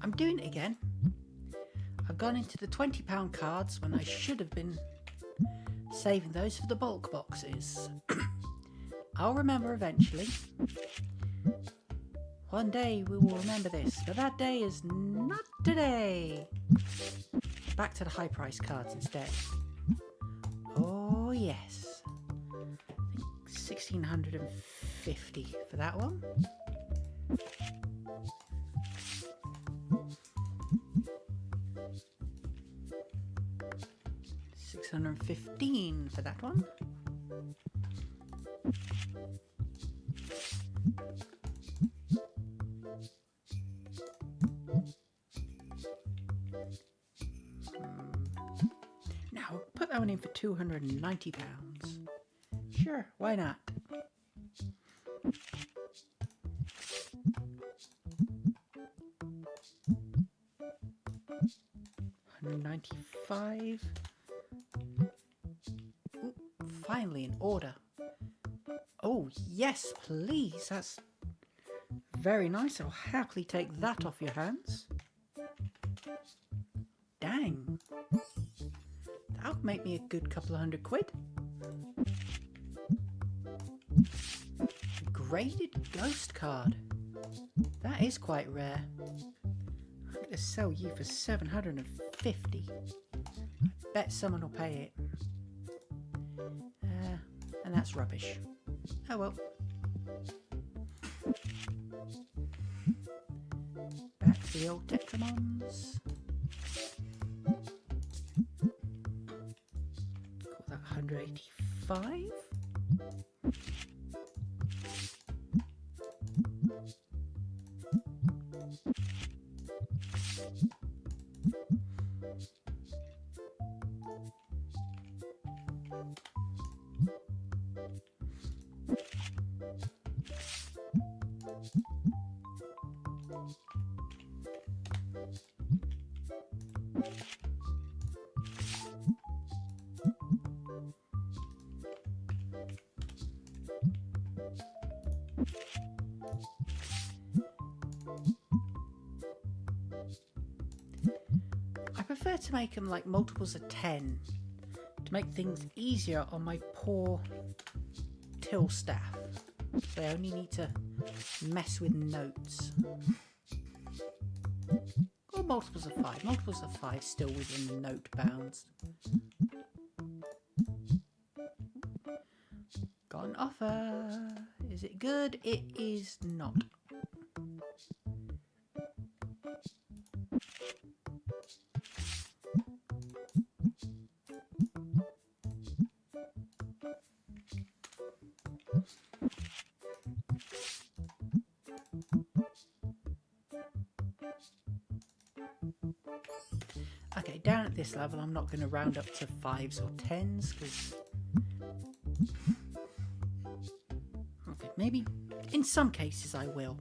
I'm doing it again. I've gone into the £20 cards when I should have been saving those for the bulk boxes. I'll remember eventually. One day we will remember this, but that day is not today. Back to the high price cards instead. Oh yes. I think 1650 for that one. $615 for that one. Now put that one in for £290. Sure, why not? $195. Ooh, finally in order. Oh yes, please. That's very nice. I'll happily take that off your hands. Dang. That'll make me a good couple of £100. Graded ghost card. That is quite rare. I'm going to sell you for $750. I bet someone will pay it. And that's rubbish. Oh well. Back to the old Tetramons. Call that 185. I prefer to make them like multiples of 10 to make things easier on my poor till staff. So I only need to mess with notes. Or multiples of 5. Multiples of 5 still within the note bounds. Got an offer. Is it good? It is not. Okay, down at this level I'm not going to round up to 5s or 10s because... Okay, maybe in some cases I will.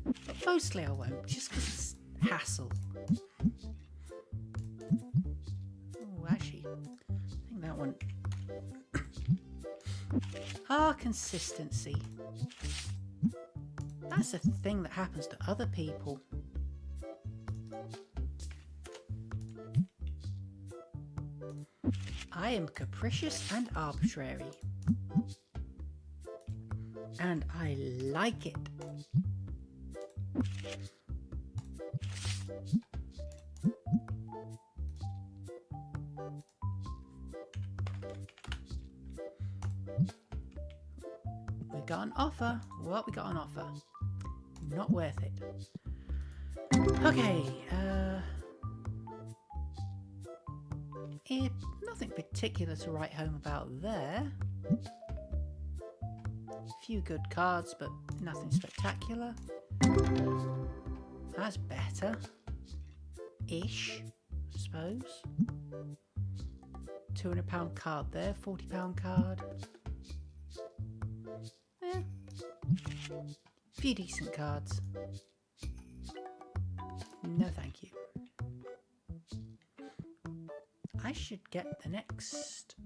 But mostly I won't, just because it's hassle. Oh, actually, I think that one... consistency. That's a thing that happens to other people. I am capricious and arbitrary. And I like it. We got an offer. What we got an offer? Not worth it. Okay. Nothing particular to write home about there. A few good cards, but nothing spectacular. That's better. Ish, I suppose. £200 card there, £40 card. Few decent cards. No thank you. I should get the next.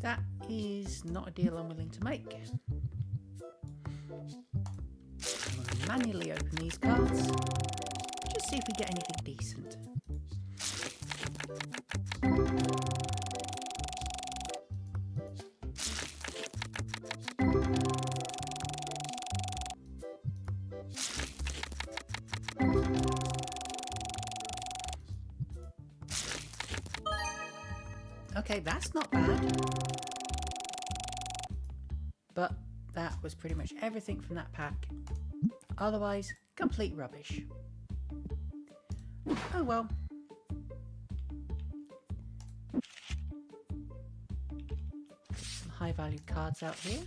That is not a deal I'm willing to make. I'm going to manually open these cards. Just see if we get anything decent. Okay, that's not bad. But that was pretty much everything from that pack. Otherwise, complete rubbish. Oh well. Some high valued cards out here.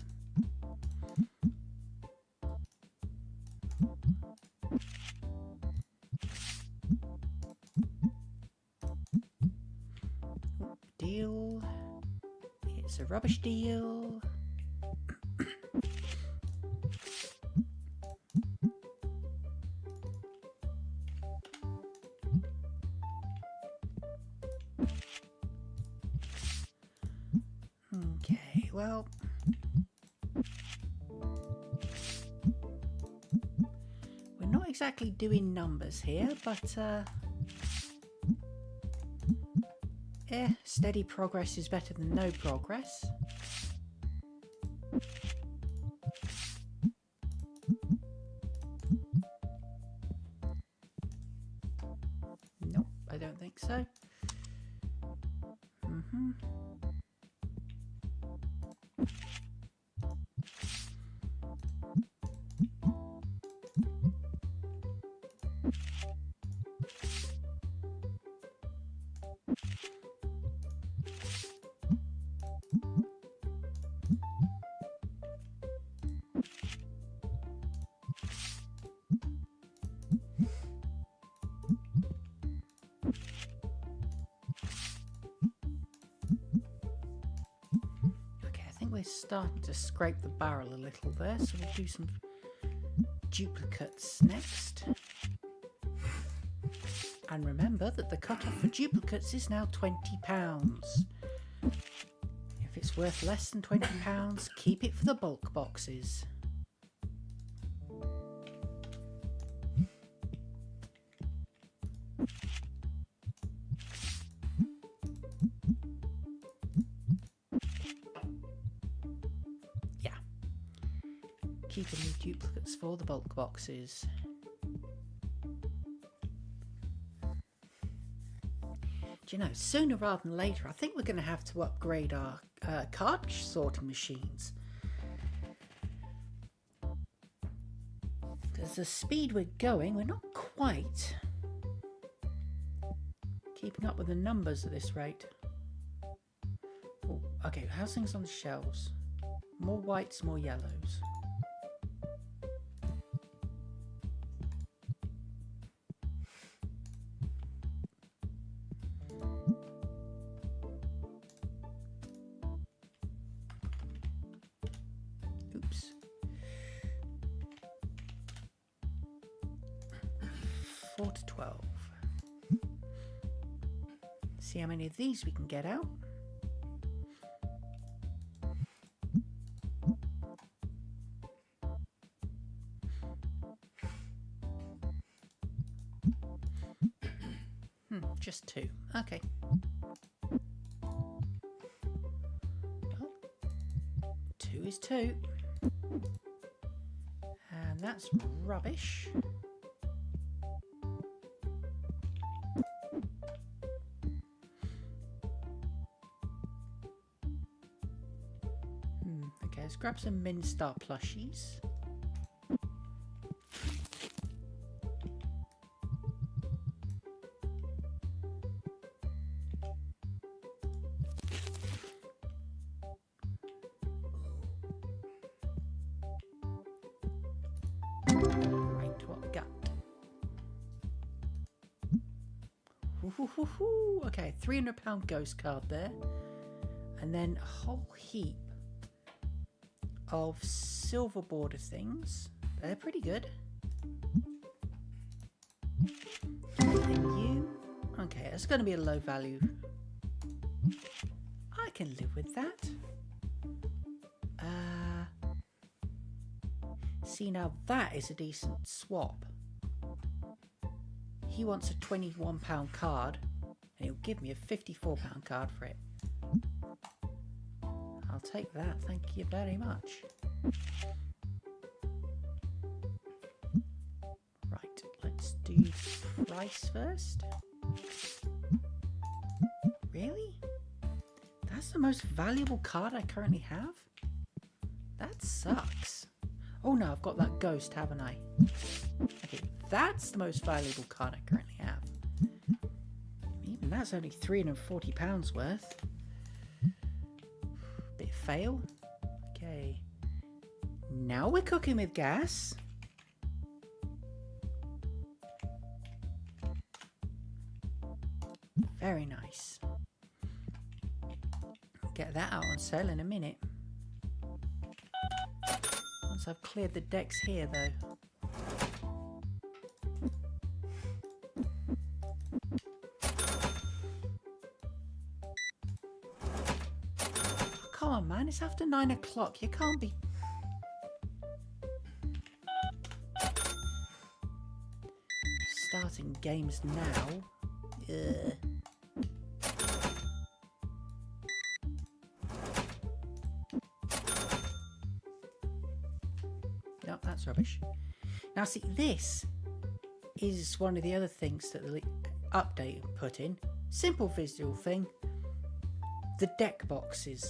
Deal. It's a rubbish deal. Okay, well, we're not exactly doing numbers here, but steady progress is better than no progress. Nope, I don't think so. We're starting to scrape the barrel a little there, so we'll do some duplicates next. And remember that the cutoff for duplicates is now £20. If it's worth less than £20, keep it for the bulk boxes. Keeping the duplicates for the bulk boxes. Do you know, sooner rather than later, I think we're going to have to upgrade our card sorting machines. Because the speed we're going, we're not quite keeping up with the numbers at this rate. Oh, okay, how's things on the shelves? More whites, more yellows. 4 to 12. See how many of these we can get out. Just 2. Okay. Well, 2 is 2. And that's rubbish. Okay, let's grab some Minstar plushies. Right, what we got? Okay, £300 ghost card there. And then a whole heap of silver border things. They're pretty good. And you? Okay, it's going to be a low value. I can live with that. See, now that is a decent swap. He wants a £21 card, and he'll give me a £54 card for it. I'll take that, thank you very much. Right, let's do price first. Really? That's the most valuable card I currently have? That sucks. Oh no, I've got that ghost, haven't I? Okay, that's the most valuable card I currently have. Even that's only £340 worth. Bit fail. Okay. Now we're cooking with gas. Very nice. Get that out on sale in a minute. Once I've cleared the decks here though. Oh, come on man, it's after 9 o'clock. You can't be... starting games now. Ugh. No, that's rubbish. Now see, this is one of the other things that the update put in. Simple visual thing. The deck boxes.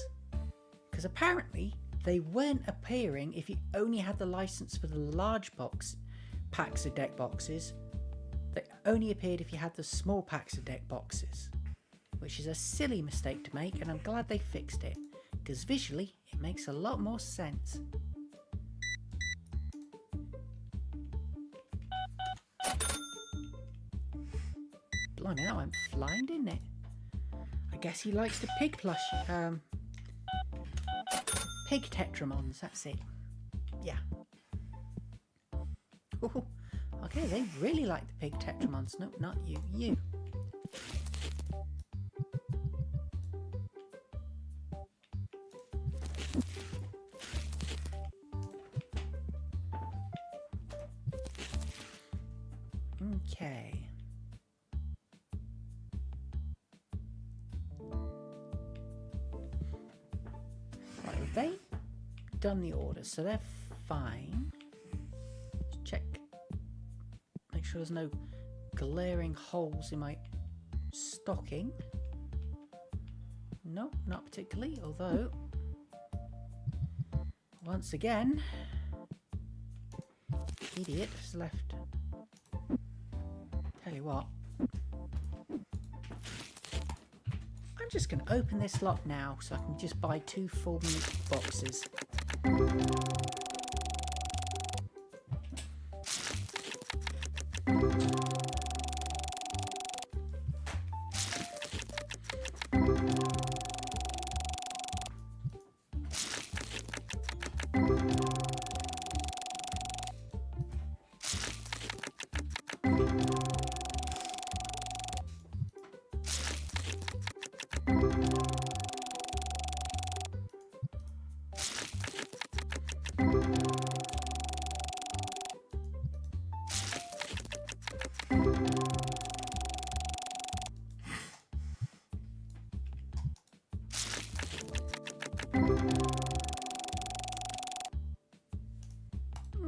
Because apparently they weren't appearing if you only had the license for the large box packs of deck boxes. They only appeared if you had the small packs of deck boxes. Which is a silly mistake to make, and I'm glad they fixed it. Because visually it makes a lot more sense. Blimey, that went flying, didn't it? I guess he likes the pig plush. Pig Tetramons, that's it. Yeah. Ooh, okay, they really like the pig Tetramons. No, not you. You. Okay. Right, they've done the order, so they're fine. Let's check. Make sure there's no glaring holes in my stocking. Nope, not particularly, although once again, idiot has left. Tell you what, I'm just going to open this lot now so I can just buy 2 full meat boxes.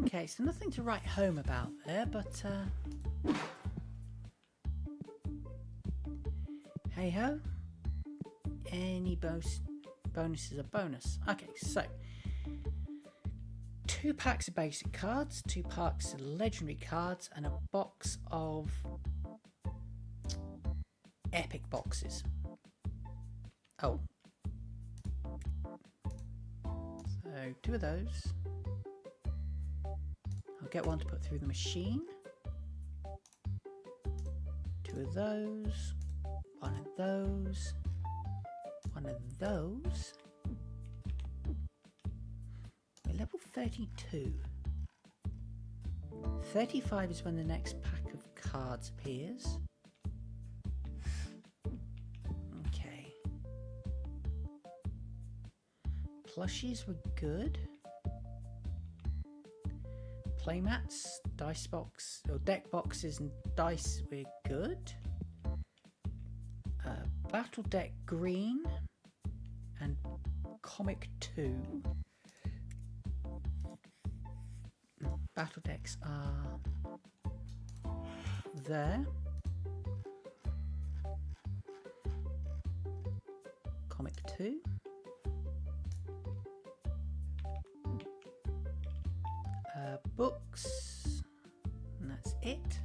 Okay, so nothing to write home about there, but hey ho. Any bonus is a bonus. Okay, so 2 packs of basic cards, 2 packs of legendary cards, and a box of epic boxes. Oh. So 2 of those. I'll get one to put through the machine. 2 of those. 1 of those. 1 of those. We're level 32. 35 is when the next pack of cards appears. Okay. Plushies were good. Playmats, dice box, or deck boxes and dice were good. Battle deck green and comic 2. Battle decks are there. Comic 2. Books, and that's it.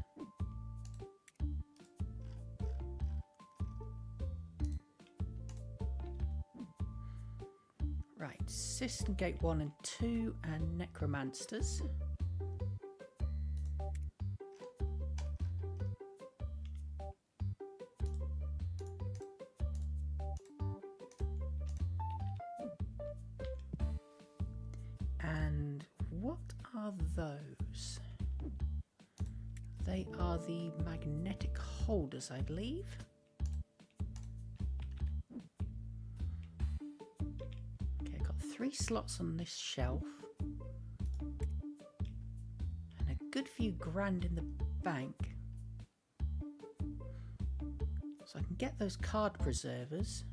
Right, System Gate 1 and 2 and Necromancers. And what are those? They are the magnetic holders, I believe. Okay, I've got 3 slots on this shelf. And a good few grand in the bank. So I can get those card preservers.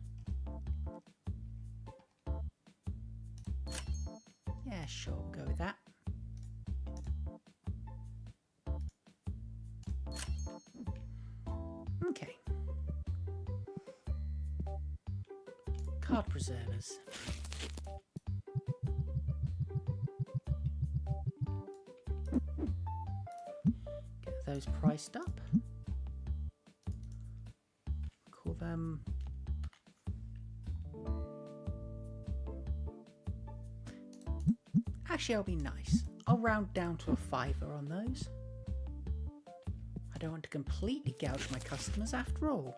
Yeah, sure, we'll go with that. Okay. Card preservers. Get those priced up. Call them... Actually, I'll be nice. I'll round down to a £5 on those. I don't want to completely gouge my customers after all.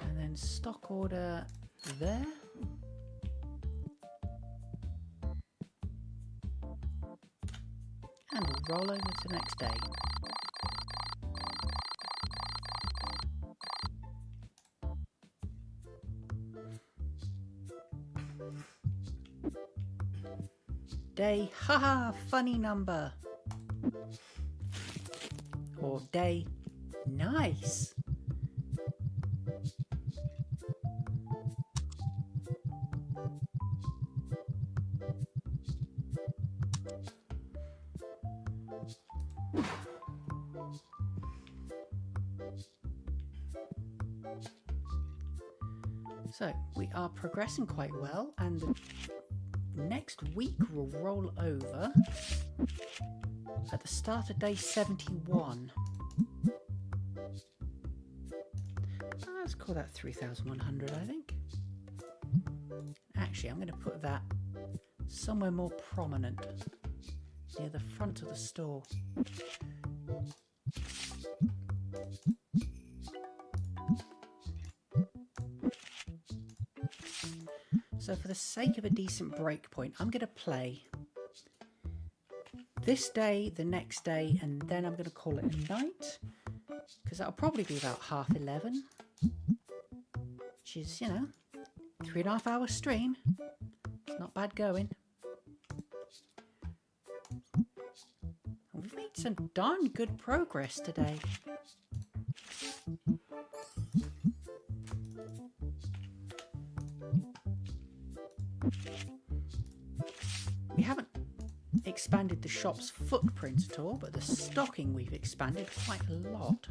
And then stock order there. And we'll roll over to the next day. Day, haha, funny number. Or day, nice. So we are progressing quite well, and the next week will roll over at the start of day 71. Let's call that 3,100, I think. Actually, I'm going to put that somewhere more prominent, near the front of the store. So for the sake of a decent break point, I'm going to play this day, the next day, and then I'm going to call it a night, because that'll probably be about 11:30, which is, you know, 3.5 hour stream. It's not bad going. And we've made some darn good progress today. We haven't expanded the shop's footprint at all, but the stocking we've expanded quite a lot.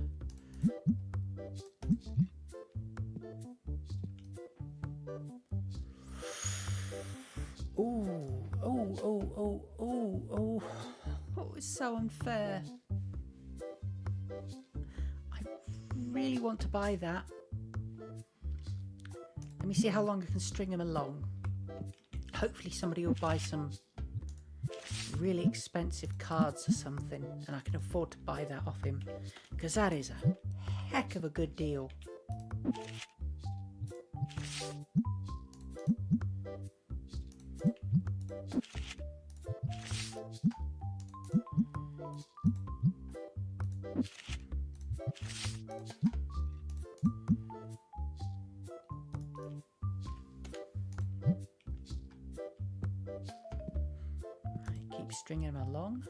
Oh, it's so unfair. I really want to buy that. Let me see how long I can string him along. Hopefully somebody will buy some really expensive cards or something and I can afford to buy that off him, because that is a heck of a good deal. Keep stringing him along.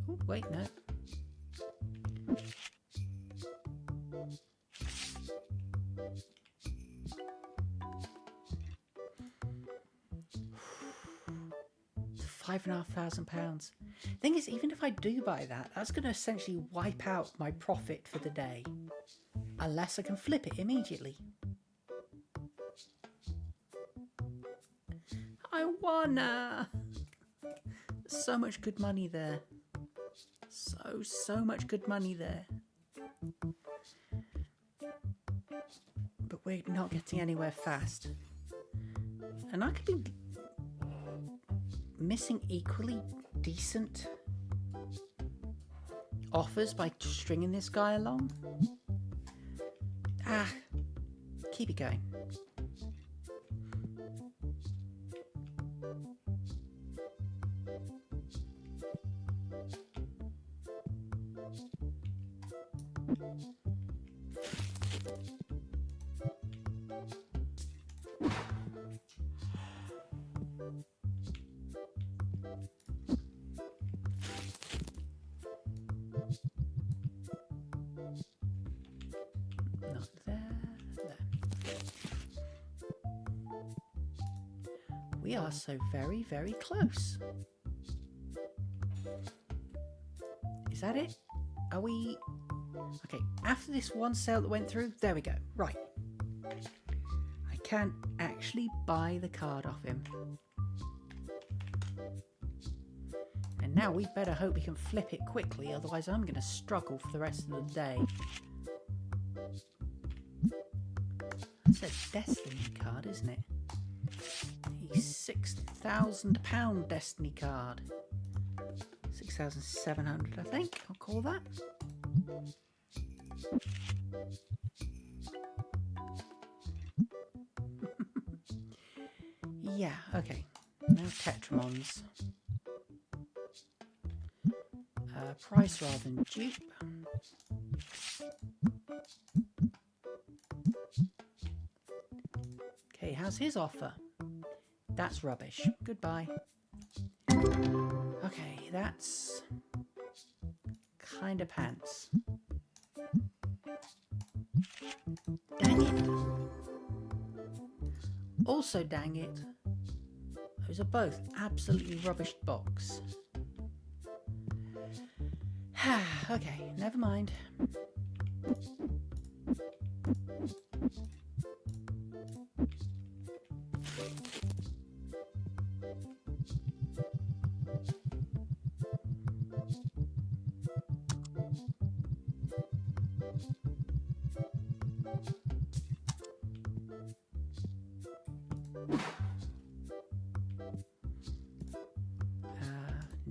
Oh, wait, no. £5,500. Thing is, even if I do buy that, that's going to essentially wipe out my profit for the day, unless I can flip it immediately. I wanna. So much good money there. So much good money there. But we're not getting anywhere fast. And I could be missing equally decent offers by stringing this guy along. Keep it going. Not there. We are so very, very close. Is that it? Are we... Okay, after this one sale that went through, there we go. Right. I can actually buy the card off him. And now we better hope we can flip it quickly, otherwise I'm going to struggle for the rest of the day. That's a Destiny card, isn't it? A £6,000 Destiny card. 6,700, I think. I'll call that. Yeah, okay. No Tetramons. Price rather than dupe. Okay, how's his offer? That's rubbish. Goodbye. Okay, that's kind of pants. Dang it. Also, dang it. Those are both absolutely rubbish box. Okay, never mind.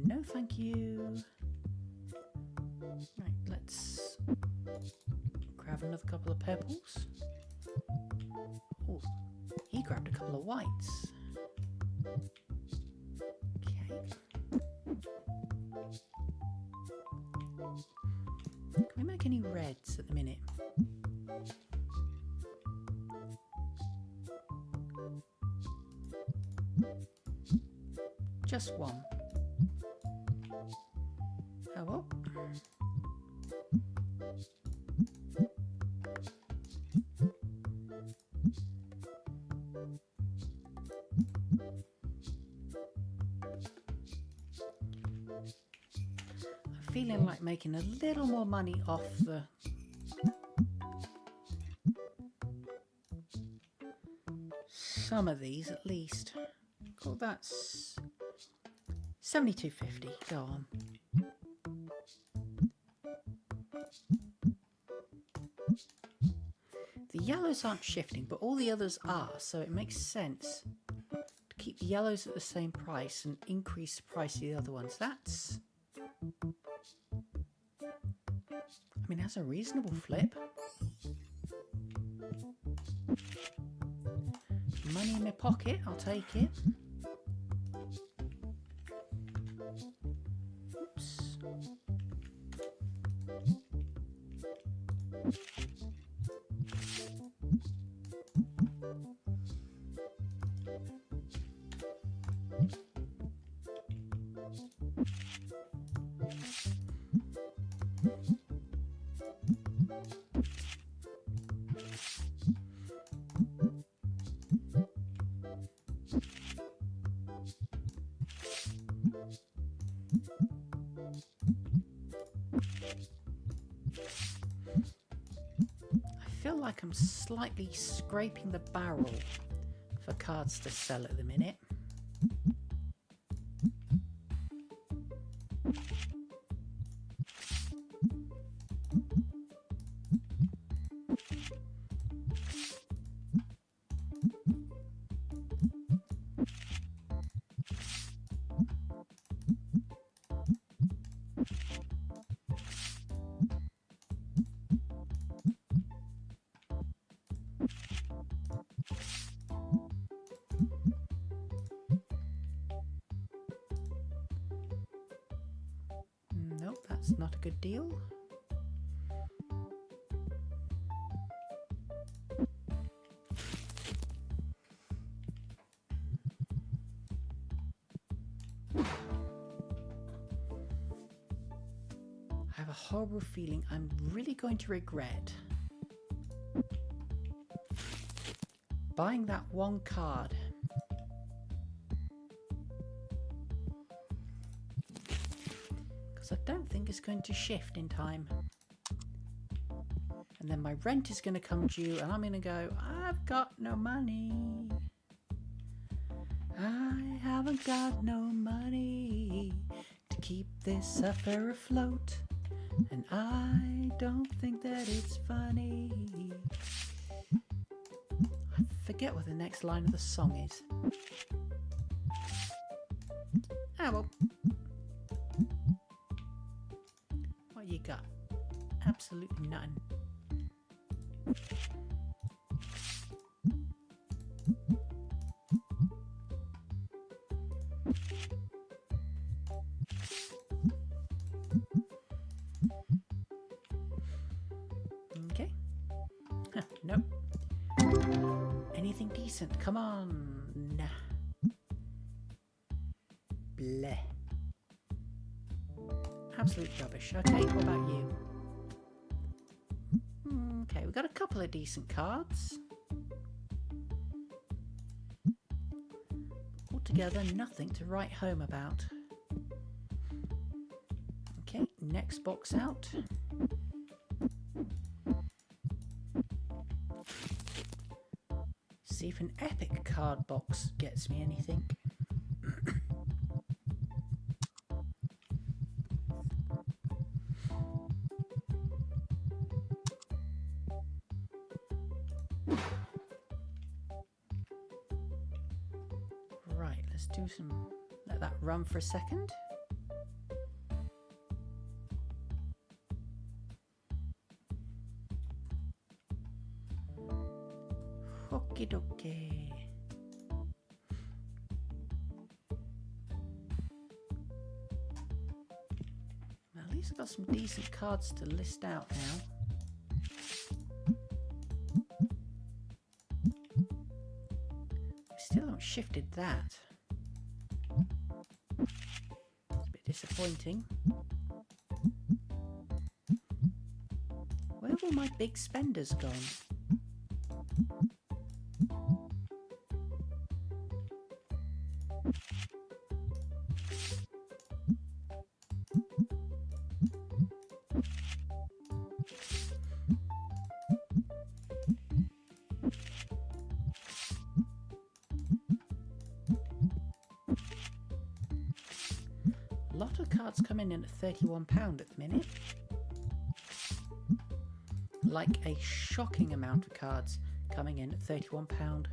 No, thank you. Right, let's grab another couple of pebbles. Oh, he grabbed a couple of whites. Okay. Can we make any reds at the minute? Just one. Oh well. feeling like making a little more money off the... some of these at least. Cool, that's 72.50. Go on. The yellows aren't shifting, but all the others are, so it makes sense to keep the yellows at the same price and increase the price of the other ones. That's... I mean, that's a reasonable flip. Money in my pocket, I'll take it. Oops. I feel like I'm slightly scraping the barrel for cards to sell at the minute. Nope, that's not a good deal. I have a horrible feeling I'm really going to regret buying that one card. Because I don't think it's going to shift in time. And then my rent is going to come due and I'm going to go, I've got no money. I haven't got no money to keep this affair afloat. And I don't think that it's funny. I forget what the next line of the song is. Ah, well. What you got? Absolutely none. Okay. Huh, nope. Anything decent? Come on. Nah. Bleh. Absolute rubbish. Okay, what about you? Okay, we've got a couple of decent cards. Altogether, nothing to write home about. Okay, next box out. See if an epic card box gets me anything. Right, let's do some, let that run for a second. Okie dokie. Well, at least I've got some decent cards to list out now. Still haven't shifted that. It's a bit disappointing. Where have all my big spenders gone? cards coming in at £31 at the minute. Like a shocking amount of cards coming in at £31.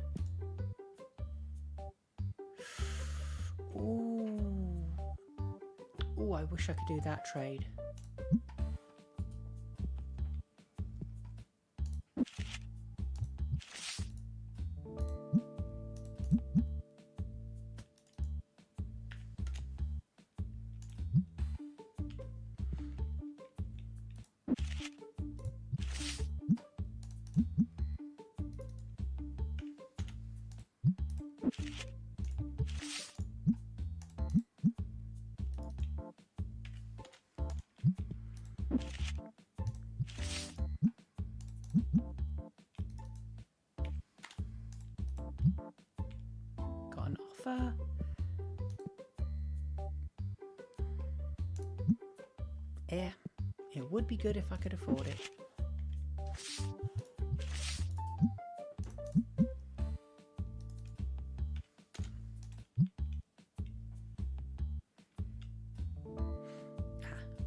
Ooh. Ooh, I wish I could do that trade. Got an offer. Yeah, it would be good if I could afford it.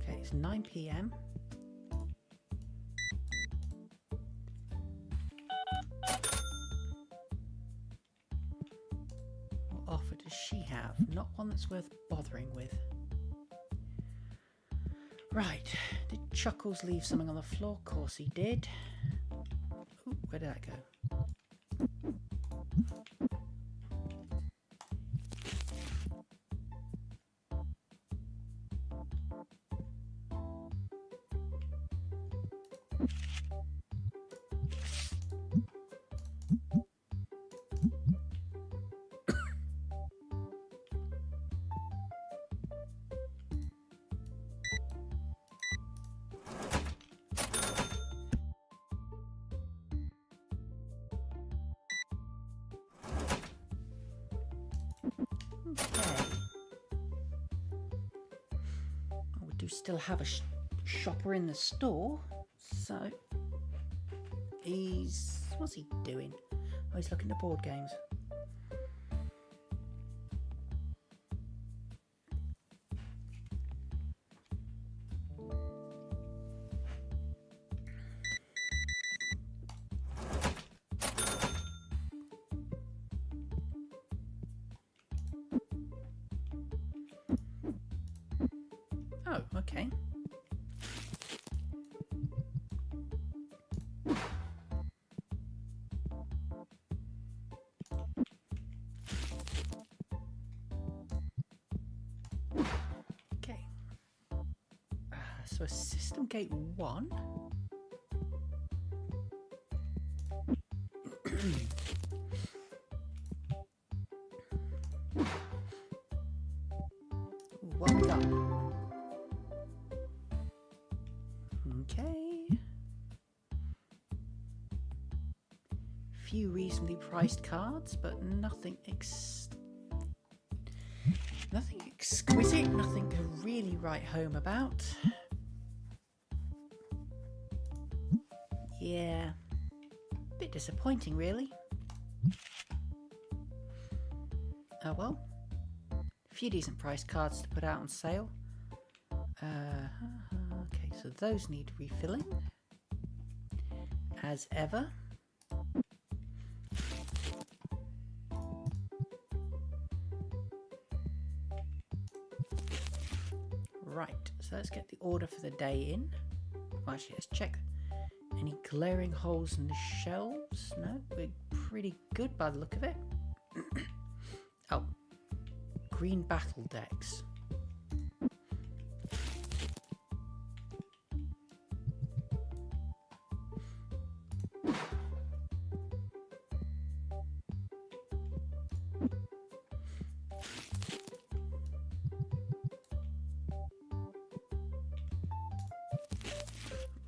Okay, it's 9 p.m. What offer does she have? Not one that's worth bothering with. Right, did Chuckles leave something on the floor? Of course he did. Ooh, where did that go? Okay. We do still have a shopper in the store, so what's he doing? Oh, he's looking at board games. Oh, okay. Okay. So a system gate 1. What we got? Okay. Few reasonably priced cards, but nothing nothing exquisite, nothing to really write home about. Yeah, bit disappointing really. Oh well, a few decent priced cards to put out on sale. Okay, so those need refilling as ever. Right, so let's get the order for the day in. Well, actually, let's check. Any glaring holes in the shelves? No, we're pretty good by the look of it. Oh, green battle decks.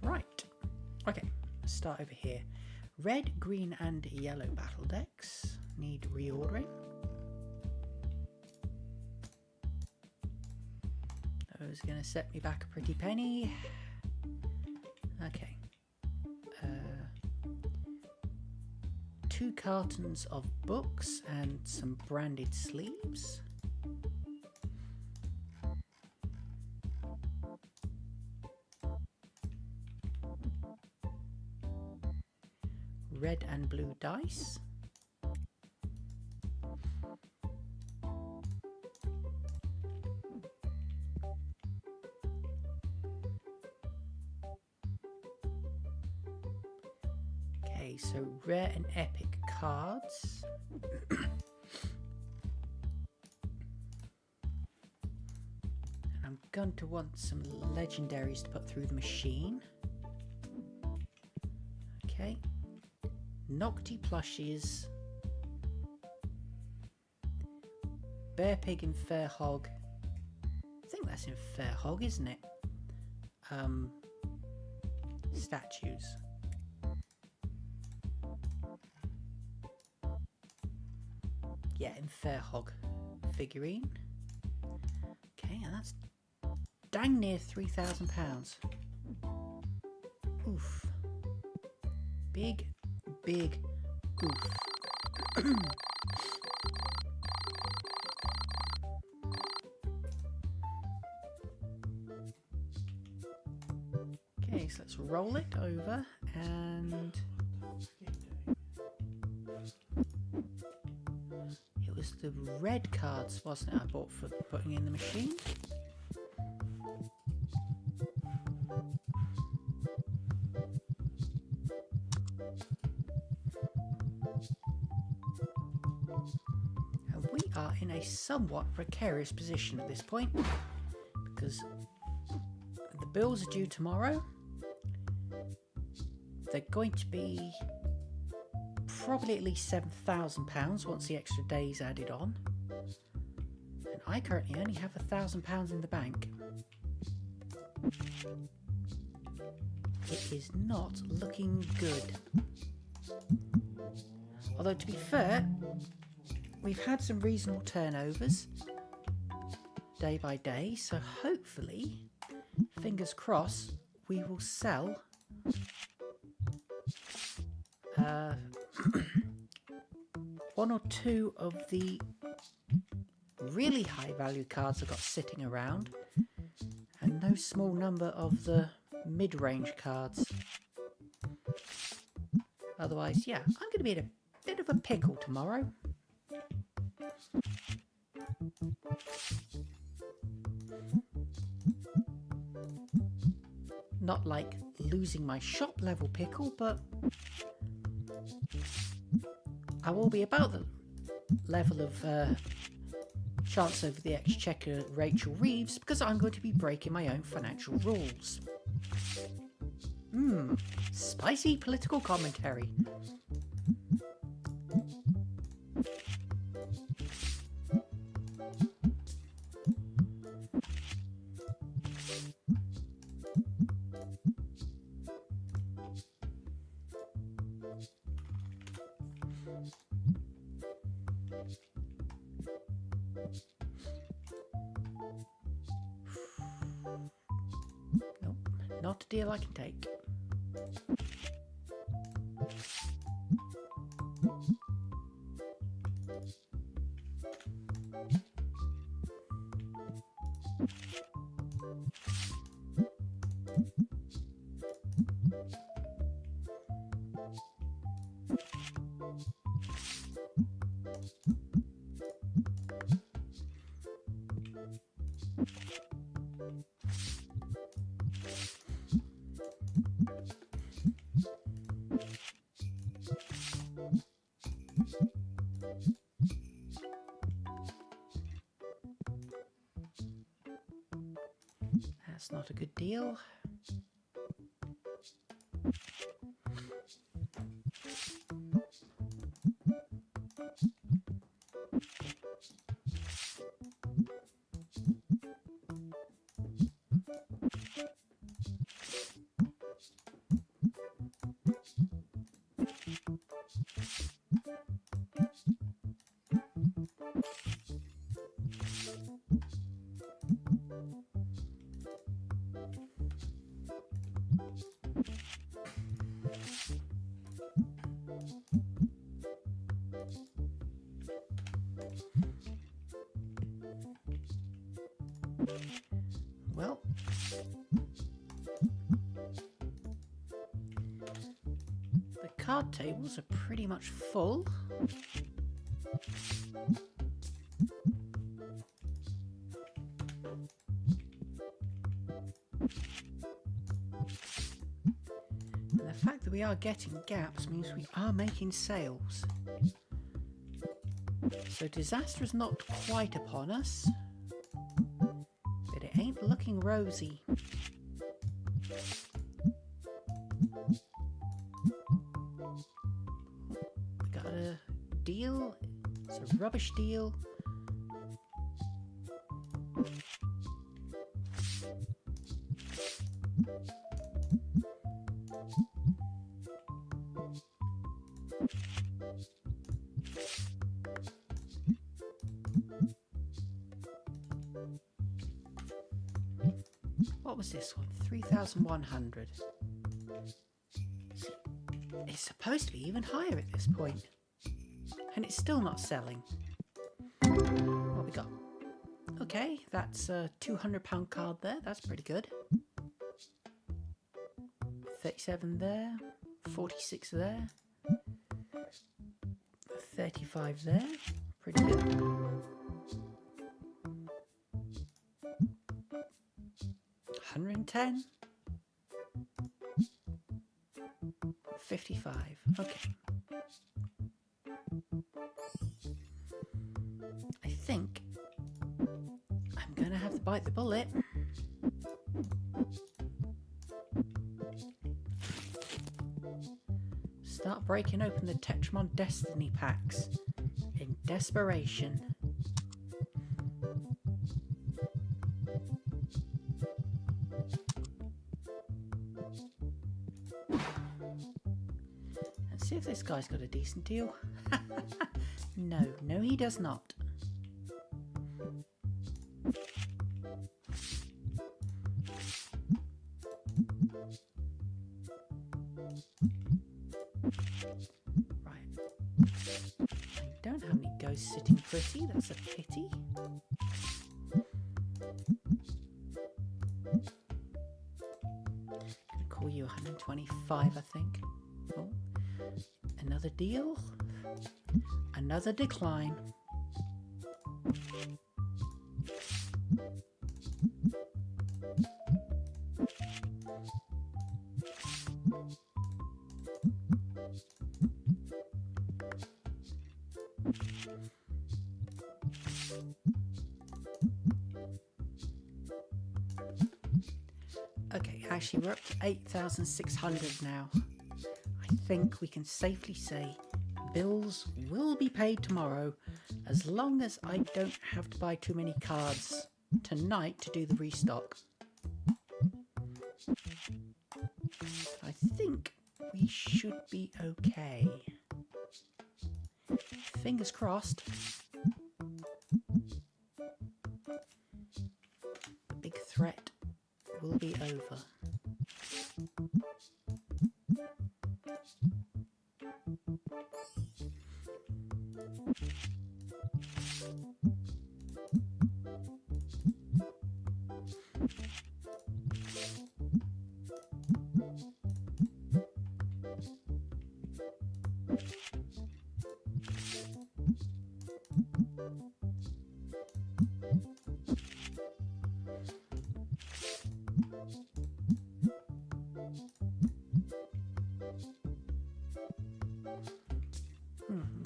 Right, okay, let's start over here. Red, green and yellow battle decks need reordering. Those are going to set me back a pretty penny. Okay. 2 cartons of books and some branded sleeves. red and blue dice. Okay, so rare and epic cards. I'm going to want some legendaries to put through the machine. Okay. Nocti plushies. Bear Pig and Fair Hog. I think that's in Fair Hog, isn't it? Statues. Yeah, in Fair Hog figurine. Okay, and that's dang near £3,000. Oof. Big oof. Okay, so let's roll it over and it was the red cards, wasn't it, I bought for putting in the machine? And we are in a somewhat precarious position at this point because the bills are due tomorrow. They're going to be probably at least £7,000 once the extra day's added on. And I currently only have £1,000 in the bank. It is not looking good. Although to be fair, we've had some reasonable turnovers day by day, so hopefully, fingers crossed, we will sell one or two of the really high value cards I've got sitting around and no small number of the mid-range cards. Otherwise, yeah, I'm going to be in a bit of a pickle tomorrow. Not like losing my shop level pickle, but I will be about the level of chance over the Exchequer Rachel Reeves because I'm going to be breaking my own financial rules. Spicy political commentary. Nope, not a deal I can take. That's not a good deal. card tables are pretty much full. And the fact that we are getting gaps means we are making sales. So disaster is not quite upon us, but it ain't looking rosy. We got a deal. It's a rubbish deal. What was this one? 3,100. It's supposed to be even higher at this point. And it's still not selling. What we got? Okay, that's a £200 card there. That's pretty good. 37 there. 46 there. 35 there. Pretty good. 110. 55. Okay. I think I'm going to have to bite the bullet. Start breaking open the Tetramon Destiny packs in desperation. And see if this guy's got a decent deal. No, he does not. Right. I don't have any ghosts sitting pretty, that's a pity. Gonna call you 125, I think. Oh, another deal. Another decline. Okay, actually we're up to 8,600 now. I think we can safely say bills will be paid tomorrow, as long as I don't have to buy too many cards tonight to do the restock. I think we should be okay. Fingers crossed. The big threat will be over.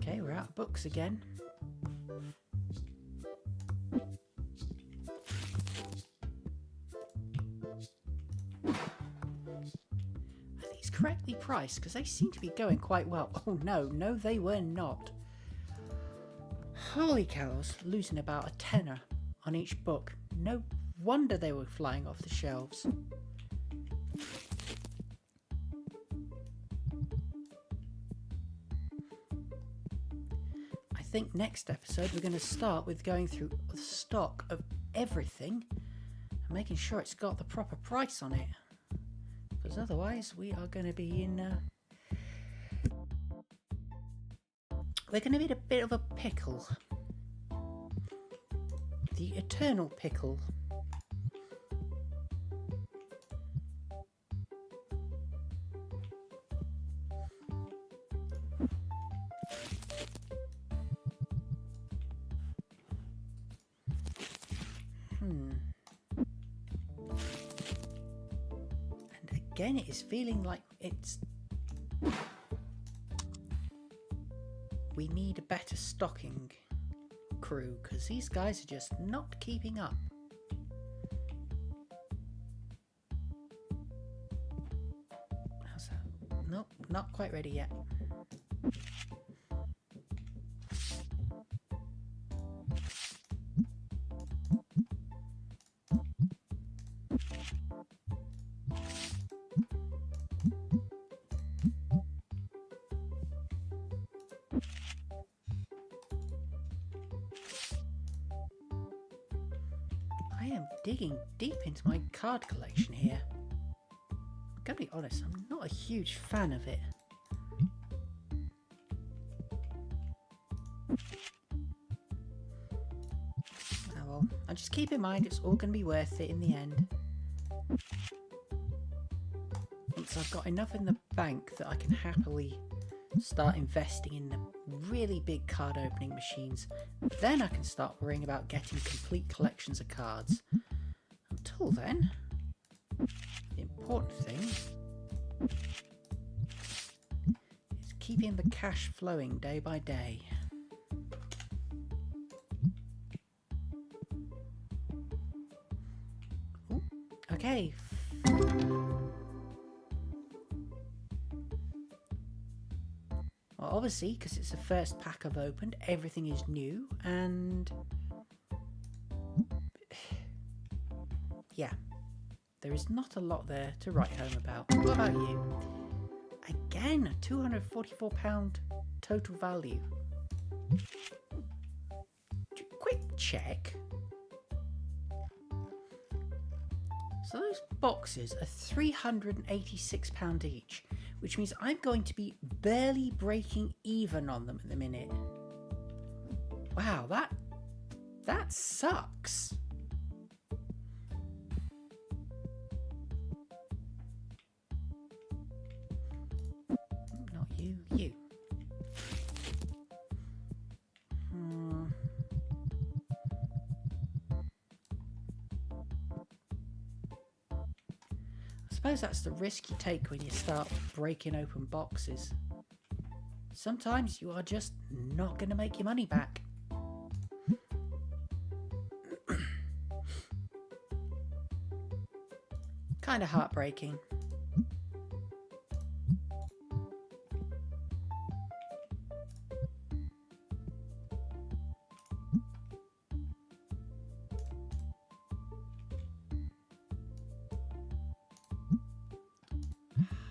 Okay, we're out of books again. Are these correctly priced? Because they seem to be going quite well. Oh no, they were not. Holy cows, losing about a tenner on each book. No wonder they were flying off the shelves. I think next episode we're going to start with going through the stock of everything and making sure it's got the proper price on it, because otherwise we are going to be in we're going to be in a bit of a pickle. The eternal pickle. again, it is feeling like it's... We need a better stocking crew, because these guys are just not keeping up. How's that? Nope, not quite ready yet. I am digging deep into my card collection here. I'm gonna be honest, I'm not a huge fan of it. Oh well, I'll just keep in mind it's all gonna be worth it in the end. Once I've got enough in the bank that I can happily start investing in the really big card opening machines, then I can start worrying about getting complete collections of cards. Until then, the important thing is keeping the cash flowing day by day. Ooh, okay. Well, obviously, because it's the first pack I've opened, everything is new, and yeah, there is not a lot there to write home about. What about you? Again, a £244 total value. Quick check. So those boxes are £386 each, which means I'm going to be barely breaking even on them at the minute. Wow, that sucks. Not you, you. I suppose that's the risk you take when you start breaking open boxes. Sometimes you are just not going to make your money back. Kind of heartbreaking.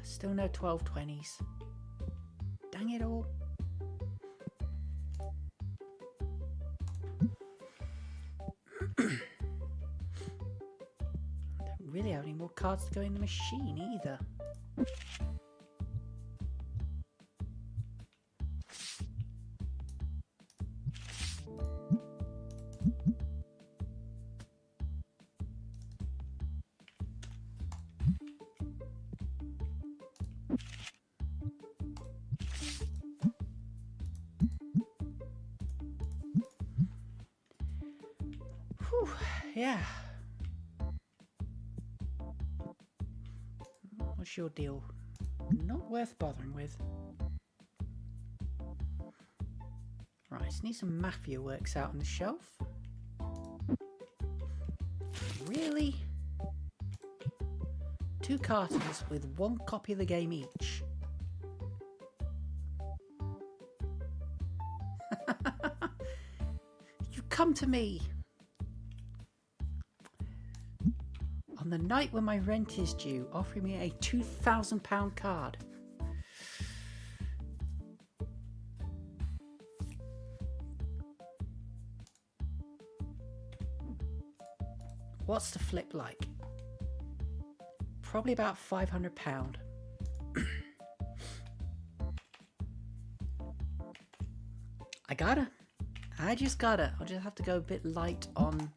Still no 12/20s. Dang it all. Don't really have any more cards to go in the machine either. Whew, yeah. What's your deal? Not worth bothering with. Right, I need some Mafia works out on the shelf. Really? 2 cartons with 1 copy of the game each. You come to me on the night when my rent is due, offering me a £2,000 card. What's the flip like? Probably about £500. I just gotta. I'll just have to go a bit light on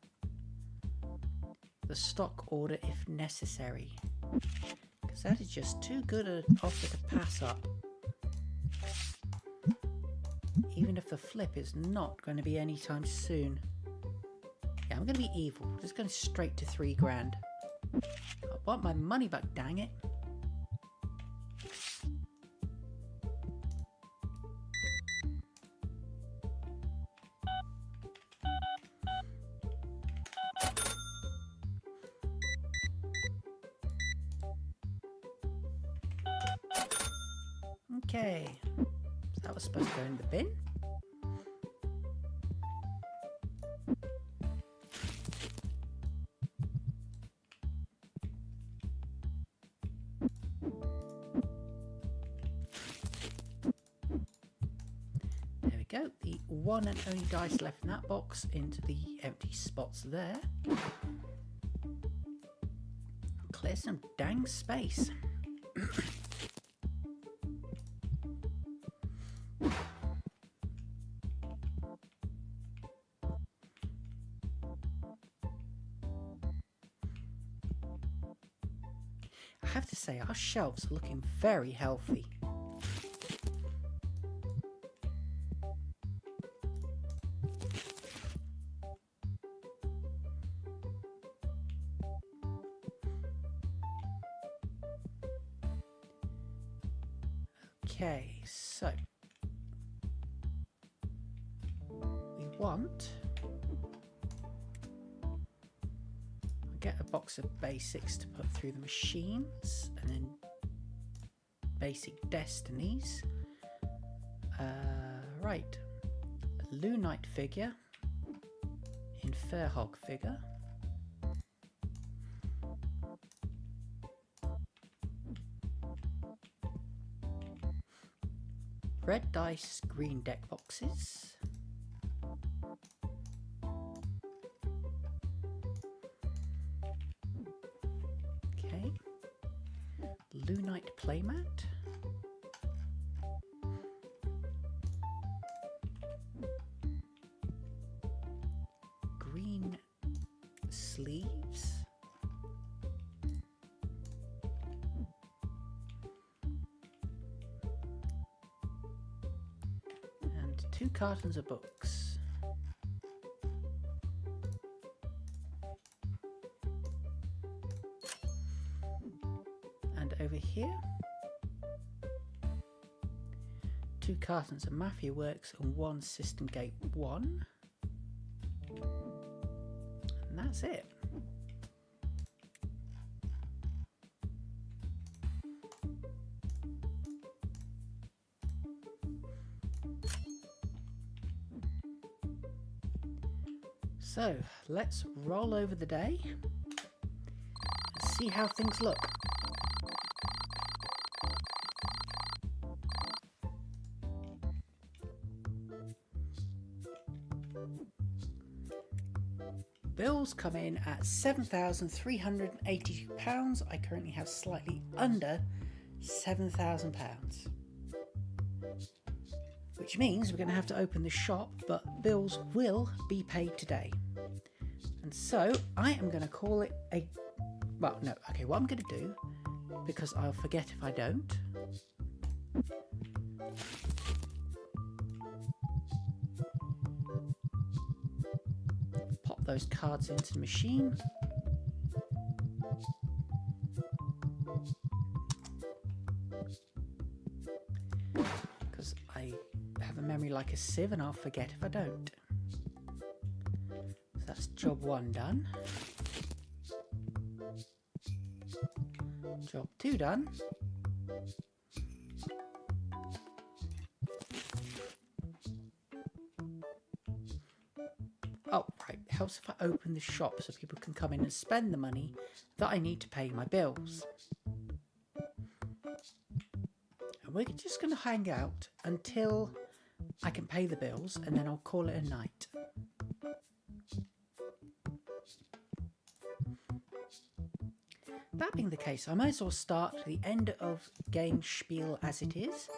the stock order if necessary, because that is just too good an offer to pass up, even if the flip is not going to be anytime soon. Yeah, I'm going to be evil. Just going straight to £3 grand. I want my money back, dang it. Okay, so that was supposed to go in the bin. There we go, the one and only dice left in that box into the empty spots there. Clear some dang space. I have to say, our shelves are looking very healthy. Okay, so we want, I'll get a box of basics to put through the machines, and then basic destinies. Right, Lunite figure, Inferhog figure, red dice, green deck boxes, okay, Lunite playmat, green sleeves, and 2 cartons of books. And over here, 2 cartons of Mafia Works and 1 System Gate 1. And that's it. So let's roll over the day and see how things look. Bills come in at £7,382. I currently have slightly under £7,000, which means we're going to have to open the shop, but bills will be paid today. And so I am going to call it a, well, no, okay, what I'm going to do, because I'll forget if I don't, pop those cards into the machine. Because I have a memory like a sieve and I'll forget if I don't. So that's job 1 done. Job 2 done. Oh, right, it helps if I open the shop so people can come in and spend the money that I need to pay my bills. And we're just going to hang out until I can pay the bills, and then I'll call it a night. That being the case, I might as well start the end of game spiel as it is.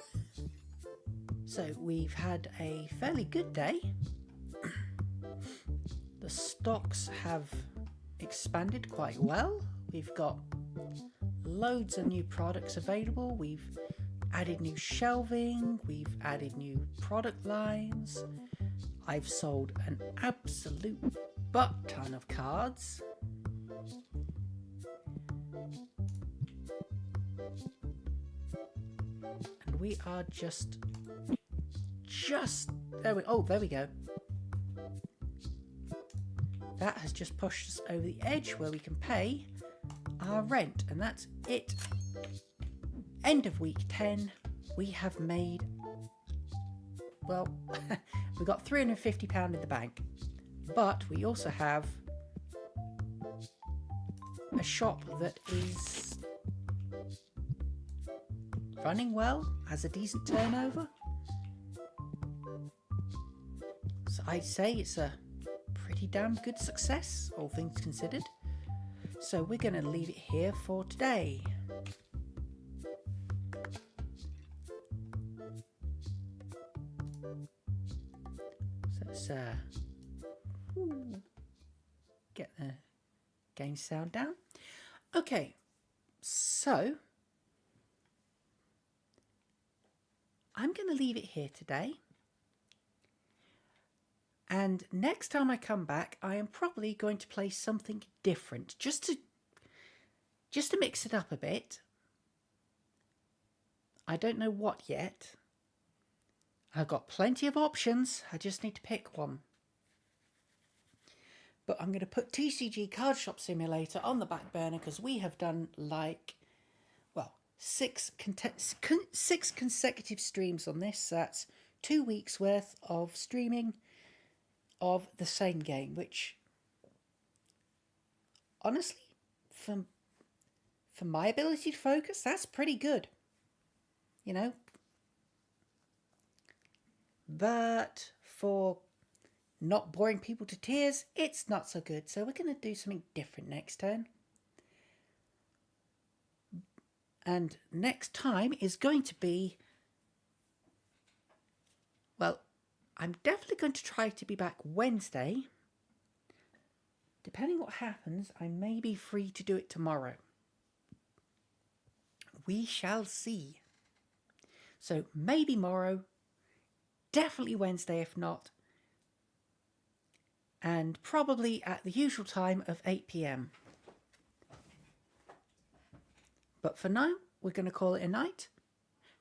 So we've had a fairly good day. The stocks have expanded quite well. We've got loads of new products available. We've added new shelving. We've added new product lines. I've sold an absolute butt ton of cards. And we are just there we go. That has just pushed us over the edge where we can pay our rent, and that's it. End of week 10. we have made, well, we got £350 in the bank, but we also have a shop that is running well, has a decent turnover. So I'd say it's a pretty damn good success, all things considered. So we're going to leave it here for today. So let's get the game sound down. Okay, so I'm going to leave it here today. And next time I come back, I am probably going to play something different, just to mix it up a bit. I don't know what yet. I've got plenty of options. I just need to pick one. But I'm going to put TCG Card Shop Simulator on the back burner because we have done six consecutive streams on this. That's 2 weeks worth of streaming of the same game, which honestly, for my ability to focus, that's pretty good, you know. But for not boring people to tears, it's not so good. So we're going to do something different next turn. And next time is going to be, well, I'm definitely going to try to be back Wednesday. Depending what happens, I may be free to do it tomorrow. We shall see. So maybe tomorrow, definitely Wednesday if not. And probably at the usual time of 8 p.m. But for now, we're going to call it a night.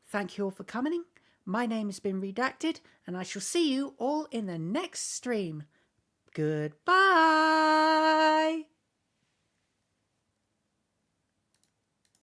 Thank you all for coming. My name has been Redacted, and I shall see you all in the next stream. Goodbye!